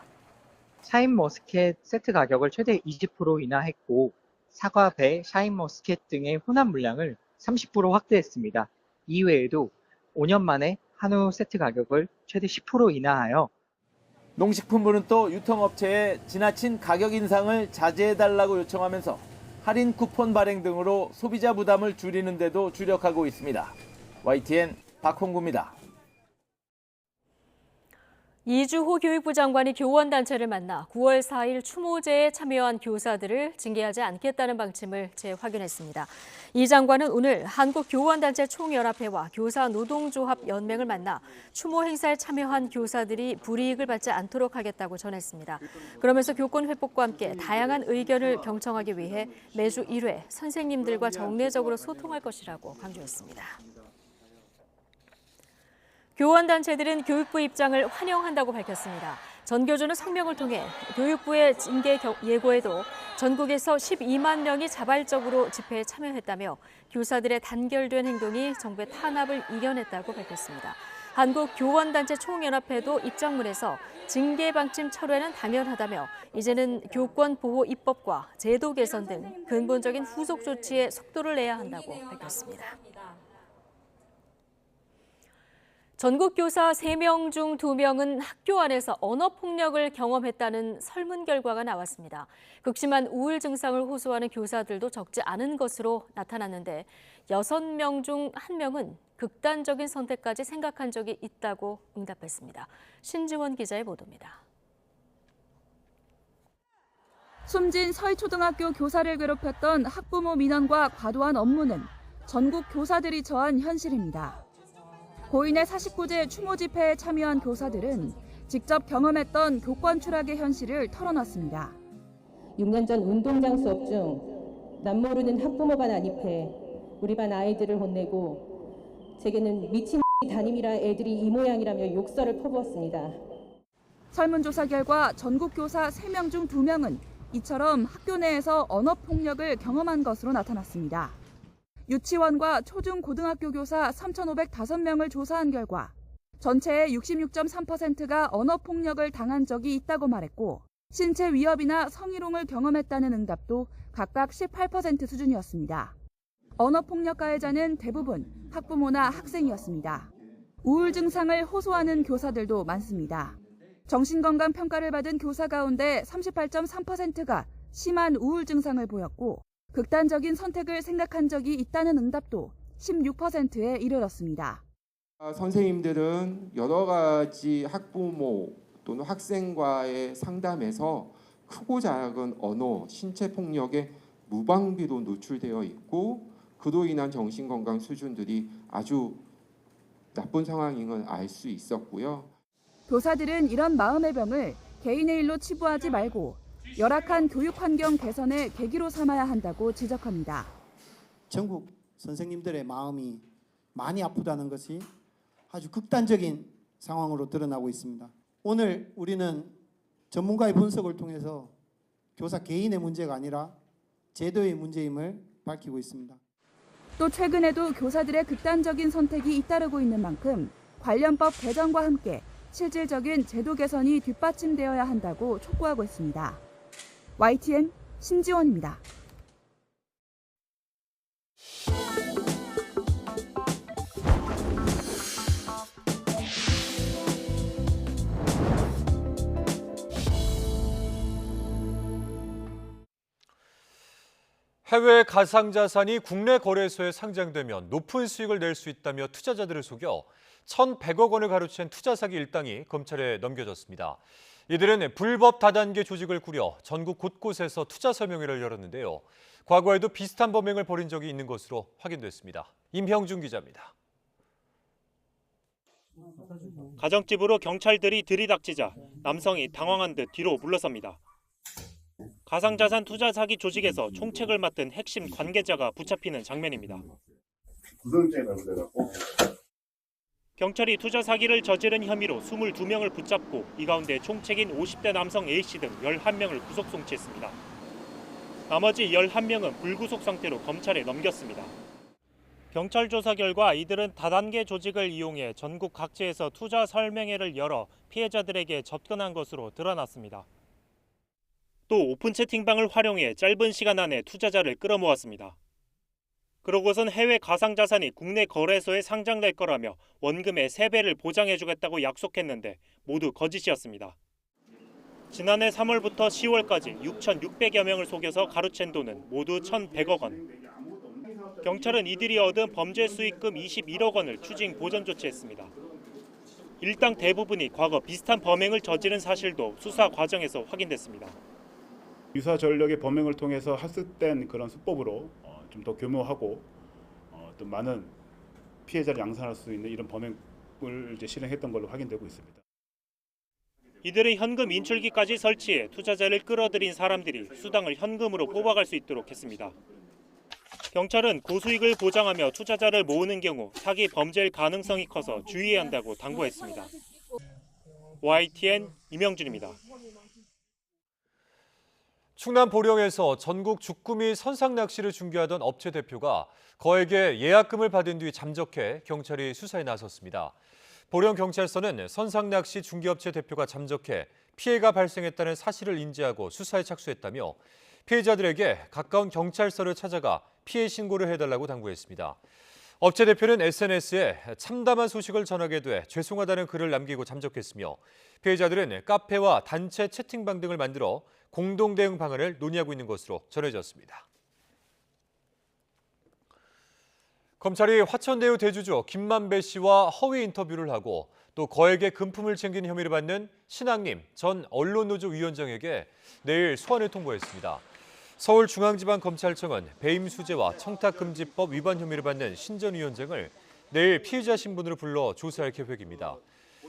샤인머스켓 세트 가격을 최대 20% 인하했고 사과, 배, 샤인머스켓 등의 혼합 물량을 30% 확대했습니다. 이외에도 5년 만에 한우 세트 가격을 최대 10% 인하하여 농식품부는 또 유통업체에 지나친 가격 인상을 자제해달라고 요청하면서 할인 쿠폰 발행 등으로 소비자 부담을 줄이는 데도 주력하고 있습니다. YTN 박홍구입니다. 이주호 교육부 장관이 교원단체를 만나 9월 4일 추모제에 참여한 교사들을 징계하지 않겠다는 방침을 재확인했습니다. 이 장관은 오늘 한국교원단체 총연합회와 교사노동조합 연맹을 만나 추모 행사에 참여한 교사들이 불이익을 받지 않도록 하겠다고 전했습니다. 그러면서 교권 회복과 함께 다양한 의견을 경청하기 위해 매주 1회 선생님들과 정례적으로 소통할 것이라고 강조했습니다. 교원단체들은 교육부 입장을 환영한다고 밝혔습니다. 전교조는 성명을 통해 교육부의 징계 예고에도 전국에서 12만 명이 자발적으로 집회에 참여했다며 교사들의 단결된 행동이 정부의 탄압을 이겨냈다고 밝혔습니다. 한국교원단체 총연합회도 입장문에서 징계 방침 철회는 당연하다며 이제는 교권보호 입법과 제도 개선 등 근본적인 후속 조치에 속도를 내야 한다고 밝혔습니다. 전국 교사 3명 중 2명은 학교 안에서 언어폭력을 경험했다는 설문 결과가 나왔습니다. 극심한 우울 증상을 호소하는 교사들도 적지 않은 것으로 나타났는데 6명 중 1명은 극단적인 선택까지 생각한 적이 있다고 응답했습니다. 신지원 기자의 보도입니다. 숨진 서희초등학교 교사를 괴롭혔던 학부모 민원과 과도한 업무는 전국 교사들이 처한 현실입니다. 고인의 49제 추모 집회에 참여한 교사들은 직접 경험했던 교권 추락의 현실을 털어놨습니다. 6년 전 운동장 수업 중 남모르는 학부모가 난입해 우리 반 아이들을 혼내고 제게는 미친 담임이라 애들이 이 모양이라며 욕설을 퍼부었습니다. 설문조사 결과 전국 교사 3명 중 2명은 이처럼 학교 내에서 언어폭력을 경험한 것으로 나타났습니다. 유치원과 초중 고등학교 교사 3,505명을 조사한 결과 전체의 66.3%가 언어폭력을 당한 적이 있다고 말했고 신체 위협이나 성희롱을 경험했다는 응답도 각각 18% 수준이었습니다. 언어폭력 가해자는 대부분 학부모나 학생이었습니다. 우울 증상을 호소하는 교사들도 많습니다. 정신건강 평가를 받은 교사 가운데 38.3%가 심한 우울 증상을 보였고 극단적인 선택을 생각한 적이 있다는 응답도 16%에 이르렀습니다. 선생님들은 여러 가지 학부모 또는 학생과의 상담에서 크고 작은 언어, 신체 폭력에 무방비로 노출되어 있고 그로 인한 정신건강 수준들이 아주 나쁜 상황인 걸 알 수 있었고요. 교사들은 이런 마음의 병을 개인의 일로 치부하지 말고 열악한 교육 환경 개선의 계기로 삼아야 한다고 지적합니다. 전국 선생님들의 마음이 많이 아프다는 것이 아주 극단적인 상황으로 드러나고 있습니다. 오늘 우리는 전문가의 분석을 통해서 교사 개인의 문제가 아니라 제도의 문제임을 밝히고 있습니다. 또 최근에도 교사들의 극단적인 선택이 잇따르고 있는 만큼 관련 법 개정과 함께 실질적인 제도 개선이 뒷받침되어야 한다고 촉구하고 있습니다. YTN 신지원입니다. 해외 가상자산이 국내 거래소에 상장되면 높은 수익을 낼 수 있다며 투자자들을 속여 1,100억 원을 가로챈 투자 사기 일당이 검찰에 넘겨졌습니다. 이들은 불법 다단계 조직을 꾸려 전국 곳곳에서 투자 설명회를 열었는데요. 과거에도 비슷한 범행을 벌인 적이 있는 것으로 확인됐습니다. 임형준 기자입니다. 가정집으로 경찰들이 들이닥치자 남성이 당황한 듯 뒤로 물러섭니다. 가상자산 투자 사기 조직에서 총책을 맡은 핵심 관계자가 붙잡히는 장면입니다. 경찰이 투자 사기를 저지른 혐의로 22명을 붙잡고 이 가운데 총책인 50대 남성 A씨 등 11명을 구속 송치했습니다. 나머지 11명은 불구속 상태로 검찰에 넘겼습니다. 경찰 조사 결과 이들은 다단계 조직을 이용해 전국 각지에서 투자 설명회를 열어 피해자들에게 접근한 것으로 드러났습니다. 또 오픈 채팅방을 활용해 짧은 시간 안에 투자자를 끌어모았습니다. 그러고선 해외 가상자산이 국내 거래소에 상장될 거라며 원금의 3배를 보장해주겠다고 약속했는데 모두 거짓이었습니다. 지난해 3월부터 10월까지 6,600여 명을 속여서 가로챈 돈은 모두 1,100억 원. 경찰은 이들이 얻은 범죄 수익금 21억 원을 추징 보전 조치했습니다. 일당 대부분이 과거 비슷한 범행을 저지른 사실도 수사 과정에서 확인됐습니다. 유사 전력의 범행을 통해서 학습된 그런 수법으로 좀 더 교묘하고 또 많은 피해자를 양산할 수 있는 이런 범행을 이제 실행했던 걸로 확인되고 있습니다. 이들은 현금 인출기까지 설치해 투자자를 끌어들인 사람들이 수당을 현금으로 뽑아갈 수 있도록 했습니다. 경찰은 고수익을 보장하며 투자자를 모으는 경우 사기 범죄일 가능성이 커서 주의해야 한다고 당부했습니다. YTN 임영준입니다. 충남 보령에서 전국 주꾸미 선상 낚시를 중개하던 업체 대표가 거액의 예약금을 받은 뒤 잠적해 경찰이 수사에 나섰습니다. 보령경찰서는 선상 낚시 중개업체 대표가 잠적해 피해가 발생했다는 사실을 인지하고 수사에 착수했다며 피해자들에게 가까운 경찰서를 찾아가 피해 신고를 해달라고 당부했습니다. 업체 대표는 SNS에 참담한 소식을 전하게 돼 죄송하다는 글을 남기고 잠적했으며 피해자들은 카페와 단체 채팅방 등을 만들어 공동 대응 방안을 논의하고 있는 것으로 전해졌습니다. 검찰이 화천대유 대주주 김만배 씨와 허위 인터뷰를 하고 또 거액의 금품을 챙긴 혐의를 받는 신학림 전 언론노조 위원장에게 내일 소환을 통보했습니다. 서울중앙지방검찰청은 배임 수재와 청탁금지법 위반 혐의를 받는 신 전 위원장을 내일 피의자 신분으로 불러 조사할 계획입니다.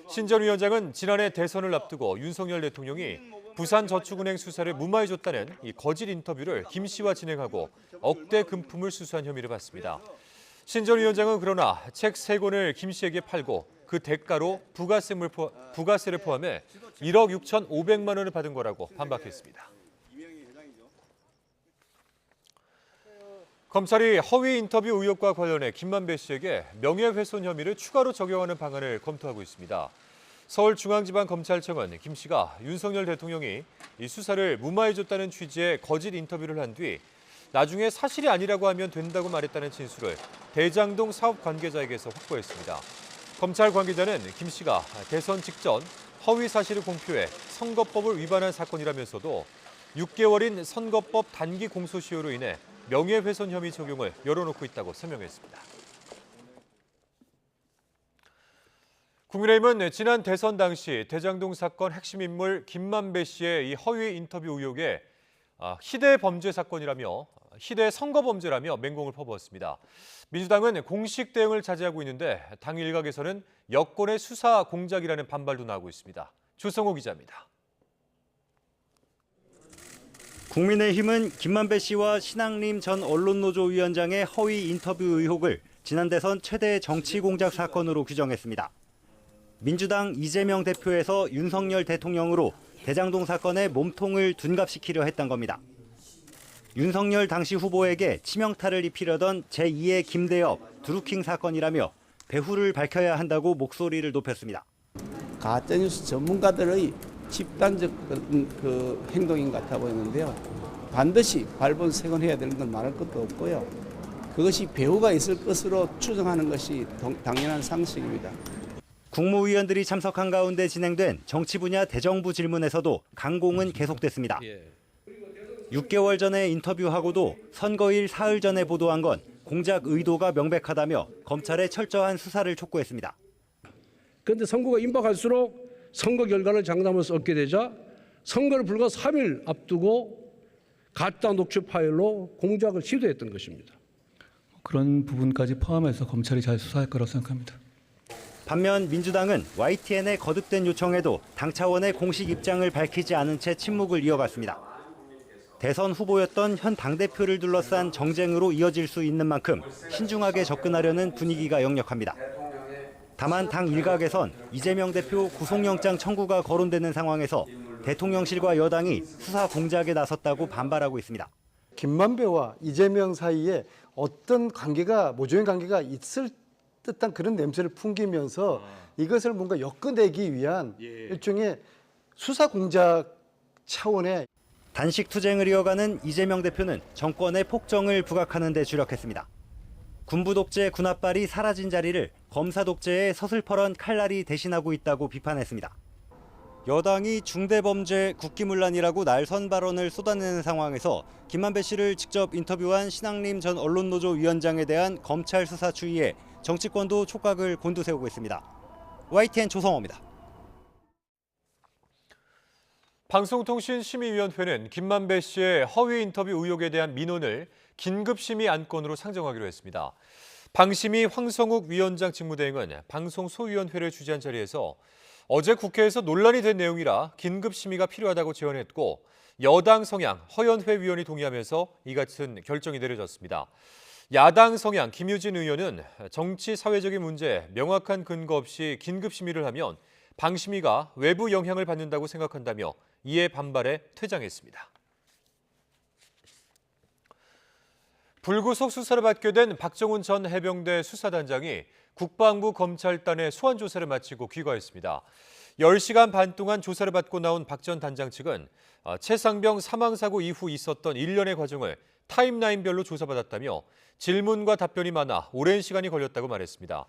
신 전 위원장은 지난해 대선을 앞두고 윤석열 대통령이 부산저축은행 수사를 무마해줬다는 이 거짓 인터뷰를 김 씨와 진행하고 억대 금품을 수수한 혐의를 받습니다. 신 전 위원장은 그러나 책 3권을 김 씨에게 팔고 그 대가로 부가세를 포함해 1억 6,500만 원을 받은 거라고 반박했습니다. 검찰이 허위 인터뷰 의혹과 관련해 김만배 씨에게 명예훼손 혐의를 추가로 적용하는 방안을 검토하고 있습니다. 서울중앙지방검찰청은 김 씨가 윤석열 대통령이 이 수사를 무마해줬다는 취지의 거짓 인터뷰를 한 뒤 나중에 사실이 아니라고 하면 된다고 말했다는 진술을 대장동 사업 관계자에게서 확보했습니다. 검찰 관계자는 김 씨가 대선 직전 허위 사실을 공표해 선거법을 위반한 사건이라면서도 6개월인 선거법 단기 공소시효로 인해 명예훼손 혐의 적용을 열어놓고 있다고 설명했습니다. 국민의힘은 지난 대선 당시 대장동 사건 핵심 인물 김만배 씨의 이 허위 인터뷰 의혹에 희대 범죄 사건이라며 희대 선거 범죄라며 맹공을 퍼부었습니다. 민주당은 공식 대응을 자제하고 있는데 당 일각에서는 여권의 수사 공작이라는 반발도 나오고 있습니다. 조성호 기자입니다. 국민의힘은 김만배 씨와 신앙림 전 언론노조 위원장의 허위 인터뷰 의혹을 지난 대선 최대 정치 공작 사건으로 규정했습니다. 민주당 이재명 대표에서 윤석열 대통령으로 대장동 사건의 몸통을 둔갑시키려 했던 겁니다. 윤석열 당시 후보에게 치명타를 입히려던 제2의 김대엽, 드루킹 사건이라며 배후를 밝혀야 한다고 목소리를 높였습니다. 가짜뉴스 전문가들의 집단적 행동인 것 같아 보이는데요. 반드시 발본색원해야 되는 건 말할 것도 없고요. 그것이 배후가 있을 것으로 추정하는 것이 당연한 상식입니다. 국무위원들이 참석한 가운데 진행된 정치 분야 대정부 질문에서도 강공은 계속됐습니다. 6개월 전에 인터뷰하고도 선거일 사흘 전에 보도한 건 공작 의도가 명백하다며 검찰에 철저한 수사를 촉구했습니다. 그런데 선거가 임박할수록 선거 결과를 장담해서 얻게 되자 선거를 불과 3일 앞두고 가짜 녹취 파일로 공작을 시도했던 것입니다. 그런 부분까지 포함해서 검찰이 잘 수사할 거라고 생각합니다. 반면 민주당은 YTN의 거듭된 요청에도 당 차원의 공식 입장을 밝히지 않은 채 침묵을 이어갔습니다. 대선 후보였던 현 당대표를 둘러싼 정쟁으로 이어질 수 있는 만큼 신중하게 접근하려는 분위기가 역력합니다. 다만 당 일각에선 이재명 대표 구속영장 청구가 거론되는 상황에서 대통령실과 여당이 수사 공작에 나섰다고 반발하고 있습니다. 김만배와 이재명 사이에 어떤 관계가 모종의 관계가 있을 듯한 그런 냄새를 풍기면서 이것을 뭔가 엮어내기 위한 일종의 수사 공작 차원의 단식 투쟁을 이어가는 이재명 대표는 정권의 폭정을 부각하는 데 주력했습니다. 군부 독재 군합발이 사라진 자리를 검사 독재의 서슬퍼런 칼날이 대신하고 있다고 비판했습니다. 여당이 중대범죄 국기문란이라고 날선 발언을 쏟아내는 상황에서 김만배 씨를 직접 인터뷰한 신앙림 전 언론노조 위원장에 대한 검찰 수사 추이에 정치권도 촉각을 곤두세우고 있습니다. YTN 조성호입니다. 방송통신심의위원회는 김만배 씨의 허위 인터뷰 의혹에 대한 민원을 긴급심의 안건으로 상정하기로 했습니다. 방심위 황성욱 위원장 직무대행은 방송소위원회를 주재한 자리에서 어제 국회에서 논란이 된 내용이라 긴급심의가 필요하다고 제언했고 여당 성향 허연회 위원이 동의하면서 이 같은 결정이 내려졌습니다. 야당 성향 김유진 의원은 정치 사회적인 문제에 명확한 근거 없이 긴급심의를 하면 방심위가 외부 영향을 받는다고 생각한다며 이에 반발해 퇴장했습니다. 불구속 수사를 받게 된 박정훈 전 해병대 수사단장이 국방부 검찰단의 소환 조사를 마치고 귀가했습니다. 10시간 반 동안 조사를 받고 나온 박 전 단장 측은 최상병 사망사고 이후 있었던 일련의 과정을 타임라인별로 조사받았다며 질문과 답변이 많아 오랜 시간이 걸렸다고 말했습니다.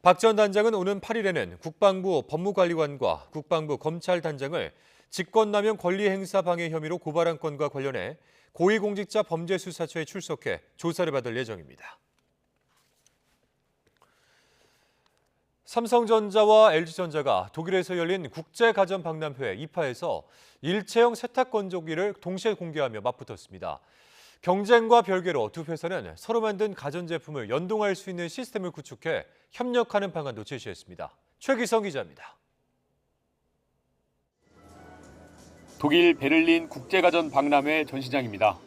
박 전 단장은 오는 8일에는 국방부 법무관리관과 국방부 검찰단장을 직권남용 권리행사 방해 혐의로 고발한 건과 관련해 고위공직자 범죄수사처에 출석해 조사를 받을 예정입니다. 삼성전자와 LG전자가 독일에서 열린 국제가전박람회 이파에서 일체형 세탁건조기를 동시에 공개하며 맞붙었습니다. 경쟁과 별개로 두 회사는 서로 만든 가전제품을 연동할 수 있는 시스템을 구축해 협력하는 방안도 제시했습니다. 최기성 기자입니다. 독일 베를린 국제가전 박람회 전시장입니다.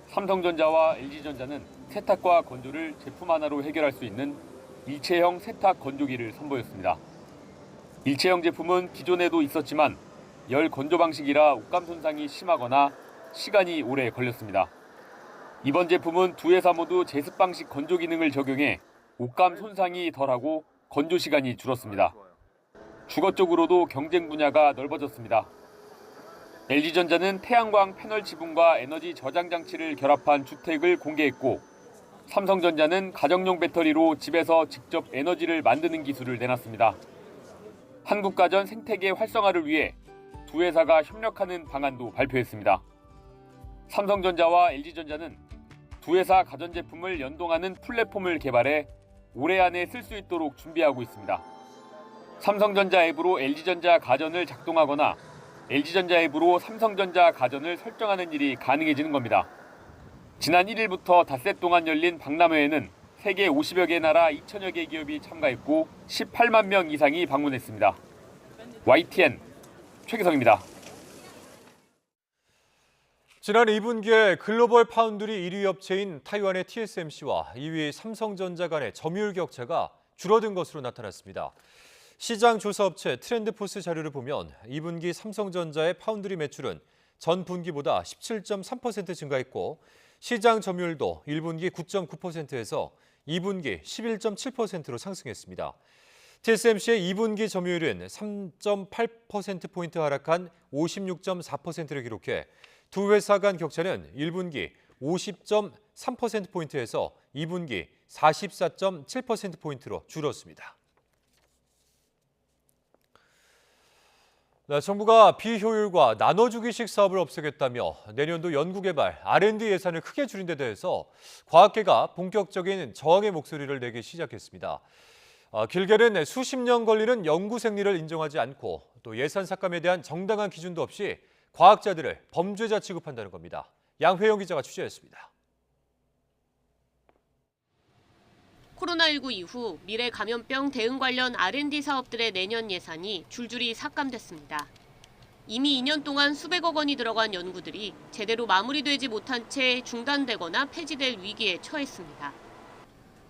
삼성전자와 LG전자는 세탁과 건조를 제품 하나로 해결할 수 있는 일체형 세탁 건조기를 선보였습니다. 일체형 제품은 기존에도 있었지만 열 건조 방식이라 옷감 손상이 심하거나 시간이 오래 걸렸습니다. 이번 제품은 두 회사 모두 제습 방식 건조 기능을 적용해 옷감 손상이 덜하고 건조 시간이 줄었습니다. 주거 쪽으로도 경쟁 분야가 넓어졌습니다. LG전자는 태양광 패널 지붕과 에너지 저장 장치를 결합한 주택을 공개했고, 삼성전자는 가정용 배터리로 집에서 직접 에너지를 만드는 기술을 내놨습니다. 한국가전 생태계 활성화를 위해 두 회사가 협력하는 방안도 발표했습니다. 삼성전자와 LG전자는 두 회사 가전제품을 연동하는 플랫폼을 개발해 올해 안에 쓸 수 있도록 준비하고 있습니다. 삼성전자 앱으로 LG전자 가전을 작동하거나 LG전자 앱으로 삼성전자 가전을 설정하는 일이 가능해지는 겁니다. 지난 1일부터 닷새 동안 열린 박람회에는 세계 50여 개 나라 2천여 개 기업이 참가했고 18만 명 이상이 방문했습니다. YTN 최기성입니다. 지난 2분기에 글로벌 파운드리 1위 업체인 타이완의 TSMC와 2위 삼성전자 간의 점유율 격차가 줄어든 것으로 나타났습니다. 시장 조사 업체 트렌드포스 자료를 보면 2분기 삼성전자의 파운드리 매출은 전 분기보다 17.3% 증가했고, 시장 점유율도 1분기 9.9%에서 2분기 11.7%로 상승했습니다. TSMC의 2분기 점유율은 3.8%포인트 하락한 56.4%를 기록해 두 회사 간 격차는 1분기 50.3%포인트에서 2분기 44.7%포인트로 줄었습니다. 정부가 비효율과 나눠주기식 사업을 없애겠다며 내년도 연구개발, R&D 예산을 크게 줄인 데 대해서 과학계가 본격적인 저항의 목소리를 내기 시작했습니다. 길게는 수십 년 걸리는 연구 생리를 인정하지 않고 또 예산 삭감에 대한 정당한 기준도 없이 과학자들을 범죄자 취급한다는 겁니다. 양회영 기자가 취재했습니다. 코로나19 이후 미래 감염병 대응 관련 R&D 사업들의 내년 예산이 줄줄이 삭감됐습니다. 이미 2년 동안 수백억 원이 들어간 연구들이 제대로 마무리되지 못한 채 중단되거나 폐지될 위기에 처했습니다.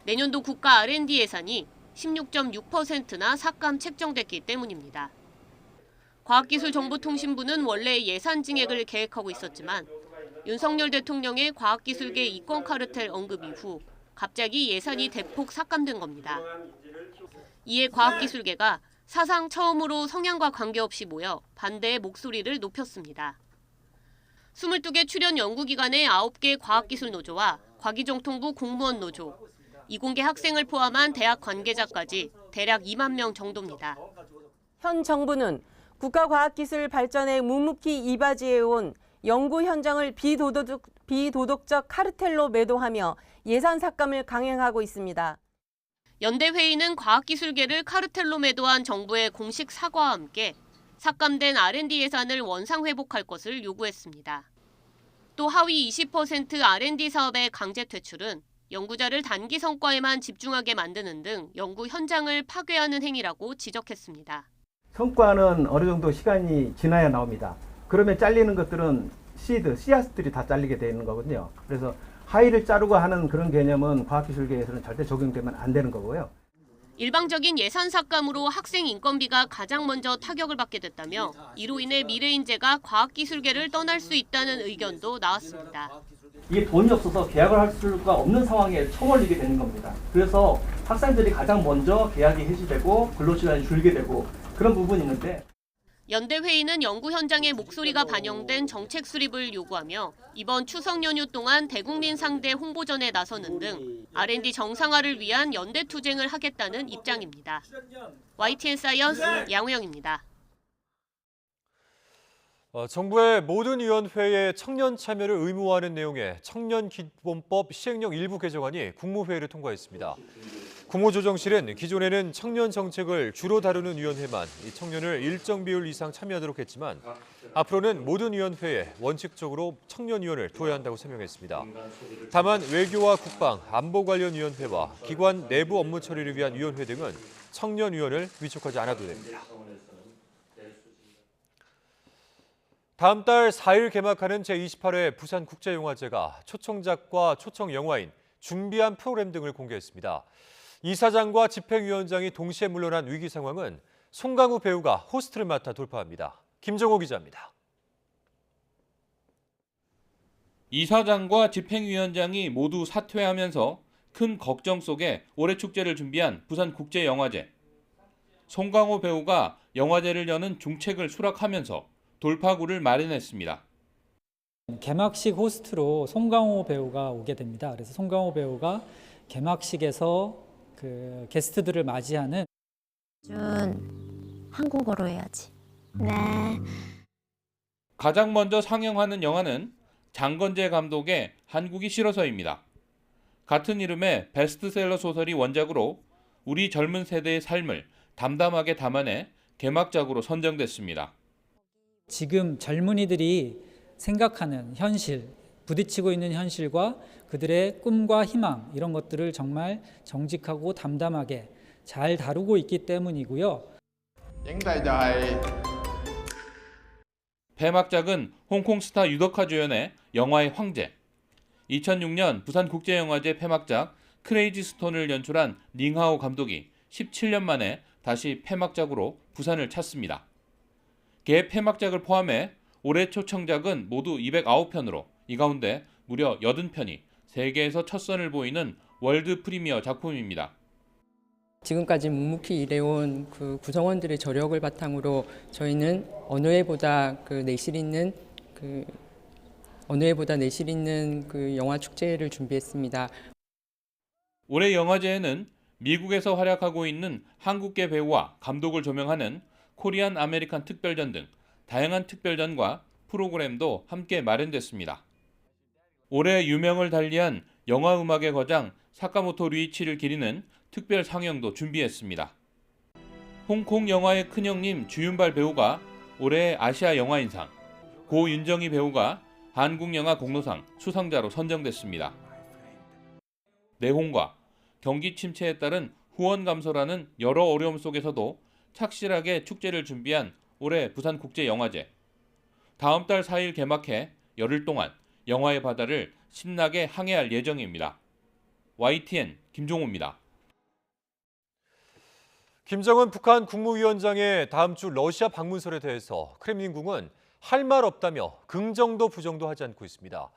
내년도 국가 R&D 예산이 16.6%나 삭감 책정됐기 때문입니다. 과학기술정보통신부는 원래 예산 증액을 계획하고 있었지만 윤석열 대통령의 과학기술계 이권 카르텔 언급 이후 갑자기 예산이 대폭 삭감된 겁니다. 이에 과학기술계가 사상 처음으로 성향과 관계없이 모여 반대의 목소리를 높였습니다. 22개 출연 연구기관의 9개 과학기술노조와 과기정통부 공무원 노조, 이공계 학생을 포함한 대학 관계자까지 대략 2만 명 정도입니다. 현 정부는 국가과학기술 발전에 묵묵히 이바지해온 연구 현장을 비도덕적 카르텔로 매도하며 예산 삭감을 강행하고 있습니다. 연대회의는 과학기술계를 카르텔로 매도한 정부의 공식 사과와 함께 삭감된 R&D 예산을 원상 회복할 것을 요구했습니다. 또 하위 20% R&D 사업의 강제 퇴출은 연구자를 단기 성과에만 집중하게 만드는 등 연구 현장을 파괴하는 행위라고 지적했습니다. 성과는 어느 정도 시간이 지나야 나옵니다. 그러면 잘리는 것들은 씨앗들이 다 잘리게 되는 거거든요. 그래서 하이를 자르고 하는 그런 개념은 과학기술계에서는 절대 적용되면 안 되는 거고요. 일방적인 예산 삭감으로 학생 인건비가 가장 먼저 타격을 받게 됐다며 이로 인해 미래인재가 과학기술계를 떠날 수 있다는 의견도 나왔습니다. 이게 돈이 없어서 계약을 할 수가 없는 상황에 처걸리게 되는 겁니다. 그래서 학생들이 가장 먼저 계약이 해지되고 근로시간이 줄게 되고 그런 부분이 있는데 연대회의는 연구 현장의 목소리가 반영된 정책 수립을 요구하며 이번 추석 연휴 동안 대국민 상대 홍보전에 나서는 등 R&D 정상화를 위한 연대 투쟁을 하겠다는 입장입니다. YTN 사이언스 양우영입니다. 정부의 모든 위원회에 청년 참여를 의무화하는 내용의 청년기본법 시행령 일부 개정안이 국무회의를 통과했습니다. 국무조정실은 기존에는 청년 정책을 주로 다루는 위원회만 청년을 일정 비율 이상 참여하도록 했지만 앞으로는 모든 위원회에 원칙적으로 청년위원을 둬야 한다고 설명했습니다. 다만 외교와 국방, 안보 관련 위원회와 기관 내부 업무 처리를 위한 위원회 등은 청년위원을 위촉하지 않아도 됩니다. 다음 달 4일 개막하는 제28회 부산국제영화제가 초청작과 초청영화인, 준비한 프로그램 등을 공개했습니다. 이사장과 집행위원장이 동시에 물러난 위기 상황은 송강호 배우가 호스트를 맡아 돌파합니다. 김정호 기자입니다. 이사장과 집행위원장이 모두 사퇴하면서 큰 걱정 속에 올해 축제를 준비한 부산국제영화제. 송강호 배우가 영화제를 여는 중책을 수락하면서 돌파구를 마련했습니다. 개막식 호스트로 송강호 배우가 오게 됩니다. 그래서 송강호 배우가 개막식에서 그 게스트들을 맞이하는 한국어로 해야지. 네. 가장 먼저 상영하는 영화는 장건재 감독의 한국이 싫어서입니다. 같은 이름의 베스트셀러 소설이 원작으로 우리 젊은 세대의 삶을 담담하게 담아내 개막작으로 선정됐습니다. 지금 젊은이들이 생각하는 현실, 부딪히고 있는 현실과 그들의 꿈과 희망 이런 것들을 정말 정직하고 담담하게 잘 다루고 있기 때문이고요. 폐막작은 홍콩 스타 유덕화 주연의 영화의 황제. 2006년 부산국제영화제 폐막작 크레이지 스톤을 연출한 닝하오 감독이 17년 만에 다시 폐막작으로 부산을 찾습니다. 개 폐막작을 포함해 올해 초청작은 모두 209편으로 이 가운데 무려 80편이 세계에서 첫 선을 보이는 월드 프리미어 작품입니다. 지금까지 묵묵히 일해온 그 구성원들의 저력을 바탕으로 저희는 어느 해보다 내실 있는 그 영화 축제를 준비했습니다. 올해 영화제에는 미국에서 활약하고 있는 한국계 배우와 감독을 조명하는 코리안 아메리칸 특별전 등 다양한 특별전과 프로그램도 함께 마련됐습니다. 올해 유명을 달리한 영화 음악의 거장 사카모토 류이치를 기리는 특별 상영도 준비했습니다. 홍콩 영화의 큰형님 주윤발 배우가 올해의 아시아 영화인상, 고윤정희 배우가 한국영화 공로상 수상자로 선정됐습니다. 내홍과 경기 침체에 따른 후원 감소라는 여러 어려움 속에서도 착실하게 축제를 준비한 올해 부산국제영화제. 다음 달 4일 개막해 열흘 동안 영화의 바다를 신나게 항해할 예정입니다. YTN 김종호입니다. 김정은 북한 국무위원장의 다음 주 러시아 방문설에 대해서 크렘린궁은 할 말 없다며 긍정도 부정도 하지 않고 있습니다.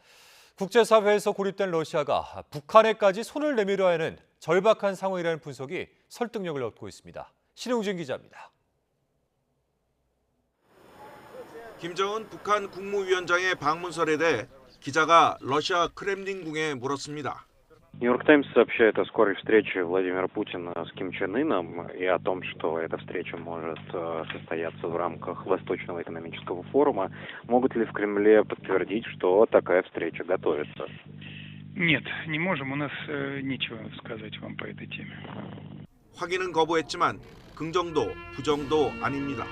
국제사회에서 고립된 러시아가 북한에까지 손을 내밀어야 하는 절박한 상황이라는 분석이 설득력을 얻고 있습니다. 신용진 기자입니다. 김정은 북한 국무위원장의 방문설에 대해 기자가 러시아 크렘린궁에 물었습니다. Нью-Йорк Таймс сообщает о скорой встрече Владимира Путина с Ким Чен Ыном и о том, что эта встреча может состояться в рамках Восточного экономического форума. Могут ли в Кремле подтвердить, что такая встреча готовится? Нет, не можем. У нас нечего сказать вам по этой теме. 확인은 거부했지만 긍정도 부정도 아닙니다.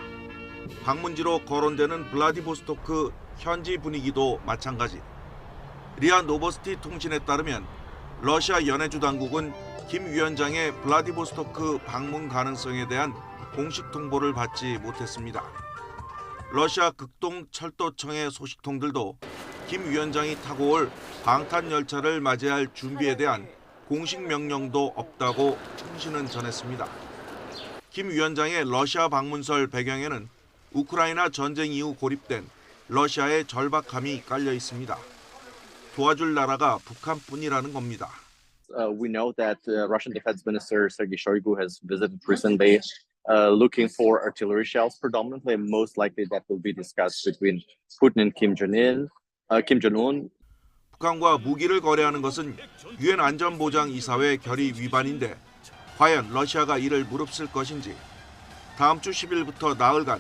방문지로 거론되는 블라디보스토크 현지 분위기도 마찬가지. 리아 노보스티 통신에 따르면 러시아 연해주 당국은 김 위원장의 블라디보스토크 방문 가능성에 대한 공식 통보를 받지 못했습니다. 러시아 극동 철도청의 소식통들도 김 위원장이 타고 올 방탄 열차를 맞이할 준비에 대한 공식 명령도 없다고 통신은 전했습니다. 김 위원장의 러시아 방문설 배경에는 우크라이나 전쟁 이후 고립된 러시아의 절박함이 깔려 있습니다. 도와줄 나라가 북한뿐이라는 겁니다. We know that Russian Defense Minister Sergei Shoigu has visited recently, looking for artillery shells predominantly. Most likely that will be discussed between Putin and Kim Jong-un. 북한과 무기를 거래하는 것은 유엔 안전보장이사회 결의 위반인데 과연 러시아가 이를 무릅쓸 것인지 다음 주 10일부터 나흘간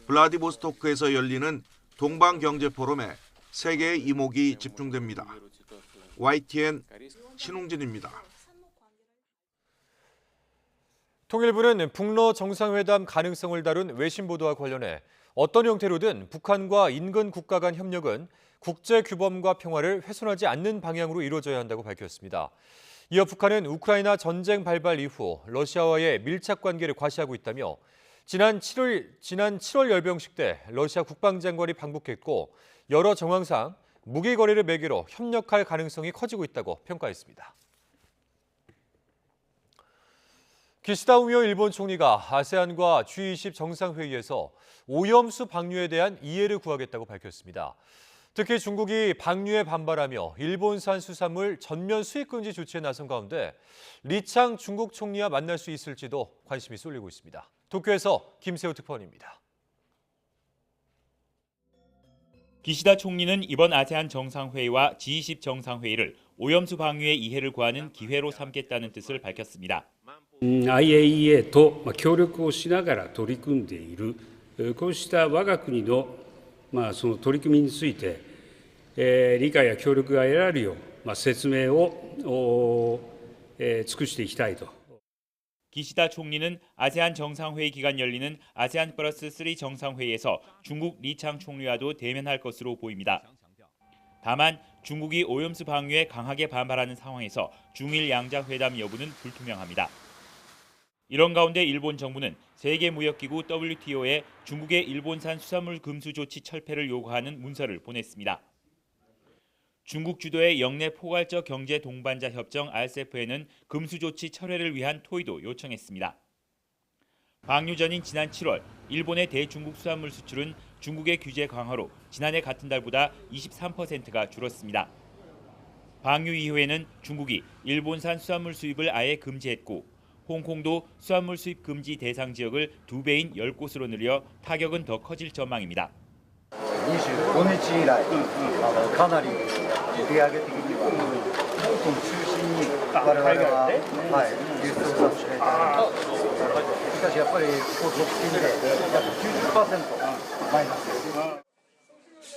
블라디보스토크에서 열리는 동방경제포럼에 세계의 이목이 집중됩니다. YTN 신홍진입니다. 통일부는 북러 정상회담 가능성을 다룬 외신 보도와 관련해 어떤 형태로든 북한과 인근 국가 간 협력은 국제 규범과 평화를 훼손하지 않는 방향으로 이루어져야 한다고 밝혔습니다. 이어 북한은 우크라이나 전쟁 발발 이후 러시아와의 밀착 관계를 과시하고 있다며 지난 7월 열병식 때 러시아 국방장관이 방북했고 여러 정황상 무기 거래를 매개로 협력할 가능성이 커지고 있다고 평가했습니다. 기시다 후미오 일본 총리가 아세안과 G20 정상회의에서 오염수 방류에 대한 이해를 구하겠다고 밝혔습니다. 특히 중국이 방류에 반발하며 일본산 수산물 전면 수입 금지 조치에 나선 가운데 리창 중국 총리와 만날 수 있을지도 관심이 쏠리고 있습니다. 도쿄에서 김세호 특파원입니다. 기시다 총리는 이번 아세안 정상회의와 G20 정상회의를 오염수 방류의 이해를 구하는 기회로 삼겠다는 뜻을 밝혔습니다. IAEA と協力をしながら取り組んでいるこうした我が国のその取り組みについて理解や協力が得られるよう説明を尽くしていきたいと。 기시다 총리는 아세안 정상회의 기간 열리는 아세안 플러스 3 정상회의에서 중국 리창 총리와도 대면할 것으로 보입니다. 다만 중국이 오염수 방류에 강하게 반발하는 상황에서 중일 양자 회담 여부는 불투명합니다. 이런 가운데 일본 정부는 세계무역기구 WTO에 중국의 일본산 수산물 금수 조치 철폐를 요구하는 문서를 보냈습니다. 중국 주도의 영내 포괄적 경제 동반자 협정 RCEP에는 금수 조치 철회를 위한 토의도 요청했습니다. 방류 전인 지난 7월 일본의 대중국 수산물 수출은 중국의 규제 강화로 지난해 같은 달보다 23%가 줄었습니다. 방류 이후에는 중국이 일본산 수산물 수입을 아예 금지했고 홍콩도 수산물 수입 금지 대상 지역을 2배인 10곳으로 늘려 타격은 더 커질 전망입니다. 25日以来かなり売上的には香港中心に我々は輸出をさせていただいてしかしやっぱりここ直近で約 90% マイナスです。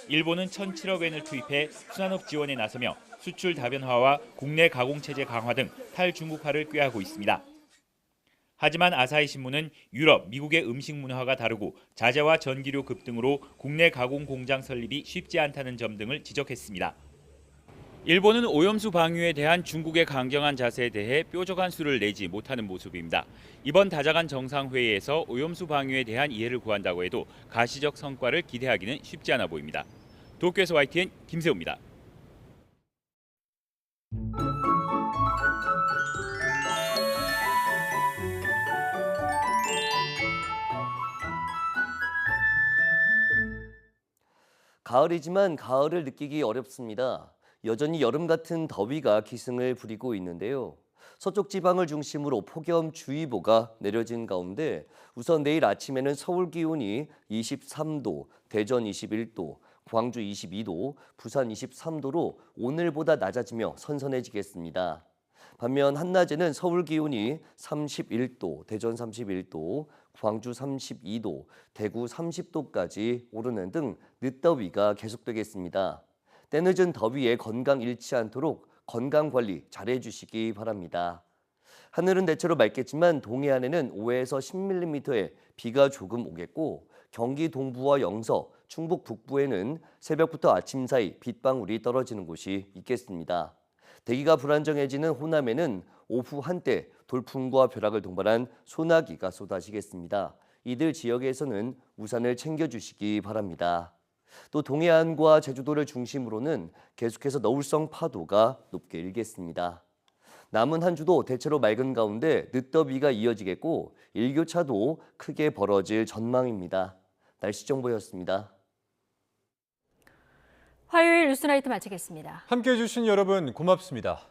일본은 1,007억 원을 투입해 수산업 지원에 나서며 수출 다변화와 국내 가공체제 강화 등 탈중국화를 꾀하고 있습니다. 하지만 아사히 신문은 유럽, 미국의 음식 문화가 다르고 자재와 전기료 급등으로 국내 가공 공장 설립이 쉽지 않다는 점 등을 지적했습니다. 일본은 오염수 방류에 대한 중국의 강경한 자세에 대해 뾰족한 수를 내지 못하는 모습입니다. 이번 다자간 정상회의에서 오염수 방류에 대한 이해를 구한다고 해도 가시적 성과를 기대하기는 쉽지 않아 보입니다. 도쿄에서 YTN 김세호입니다. 가을이지만 가을을 느끼기 어렵습니다. 여전히 여름 같은 더위가 기승을 부리고 있는데요. 서쪽 지방을 중심으로 폭염주의보가 내려진 가운데 우선 내일 아침에는 서울 기온이 23도, 대전 21도, 광주 22도, 부산 23도로 오늘보다 낮아지며 선선해지겠습니다. 반면 한낮에는 서울 기온이 31도, 대전 31도, 광주 32도, 대구 30도까지 오르는 등 늦더위가 계속되겠습니다. 때늦은 더위에 건강 잃지 않도록 건강관리 잘해주시기 바랍니다. 하늘은 대체로 맑겠지만 동해안에는 5에서 10mm의 비가 조금 오겠고 경기 동부와 영서, 충북 북부에는 새벽부터 아침 사이 빗방울이 떨어지는 곳이 있겠습니다. 대기가 불안정해지는 호남에는 오후 한때 돌풍과 벼락을 동반한 소나기가 쏟아지겠습니다. 이들 지역에서는 우산을 챙겨주시기 바랍니다. 또 동해안과 제주도를 중심으로는 계속해서 너울성 파도가 높게 일겠습니다. 남은 한 주도 대체로 맑은 가운데 늦더위가 이어지겠고 일교차도 크게 벌어질 전망입니다. 날씨 정보였습니다. 화요일 뉴스나이트 마치겠습니다. 함께해 주신 여러분 고맙습니다.